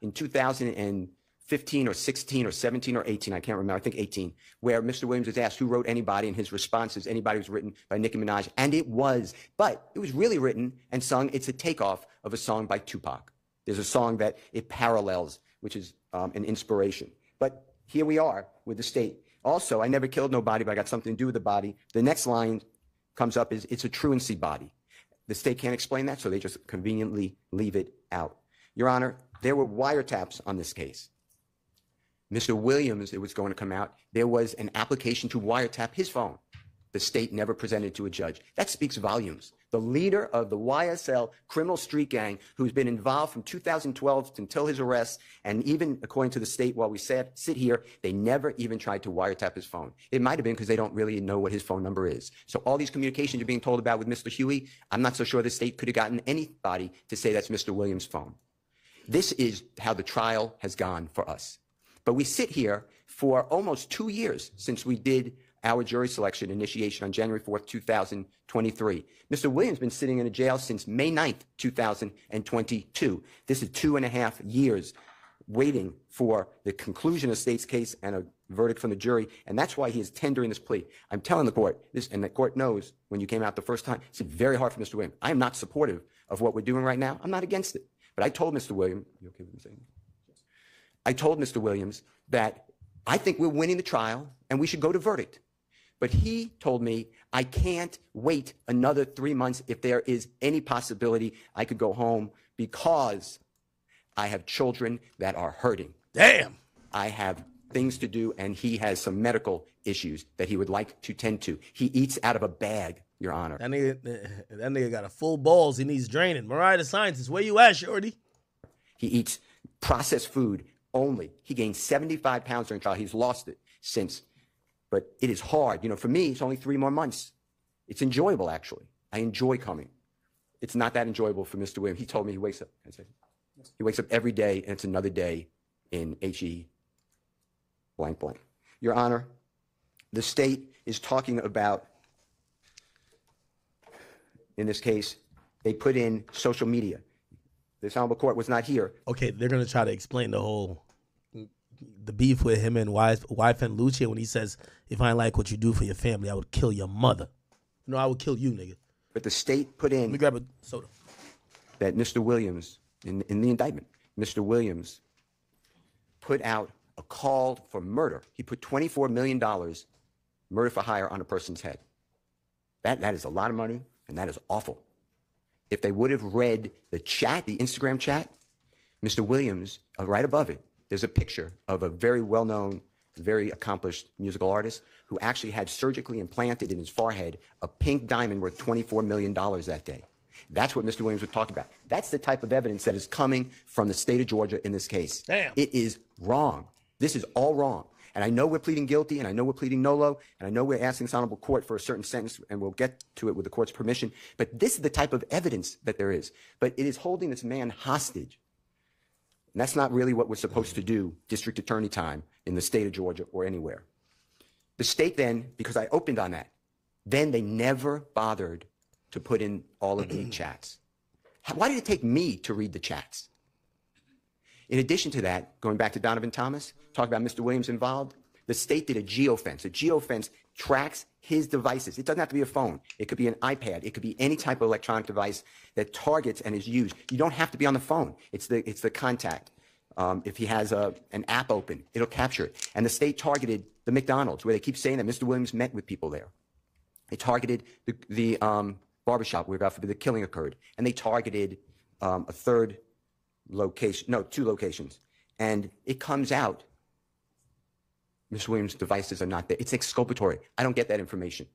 In 2015 or 16 or 17 or 18, I can't remember, I think 18, where Mr. Williams was asked who wrote Anybody, and his response is Anybody was written by Nicki Minaj, and it was. But it was really written and sung. It's a takeoff of a song by Tupac. There's a song that it parallels, which is an inspiration. But here we are with the state. Also, I never killed nobody, but I got something to do with the body. The next line comes up is it's a truancy body. The state can't explain that, so they just conveniently leave it out. Your Honor, there were wiretaps on this case. Mr. Williams, it was going to come out, there was an application to wiretap his phone. The state never presented to a judge. That speaks volumes. The leader of the YSL criminal street gang, who's been involved from 2012 until his arrest, and even according to the state while we sit here, they never even tried to wiretap his phone. It might have been because they don't really know what his phone number is. So all these communications you're being told about with Mr. Huey, I'm not so sure the state could have gotten anybody to say that's Mr. Williams' phone. This is how the trial has gone for us. But we sit here for almost 2 years since we did our jury selection initiation on January 4th, 2023. Mr. Williams has been sitting in a jail since May 9th, 2022. This is 2.5 years waiting for the conclusion of the state's case and a verdict from the jury, and that's why he is tendering this plea. I'm telling the court this, and the court knows when you came out the first time, it's very hard for Mr. Williams. I am not supportive of what we're doing right now. I'm not against it. But I told Mr. Williams, you okay with me saying that? I told Mr. Williams that I think we're winning the trial and we should go to verdict. But he told me I can't wait another 3 months if there is any possibility I could go home because I have children that are hurting. Damn. I have things to do, and he has some medical issues that he would like to tend to. He eats out of a bag, Your Honor. That nigga got a full balls. He needs draining. Mariah the scientist, where you at, shorty? He eats processed food only. He gained 75 pounds during trial. He's lost it since. But it is hard. You know, for me, it's only 3 more months. It's enjoyable, actually. I enjoy coming. It's not that enjoyable for Mr. Williams. He told me he wakes up. He wakes up every day, and it's another day in HE blank blank. Your Honor, the state is talking about, in this case, they put in social media. This honorable court was not here. Okay, they're going to try to explain the beef with him and wife and Lucia when he says, if I ain't like what you do for your family, I would kill your mother. No, I would kill you, nigga. But the state put in... Let me grab a soda. That Mr. Williams, in the indictment, Mr. Williams put out a call for murder. He put $24 million murder for hire on a person's head. That is a lot of money, and that is awful. If they would have read the chat, the Instagram chat, Mr. Williams, right above it, there's a picture of a very well-known, very accomplished musical artist who actually had surgically implanted in his forehead a pink diamond worth $24 million that day. That's what Mr. Williams was talking about. That's the type of evidence that is coming from the state of Georgia in this case. Damn. It is wrong. This is all wrong. And I know we're pleading guilty, and I know we're pleading nolo, and I know we're asking this honorable court for a certain sentence, and we'll get to it with the court's permission. But this is the type of evidence that there is. But it is holding this man hostage. And that's not really what we're supposed to do, district attorney time, in the state of Georgia or anywhere. The state then, because I opened on that, then they never bothered to put in all of the chats. Why did it take me to read the chats? In addition to that, going back to Donovan Thomas, talk about Mr. Williams involved, the state did a geofence. A geofence tracks his devices. It doesn't have to be a phone. It could be an iPad. It could be any type of electronic device that targets and is used. You don't have to be on the phone. It's the contact. If he has an app open, it'll capture it. And the state targeted the McDonald's, where they keep saying that Mr. Williams met with people there. They targeted the barbershop where, God forbid, the killing occurred. And they targeted a third location, no, 2 locations. And it comes out, Mr. Williams' devices are not there. It's exculpatory. I don't get that information.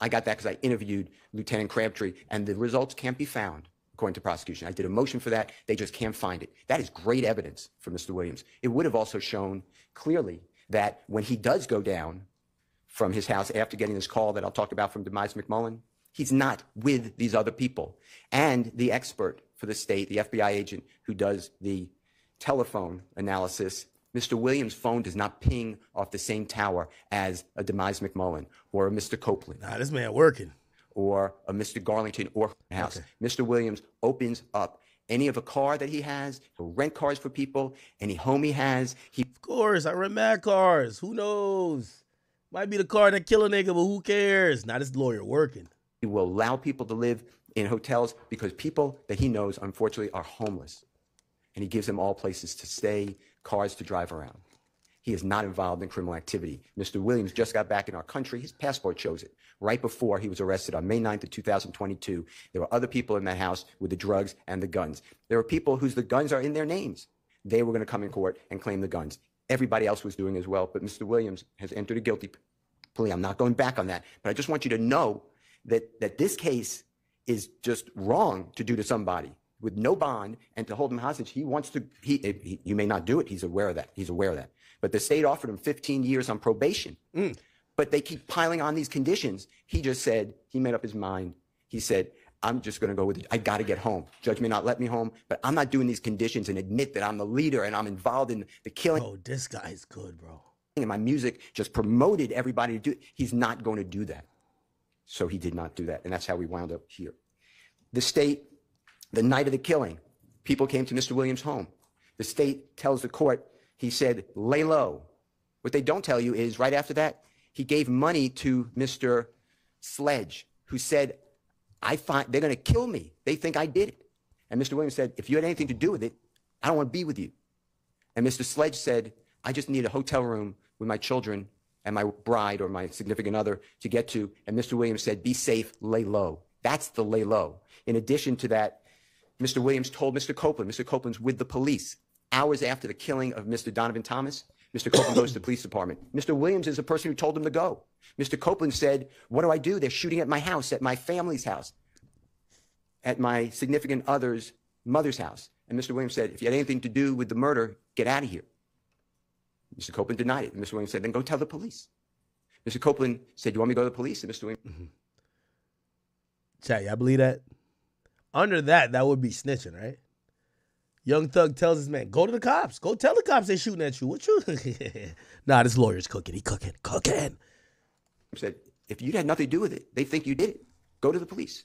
I got that because I interviewed Lieutenant Crabtree, and the results can't be found, according to prosecution. I did a motion for that. They just can't find it. That is great evidence for Mr. Williams. It would have also shown clearly that when he does go down from his house after getting this call that I'll talk about from Demise McMullen, he's not with these other people. And the expert for the state, the FBI agent who does the telephone analysis, Mr. Williams' phone does not ping off the same tower as a Demise McMullen or a Mr. Copeland. Nah, this man working. Or a Mr. Garlington or house. Okay. Mr. Williams opens up any of a car that he has. He'll rent cars for people. Any home he has. Of course, I rent mad cars. Who knows? Might be the car that kill a nigga, but who cares? Not this lawyer working. He will allow people to live in hotels because people that he knows, unfortunately, are homeless. And he gives them all places to stay, cars to drive around. He is not involved in criminal activity. Mr. Williams just got back in our country. His passport shows it. Right before he was arrested on May 9th of 2022, there were other people in that house with the drugs and the guns. There were people whose the guns are in their names. They were going to come in court and claim the guns. Everybody else was doing as well, but Mr. Williams has entered a guilty plea. I'm not going back on that, but I just want you to know that this case is just wrong to do to somebody with no bond and to hold him hostage. He wants to, you may not do it. He's aware of that. He's aware of that. But the state offered him 15 years on probation. But they keep piling on these conditions. He just said, he made up his mind. He said, I'm just going to go with it. I got to get home. Judge may not let me home, but I'm not doing these conditions and admit that I'm the leader and I'm involved in the killing. Oh, this guy's good, bro. and my music just promoted everybody to do it. He's not going to do that. So he did not do that. And that's how we wound up here. The state, the night of the killing, people came to Mr. Williams' home. The state tells the court, he said, lay low. What they don't tell you is right after that, he gave money to Mr. Sledge, who said, they're going to kill me. They think I did it. And Mr. Williams said, if you had anything to do with it, I don't want to be with you. And Mr. Sledge said, I just need a hotel room with my children and my bride or my significant other to get to. And Mr. Williams said, be safe, lay low. That's the lay low. In addition to that, Mr. Williams told Mr. Copeland's with the police. Hours after the killing of Mr. Donovan Thomas, Mr. Copeland goes to the police department. Mr. Williams is the person who told him to go. Mr. Copeland said, what do I do? They're shooting at my house, at my family's house, at my significant other's mother's house. And Mr. Williams said, if you had anything to do with the murder, get out of here. Mr. Copeland denied it. And Mr. Williams said, then go tell the police. Mr. Copeland said, you want me to go to the police? And Mr. Williams... Chat, y'all believe that? Under that would be snitching, right? Young Thug tells his man, go to the cops. Go tell the cops they're shooting at you. What you? Nah, this lawyer's cooking. He cooking. Said, if you had nothing to do with it, they think you did it. Go to the police.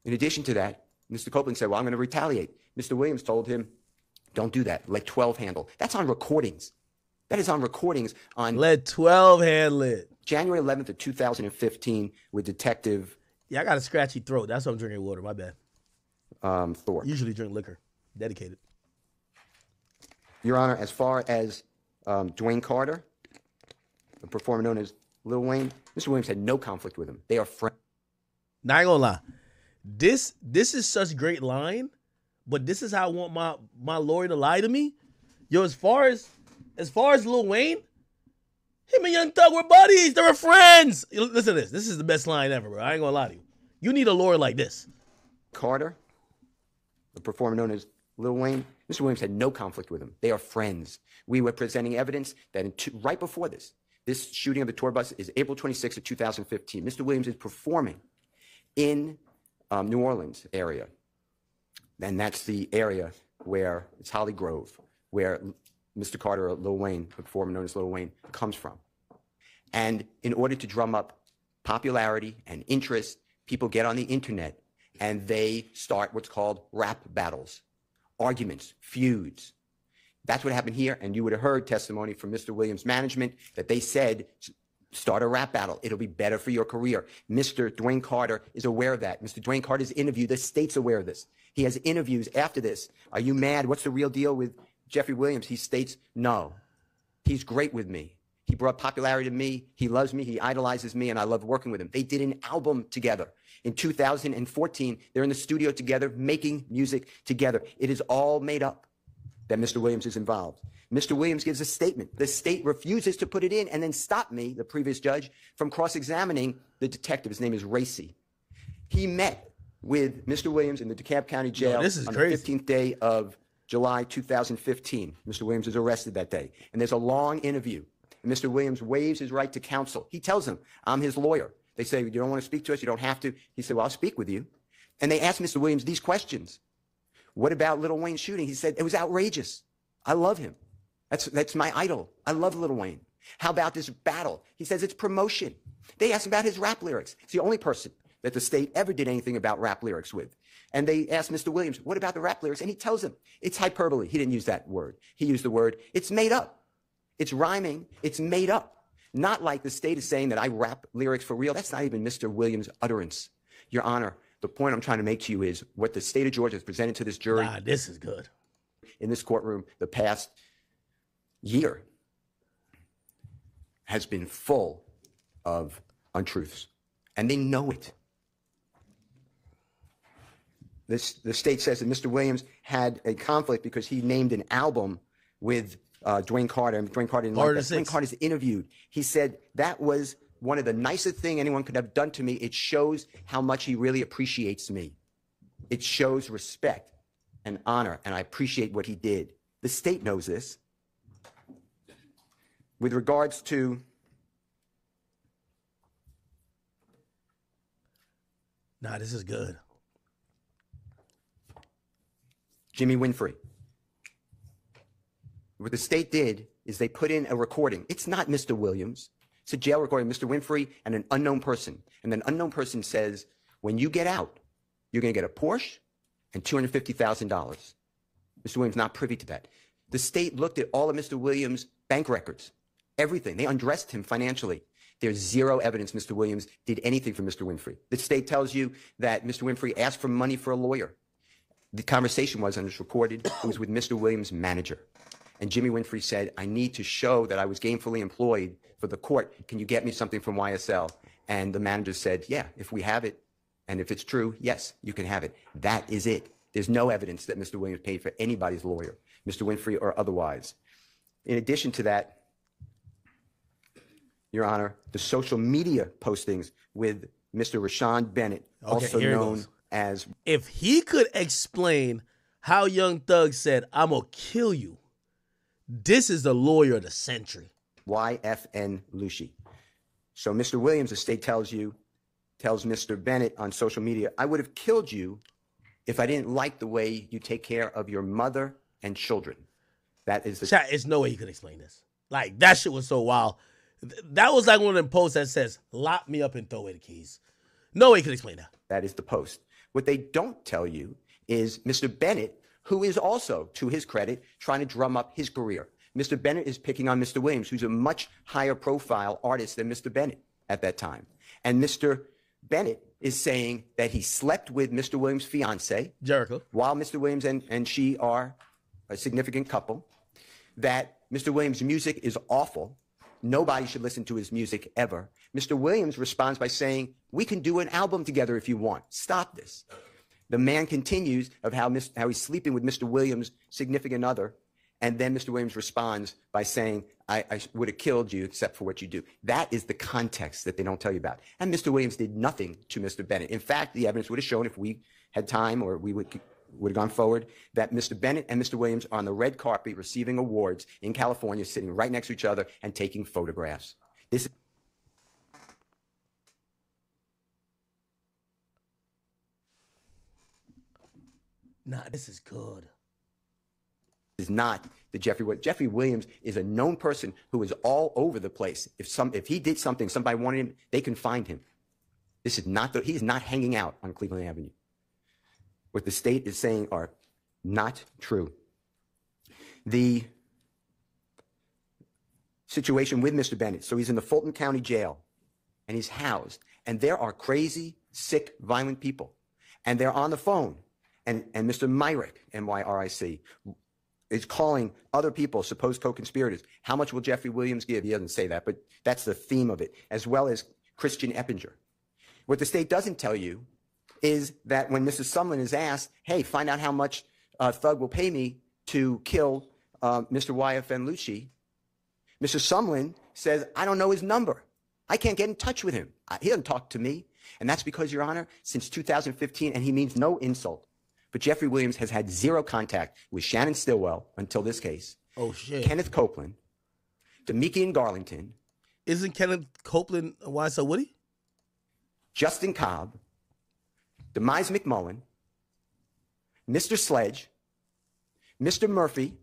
In addition to that, Mr. Copeland said, well, I'm going to retaliate. Mr. Williams told him, don't do that. Let 12 handle. That's on recordings. That is on recordings on... Let 12 handle it. January 11th of 2015 with Detective... Yeah, I got a scratchy throat. That's why I'm drinking water. My bad. Thor. Usually drink liquor. Dedicated. Your Honor, as far as Dwayne Carter, a performer known as Lil Wayne, Mr. Williams had no conflict with him. They are friends. Now, I ain't gonna lie. This is such great line, but this is how I want my lawyer to lie to me. Yo, as far as Lil Wayne, him and Young Thug were buddies. They were friends. Listen to this. This is the best line ever, bro. I ain't gonna lie to you. You need a lawyer like this. Carter, a performer known as Lil Wayne, Mr. Williams had no conflict with him. They are friends. We were presenting evidence that right before this shooting of the tour bus is April 26th of 2015. Mr. Williams is performing in New Orleans area. And that's the area where it's Holly Grove, where Mr. Carter, or Lil Wayne, a performer known as Lil Wayne, comes from. And in order to drum up popularity and interest, people get on the internet and they start what's called rap battles, arguments, feuds. That's what happened here, and you would have heard testimony from Mr. Williams' management that they said, start a rap battle. It'll be better for your career. Mr. Dwayne Carter is aware of that. Mr. Dwayne Carter's interview, the state's aware of this. He has interviews after this. Are you mad? What's the real deal with Jeffrey Williams? He states, no. He's great with me. He brought popularity to me. He loves me. He idolizes me, and I love working with him. They did an album together. In 2014, they're in the studio together, making music together. It is all made up that Mr. Williams is involved. Mr. Williams gives a statement. The state refuses to put it in and then stop me, the previous judge, from cross-examining the detective. His name is Racy. He met with Mr. Williams in the DeKalb County Jail on the 15th day of July 2015. Mr. Williams is arrested that day. And there's a long interview. And Mr. Williams waives his right to counsel. He tells them, I'm his lawyer. They say, you don't want to speak to us? You don't have to. He said, well, I'll speak with you. And they asked Mr. Williams these questions. What about Lil Wayne's shooting? He said, it was outrageous. I love him. That's my idol. I love Lil Wayne. How about this battle? He says it's promotion. They asked him about his rap lyrics. It's the only person that the state ever did anything about rap lyrics with. And they asked Mr. Williams, what about the rap lyrics? And he tells them, it's hyperbole. He didn't use that word. He used the word, it's made up. It's rhyming. It's made up. Not like the state is saying that I rap lyrics for real. That's not even Mr. Williams' utterance. Your Honor, the point I'm trying to make to you is what the state of Georgia has presented to this jury. Nah, this is good. In this courtroom, the past year has been full of untruths, and they know it. The state says that Mr. Williams had a conflict because he named an album with Dwayne Carter, and Dwayne Carter didn't like that. Dwayne Carter's interviewed. He said that was one of the nicest things anyone could have done to me. It shows how much he really appreciates me. It shows respect and honor, and I appreciate what he did. The state knows this. With regards to nah, this is good. Jimmy Winfrey. What the state did is they put in a recording. It's not Mr. Williams. It's a jail recording, Mr. Winfrey and an unknown person. And an unknown person says, when you get out, you're going to get a Porsche and $250,000. Mr. Williams not privy to that. The state looked at all of Mr. Williams' bank records, everything. They undressed him financially. There's zero evidence Mr. Williams did anything for Mr. Winfrey. The state tells you that Mr. Winfrey asked for money for a lawyer. The conversation was, and it's recorded, it was with Mr. Williams' manager. And Jimmy Winfrey said, I need to show that I was gainfully employed for the court. Can you get me something from YSL? And the manager said, yeah, if we have it, and if it's true, yes, you can have it. That is it. There's no evidence that Mr. Williams paid for anybody's lawyer, Mr. Winfrey or otherwise. In addition to that, Your Honor, the social media postings with Mr. Rashawn Bennett, also known as... If he could explain how Young Thug said, I'm going to kill you, this is the lawyer of the century. YFN Lucci. So Mr. Williams, the state tells Mr. Bennett on social media, I would have killed you if I didn't like the way you take care of your mother and children. That is the... Chat, there's no way you can explain this. Like, that shit was so wild. That was like one of them posts that says, lock me up and throw away the keys. No way you can explain that. That is the post. What they don't tell you is Mr. Bennett, who is also, to his credit, trying to drum up his career. Mr. Bennett is picking on Mr. Williams, who's a much higher profile artist than Mr. Bennett at that time. And Mr. Bennett is saying that he slept with Mr. Williams' fiance, Jericho, while Mr. Williams and she are a significant couple, that Mr. Williams' music is awful. Nobody should listen to his music ever. Mr. Williams responds by saying, we can do an album together if you want. Stop this. The man continues of how he's sleeping with Mr. Williams' significant other. And then Mr. Williams responds by saying, I would have killed you except for what you do. That is the context that they don't tell you about. And Mr. Williams did nothing to Mr. Bennett. In fact, the evidence would have shown, if we had time or we would have gone forward, that Mr. Bennett and Mr. Williams are on the red carpet receiving awards in California, sitting right next to each other and taking photographs. This is good. Is not the Jeffrey Williams. Jeffrey Williams is a known person who is all over the place. If he did something, somebody wanted him, they can find him. This is not he is not hanging out on Cleveland Avenue. What the state is saying are not true. The situation with Mr. Bennett. So he's in the Fulton County Jail, and he's housed. And there are crazy, sick, violent people. And they're on the phone. And Mr. Myrick, M-Y-R-I-C, is calling other people, supposed co-conspirators. How much will Jeffrey Williams give? He doesn't say that, but that's the theme of it, as well as Christian Eppinger. What the state doesn't tell you is that when Mrs. Sumlin is asked, hey, find out how much Thug will pay me to kill Mr. YFN Lucci, Mr. Sumlin says, I don't know his number. I can't get in touch with him. He doesn't talk to me. And that's because, Your Honor, since 2015, and he means no insult, but Jeffrey Williams has had zero contact with Shannon Stillwell until this case. Oh, shit. Kenneth Copeland, Demekian Garlington. Isn't Kenneth Copeland YSL Woody? Justin Cobb, Demise McMullen, Mr. Sledge, Mr. Murphy.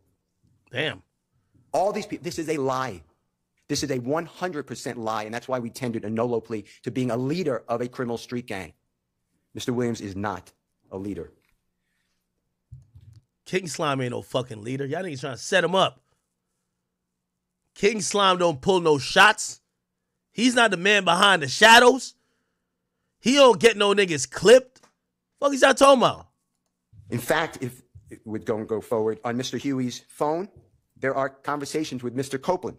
Damn. All these people. This is a lie. This is a 100% lie, and that's why we tendered a NOLO plea to being a leader of a criminal street gang. Mr. Williams is not a leader. King Slime ain't no fucking leader. Y'all niggas trying to set him up. King Slime don't pull no shots. He's not the man behind the shadows. He don't get no niggas clipped. Fuck is y'all talking about? In fact, if we're going to go forward, on Mr. Huey's phone, there are conversations with Mr. Copeland.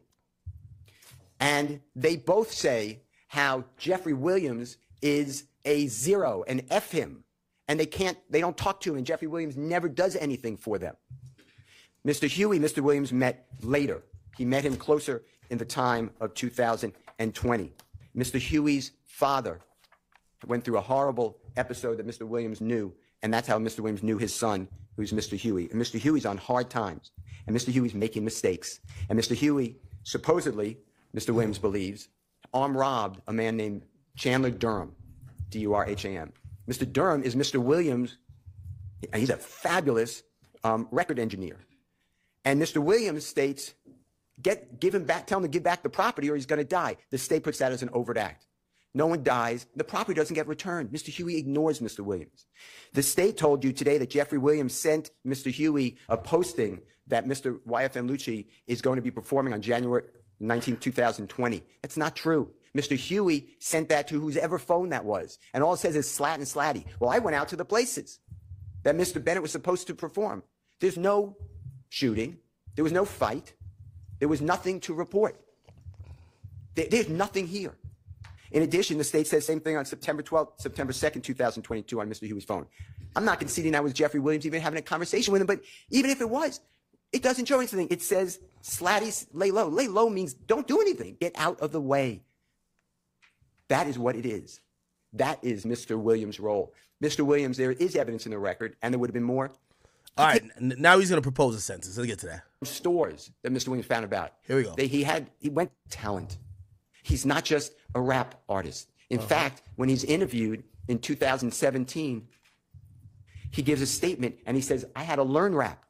And they both say how Jeffrey Williams is a zero and F him. And they don't talk to him, and Jeffrey Williams never does anything for them. Mr. Huey, Mr. Williams met later. He met him closer in the time of 2020. Mr. Huey's father went through a horrible episode that Mr. Williams knew, and that's how Mr. Williams knew his son, who's Mr. Huey. And Mr. Huey's on hard times, and Mr. Huey's making mistakes. And Mr. Huey, supposedly, Mr. Williams believes, armed robbed a man named Chandler Durham, D-U-R-H-A-M. Mr. Durham is Mr. Williams. He's a fabulous record engineer. And Mr. Williams states give him back, tell him to give back the property or he's going to die. The state puts that as an overt act. No one dies. The property doesn't get returned. Mr. Huey ignores Mr. Williams. The state told you today that Jeffrey Williams sent Mr. Huey a posting that Mr. YFN Lucci is going to be performing on January 19, 2020. That's not true. Mr. Huey sent that to whoever phone that was. And all it says is slat and slatty. Well, I went out to the places that Mr. Bennett was supposed to perform. There's no shooting. There was no fight. There was nothing to report. There's nothing here. In addition, the state says the same thing on September 2nd, 2022 on Mr. Huey's phone. I'm not conceding that was Jeffrey Williams even having a conversation with him, but even if it was, it doesn't show anything. It says slatty, lay low. Lay low means don't do anything. Get out of the way. That is what it is. That is Mr. Williams' role. Mr. Williams, there is evidence in the record, and there would have been more. All right, now he's going to propose a sentence. Let's get to that. Stores that Mr. Williams found about. Here we go. He went talent. He's not just a rap artist. In fact, when he's interviewed in 2017, he gives a statement and he says, I had to learn rap.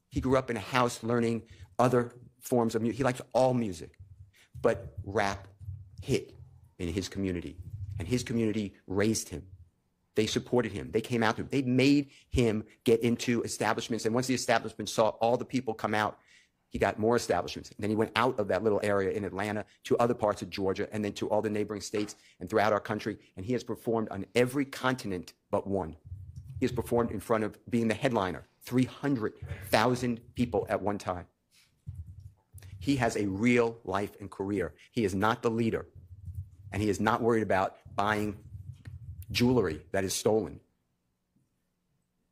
He grew up in a house learning other forms of music. He likes all music, but rap hit in his community, and his community raised him. They supported him. They came out to him. They made him get into establishments. And once the establishment saw all the people come out, he got more establishments. And then he went out of that little area in Atlanta to other parts of Georgia and then to all the neighboring states and throughout our country. And he has performed on every continent but one. He has performed in front of being the headliner, 300,000 people at one time. He has a real life and career. He is not the leader. And he is not worried about buying jewelry that is stolen.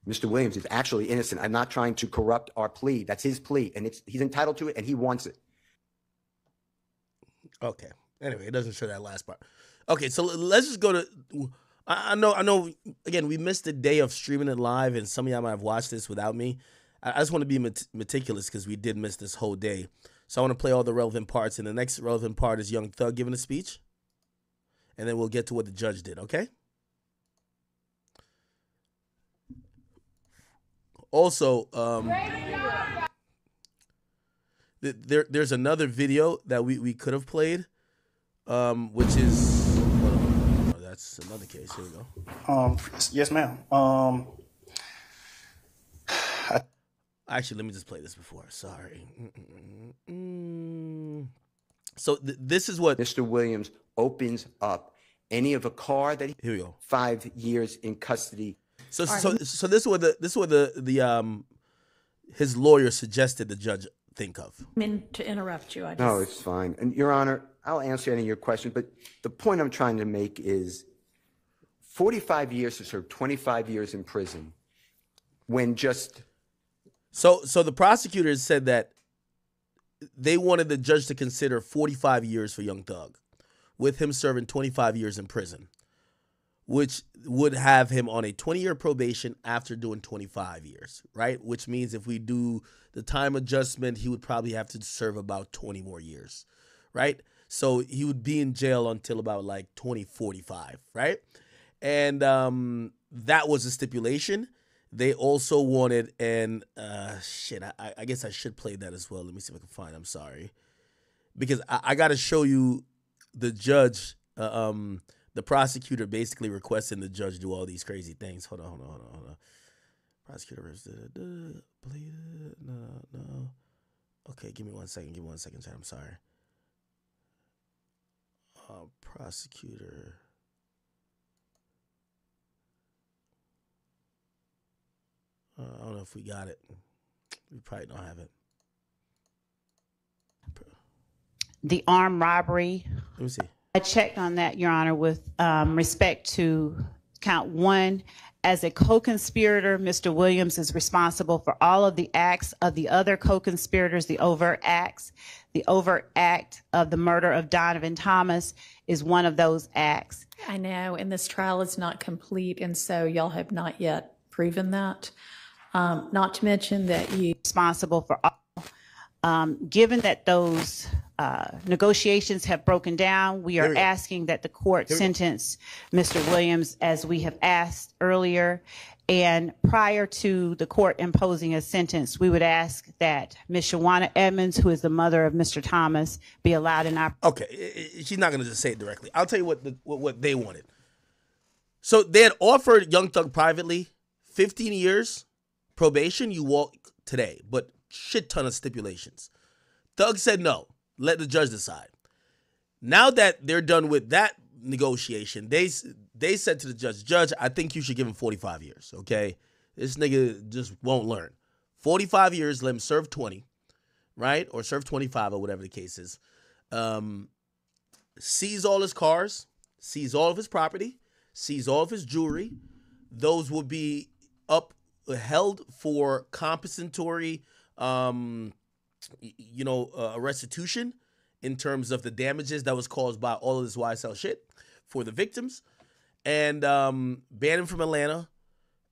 Mr. Williams is actually innocent. I'm not trying to corrupt our plea. That's his plea, and he's entitled to it, and he wants it. Okay. Anyway, it doesn't show that last part. Okay, so let's just go to. I know. Again, we missed the day of streaming it live, and some of y'all might have watched this without me. I just want to be meticulous because we did miss this whole day. So I want to play all the relevant parts, and the next relevant part is Young Thug giving a speech, and then we'll get to what the judge did. Okay. Also, there's another video that we could have played, which is oh, that's another case. Here we go. Yes, ma'am. Actually, let me just play this before. Sorry. So this is what Mr. Williams opens up any of a car that he. Here we go. 5 years in custody. So this is what the his lawyer suggested the judge think of. I mean, to interrupt you, No, it's fine. And Your Honor, I'll answer any of your questions, but the point I'm trying to make is 45 years to serve 25 years in prison when just... So the prosecutors said that they wanted the judge to consider 45 years for Young Thug, with him serving 25 years in prison, which would have him on a 20-year probation after doing 25 years, right? Which means if we do the time adjustment, he would probably have to serve about 20 more years, right? So he would be in jail until about like 2045, right? And that was a stipulation. They also wanted, and I guess I should play that as well. Let me see if I can find it. I'm sorry. Because I got to show you the judge, the prosecutor basically requesting the judge do all these crazy things. Hold on. Prosecutor, no. Okay, give me 1 second. Chat. I'm sorry. Prosecutor. I don't know if we got it. We probably don't have it. The armed robbery. Let me see. I checked on that, Your Honor, with respect to count one. As a co-conspirator, Mr. Williams is responsible for all of the acts of the other co-conspirators, the overt acts. The overt act of the murder of Donovan Thomas is one of those acts. I know, and this trial is not complete, and so y'all have not yet proven that. Not to mention that you responsible for all. Given that those negotiations have broken down. We are asking that the court sentence Mr. Williams as we have asked earlier. And prior to the court imposing a sentence, we would ask that Ms. Shawana Edmonds, who is the mother of Mr. Thomas, be allowed an opportunity. Okay, she's not going to just say it directly. I'll tell you what they wanted. So they had offered Young Thug privately 15 years probation. You walk today, but shit ton of stipulations. Thug said no. Let the judge decide. Now that they're done with that negotiation, they said to the judge, I think you should give him 45 years, okay? This nigga just won't learn. 45 years, let him serve 20, right? Or serve 25 or whatever the case is. Seize all his cars, seize all of his property, seize all of his jewelry. Those will be held for compensatory, restitution in terms of the damages that was caused by all of this YSL shit for the victims, and ban him from Atlanta.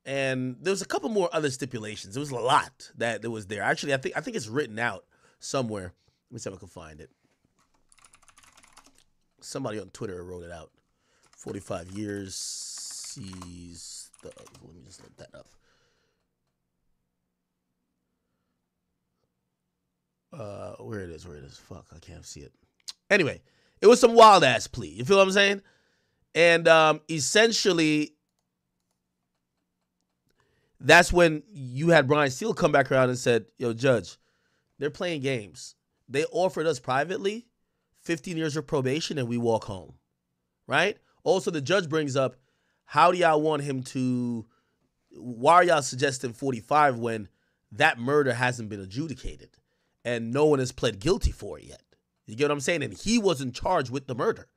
And there was a couple more other stipulations. There was a lot that was there. Actually, I think it's written out somewhere. Let me see if I can find it. Somebody on Twitter wrote it out. 45 years, seize Thug. Let me just look that up. Where it is. Fuck, I can't see it. Anyway, it was some wild ass plea. You feel what I'm saying? And essentially, that's when you had Brian Steele come back around and said, yo, judge, they're playing games. They offered us privately 15 years of probation and we walk home. Right? Also, the judge brings up, how do y'all want him to, why are y'all suggesting 45 when that murder hasn't been adjudicated and no one has pled guilty for it yet? You get what I'm saying? And he wasn't charged with the murder.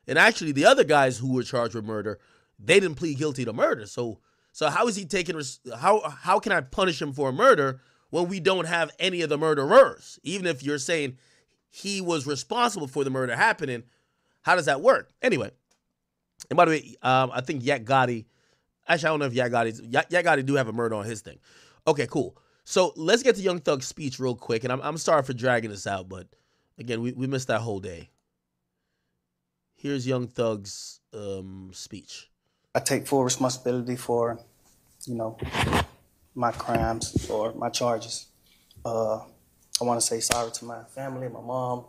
And actually, the other guys who were charged with murder, they didn't plead guilty to murder. So how is he taking, how can I punish him for a murder when we don't have any of the murderers? Even if you're saying he was responsible for the murder happening, how does that work? Anyway, and by the way, I think Yak Gotti, actually, I don't know if Yak Gotti do have a murder on his thing. Okay, cool. So let's get to Young Thug's speech real quick. And I'm sorry for dragging this out, but again, we missed that whole day. Here's Young Thug's speech. I take full responsibility for, my crimes or my charges. I want to say sorry to my family, my mom.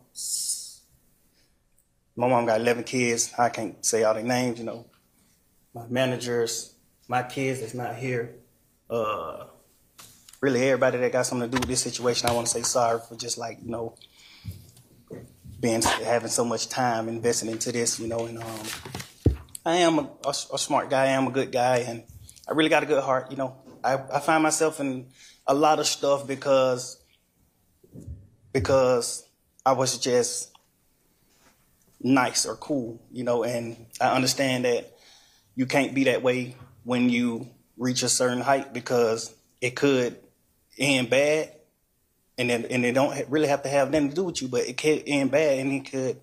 My mom got 11 kids. I can't say all their names, my managers, my kids that's not here. Really everybody that got something to do with this situation, I want to say sorry for just having so much time investing into this, and I am a smart guy, I am a good guy, and I really got a good heart, I find myself in a lot of stuff because I was just nice or cool, and I understand that you can't be that way when you reach a certain height because it could end bad, and it don't really have to have nothing to do with you, but it could end bad and it could,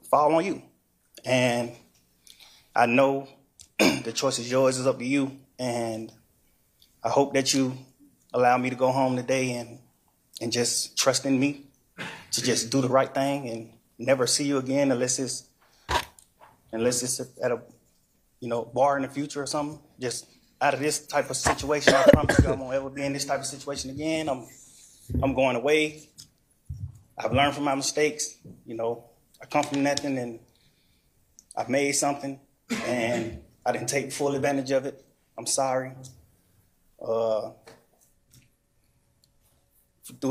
fall on you. And I know the choice is yours, it's up to you, and I hope that you allow me to go home today and just trust in me to just do the right thing and never see you again unless it's at a bar in the future or something. Just out of this type of situation, I promise you I won't ever be in this type of situation again. I'm going away. I've learned from my mistakes. I come from nothing and I've made something and I didn't take full advantage of it. I'm sorry. Through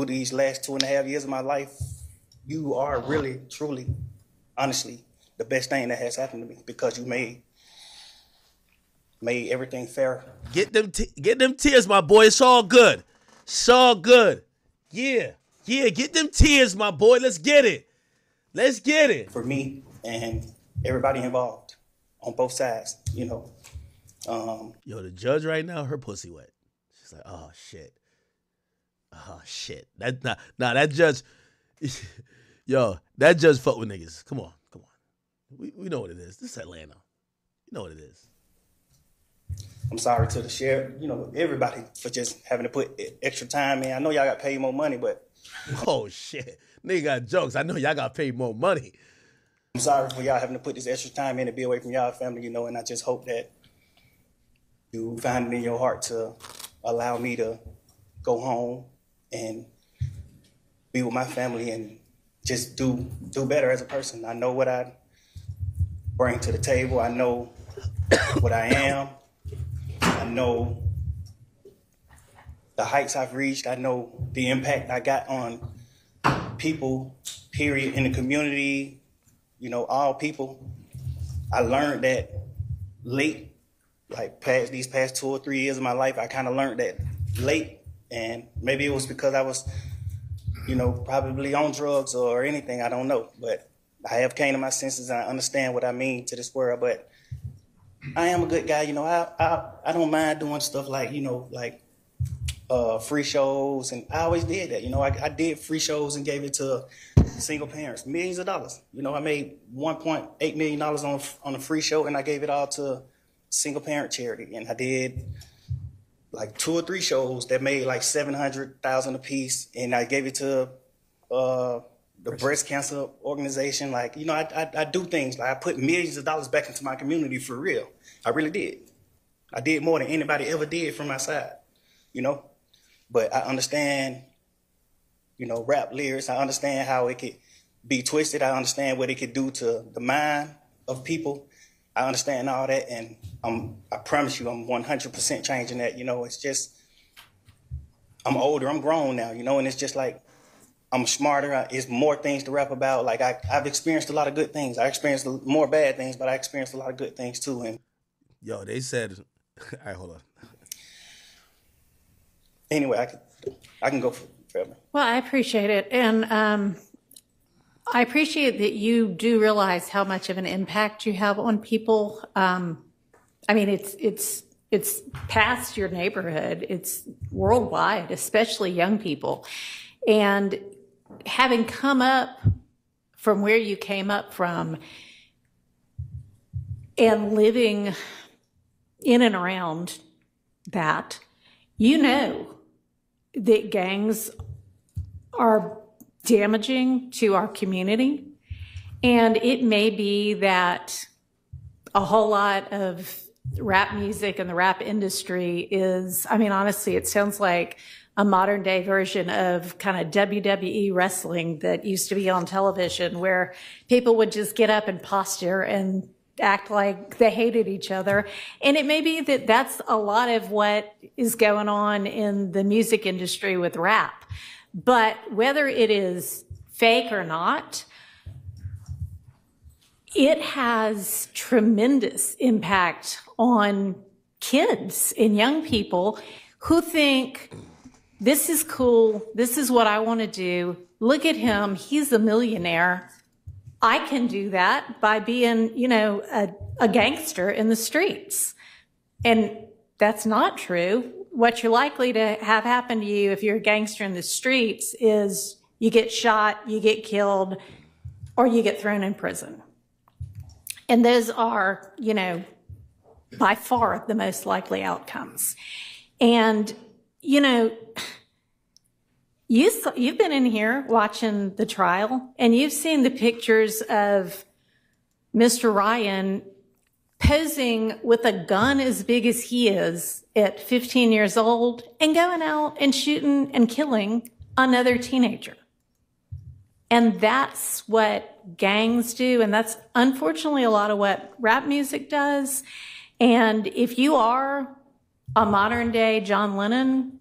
these last 2.5 years of my life, you are really, truly, honestly, the best thing that has happened to me because you made everything fair. Get them tears, my boy. It's all good. It's all good. Yeah, get them tears, my boy. Let's get it. For me and everybody involved on both sides, Yo, the judge right now, her pussy wet. She's like, oh, shit. That judge, yo, that judge fuck with niggas. Come on. We know what it is. This is Atlanta. You know what it is. I'm sorry to the sheriff, everybody for just having to put extra time in. I know y'all got paid more money, but Oh, shit. Nigga got jokes. I know y'all got paid more money. I'm sorry for y'all having to put this extra time in to be away from y'all family, and I just hope that you find it in your heart to allow me to go home and be with my family and just do better as a person. I know what I bring to the table. I know what I am. I know the heights I've reached. I know the impact I got on people, period, in the community, all people. I learned that late, like these past 2 or 3 years of my life, I kind of learned that late. And maybe it was because I was, probably on drugs or anything, I don't know. But I have came to my senses and I understand what I mean to this world. But I am a good guy, I don't mind doing stuff like, free shows, and I always did that. I did free shows and gave it to single parents, millions of dollars. I made $1.8 million on a free show, and I gave it all to single parent charity. And I did like 2 or 3 shows that made like $700,000 a piece, and I gave it to the breast cancer organization. Like, I do things like I put millions of dollars back into my community for real. I really did. I did more than anybody ever did from my side, But I understand, rap lyrics. I understand how it could be twisted. I understand what it could do to the mind of people. I understand all that, and I promise you I'm 100% changing that. It's just, I'm older, I'm grown now, and it's just like, I'm smarter. It's more things to rap about. Like, I've experienced a lot of good things. I experienced more bad things, but I experienced a lot of good things too. And yo, they said, all right, hold on. Anyway, I can go forever. Well, I appreciate it. And I appreciate that you do realize how much of an impact you have on people. It's past your neighborhood. It's worldwide, especially young people. And having come up from where you came up from and living in and around that, that gangs are damaging to our community. And it may be that a whole lot of rap music and the rap industry is, honestly, it sounds like a modern day version of kind of WWE wrestling that used to be on television, where people would just get up and posture and act like they hated each other. And it may be that that's a lot of what is going on in the music industry with rap. But whether it is fake or not, it has tremendous impact on kids and young people who think, this is cool, this is what I want to do. Look at him, he's a millionaire. I can do that by being, a gangster in the streets. And that's not true. What you're likely to have happen to you if you're a gangster in the streets is you get shot, you get killed, or you get thrown in prison. And those are, by far the most likely outcomes. And, you've been in here watching the trial, and you've seen the pictures of Mr. Ryan posing with a gun as big as he is at 15 years old and going out and shooting and killing another teenager. And that's what gangs do, and that's unfortunately a lot of what rap music does. And if you are a modern day John Lennon,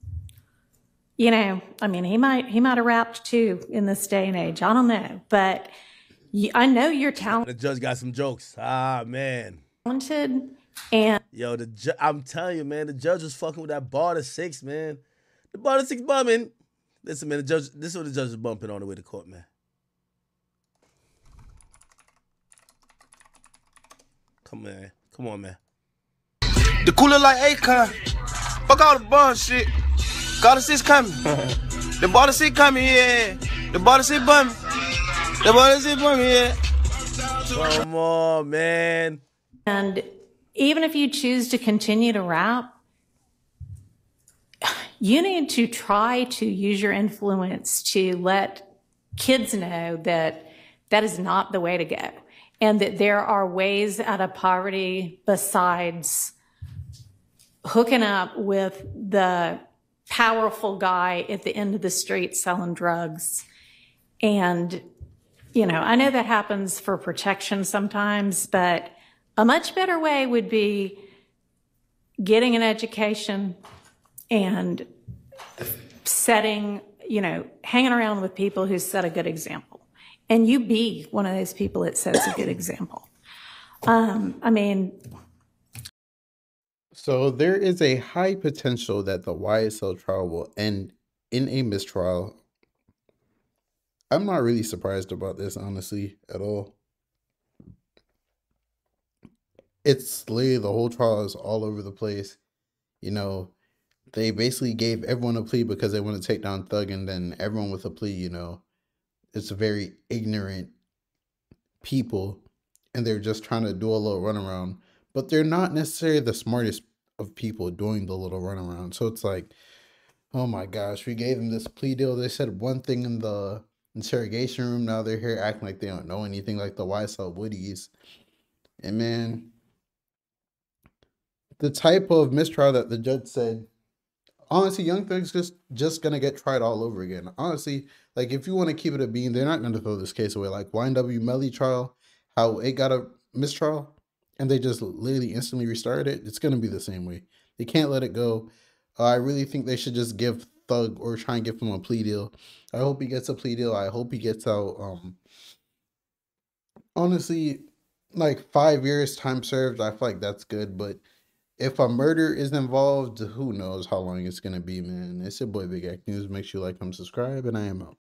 he might have rapped too in this day and age. I don't know, but I know you're talented. The judge got some jokes. Ah, man. And yo, I'm telling you, man, the judge was fucking with that bar to 6, man. The bar to 6 bumming. Listen, man, this is what the judge is bumping on the way to court, man. Come on, man. The cooler like Akon. Fuck all the bullshit. Got the 6 coming. The bar to 6 coming, yeah. The bar to 6 bumming. The bar to 6 bumming, yeah. Come on, man. And even if you choose to continue to rap, You need to try to use your influence to let kids know that that is not the way to go, and that there are ways out of poverty besides hooking up with the powerful guy at the end of the street selling drugs. And, you know, I know that happens for protection sometimes, but a much better way would be getting an education and setting, you know, hanging around with people who set a good example. And you be one of those people that sets a good example. I mean, So there is a high potential that the YSL trial will end in a mistrial. I'm not really surprised about this, honestly, at all. It's literally the whole trial is all over the place. You know, they basically gave everyone a plea because they want to take down Thug, and then everyone with a plea, you know, it's a very ignorant people, and they're just trying to do a little runaround, but they're not necessarily the smartest of people doing the little runaround. So it's like, oh my gosh, we gave them this plea deal. They said one thing in the interrogation room. Now they're here acting like they don't know anything, like the YSL Woodies. And man, the type of mistrial that the judge said, honestly, Young Thug's just gonna get tried all over again. Honestly, like if you want to keep it a bean, they're not gonna throw this case away. Like YNW Melly trial, how it got a mistrial, and they just literally instantly restarted it. It's gonna be the same way. They can't let it go. I really think they should just give Thug or try and give him a plea deal. I hope he gets a plea deal. I hope he gets out. Honestly, like 5 years time served. I feel like that's good, but if a murder is involved, who knows how long it's gonna be, man. It's your boy Big Act News. Make sure you like, subscribe, and I am out.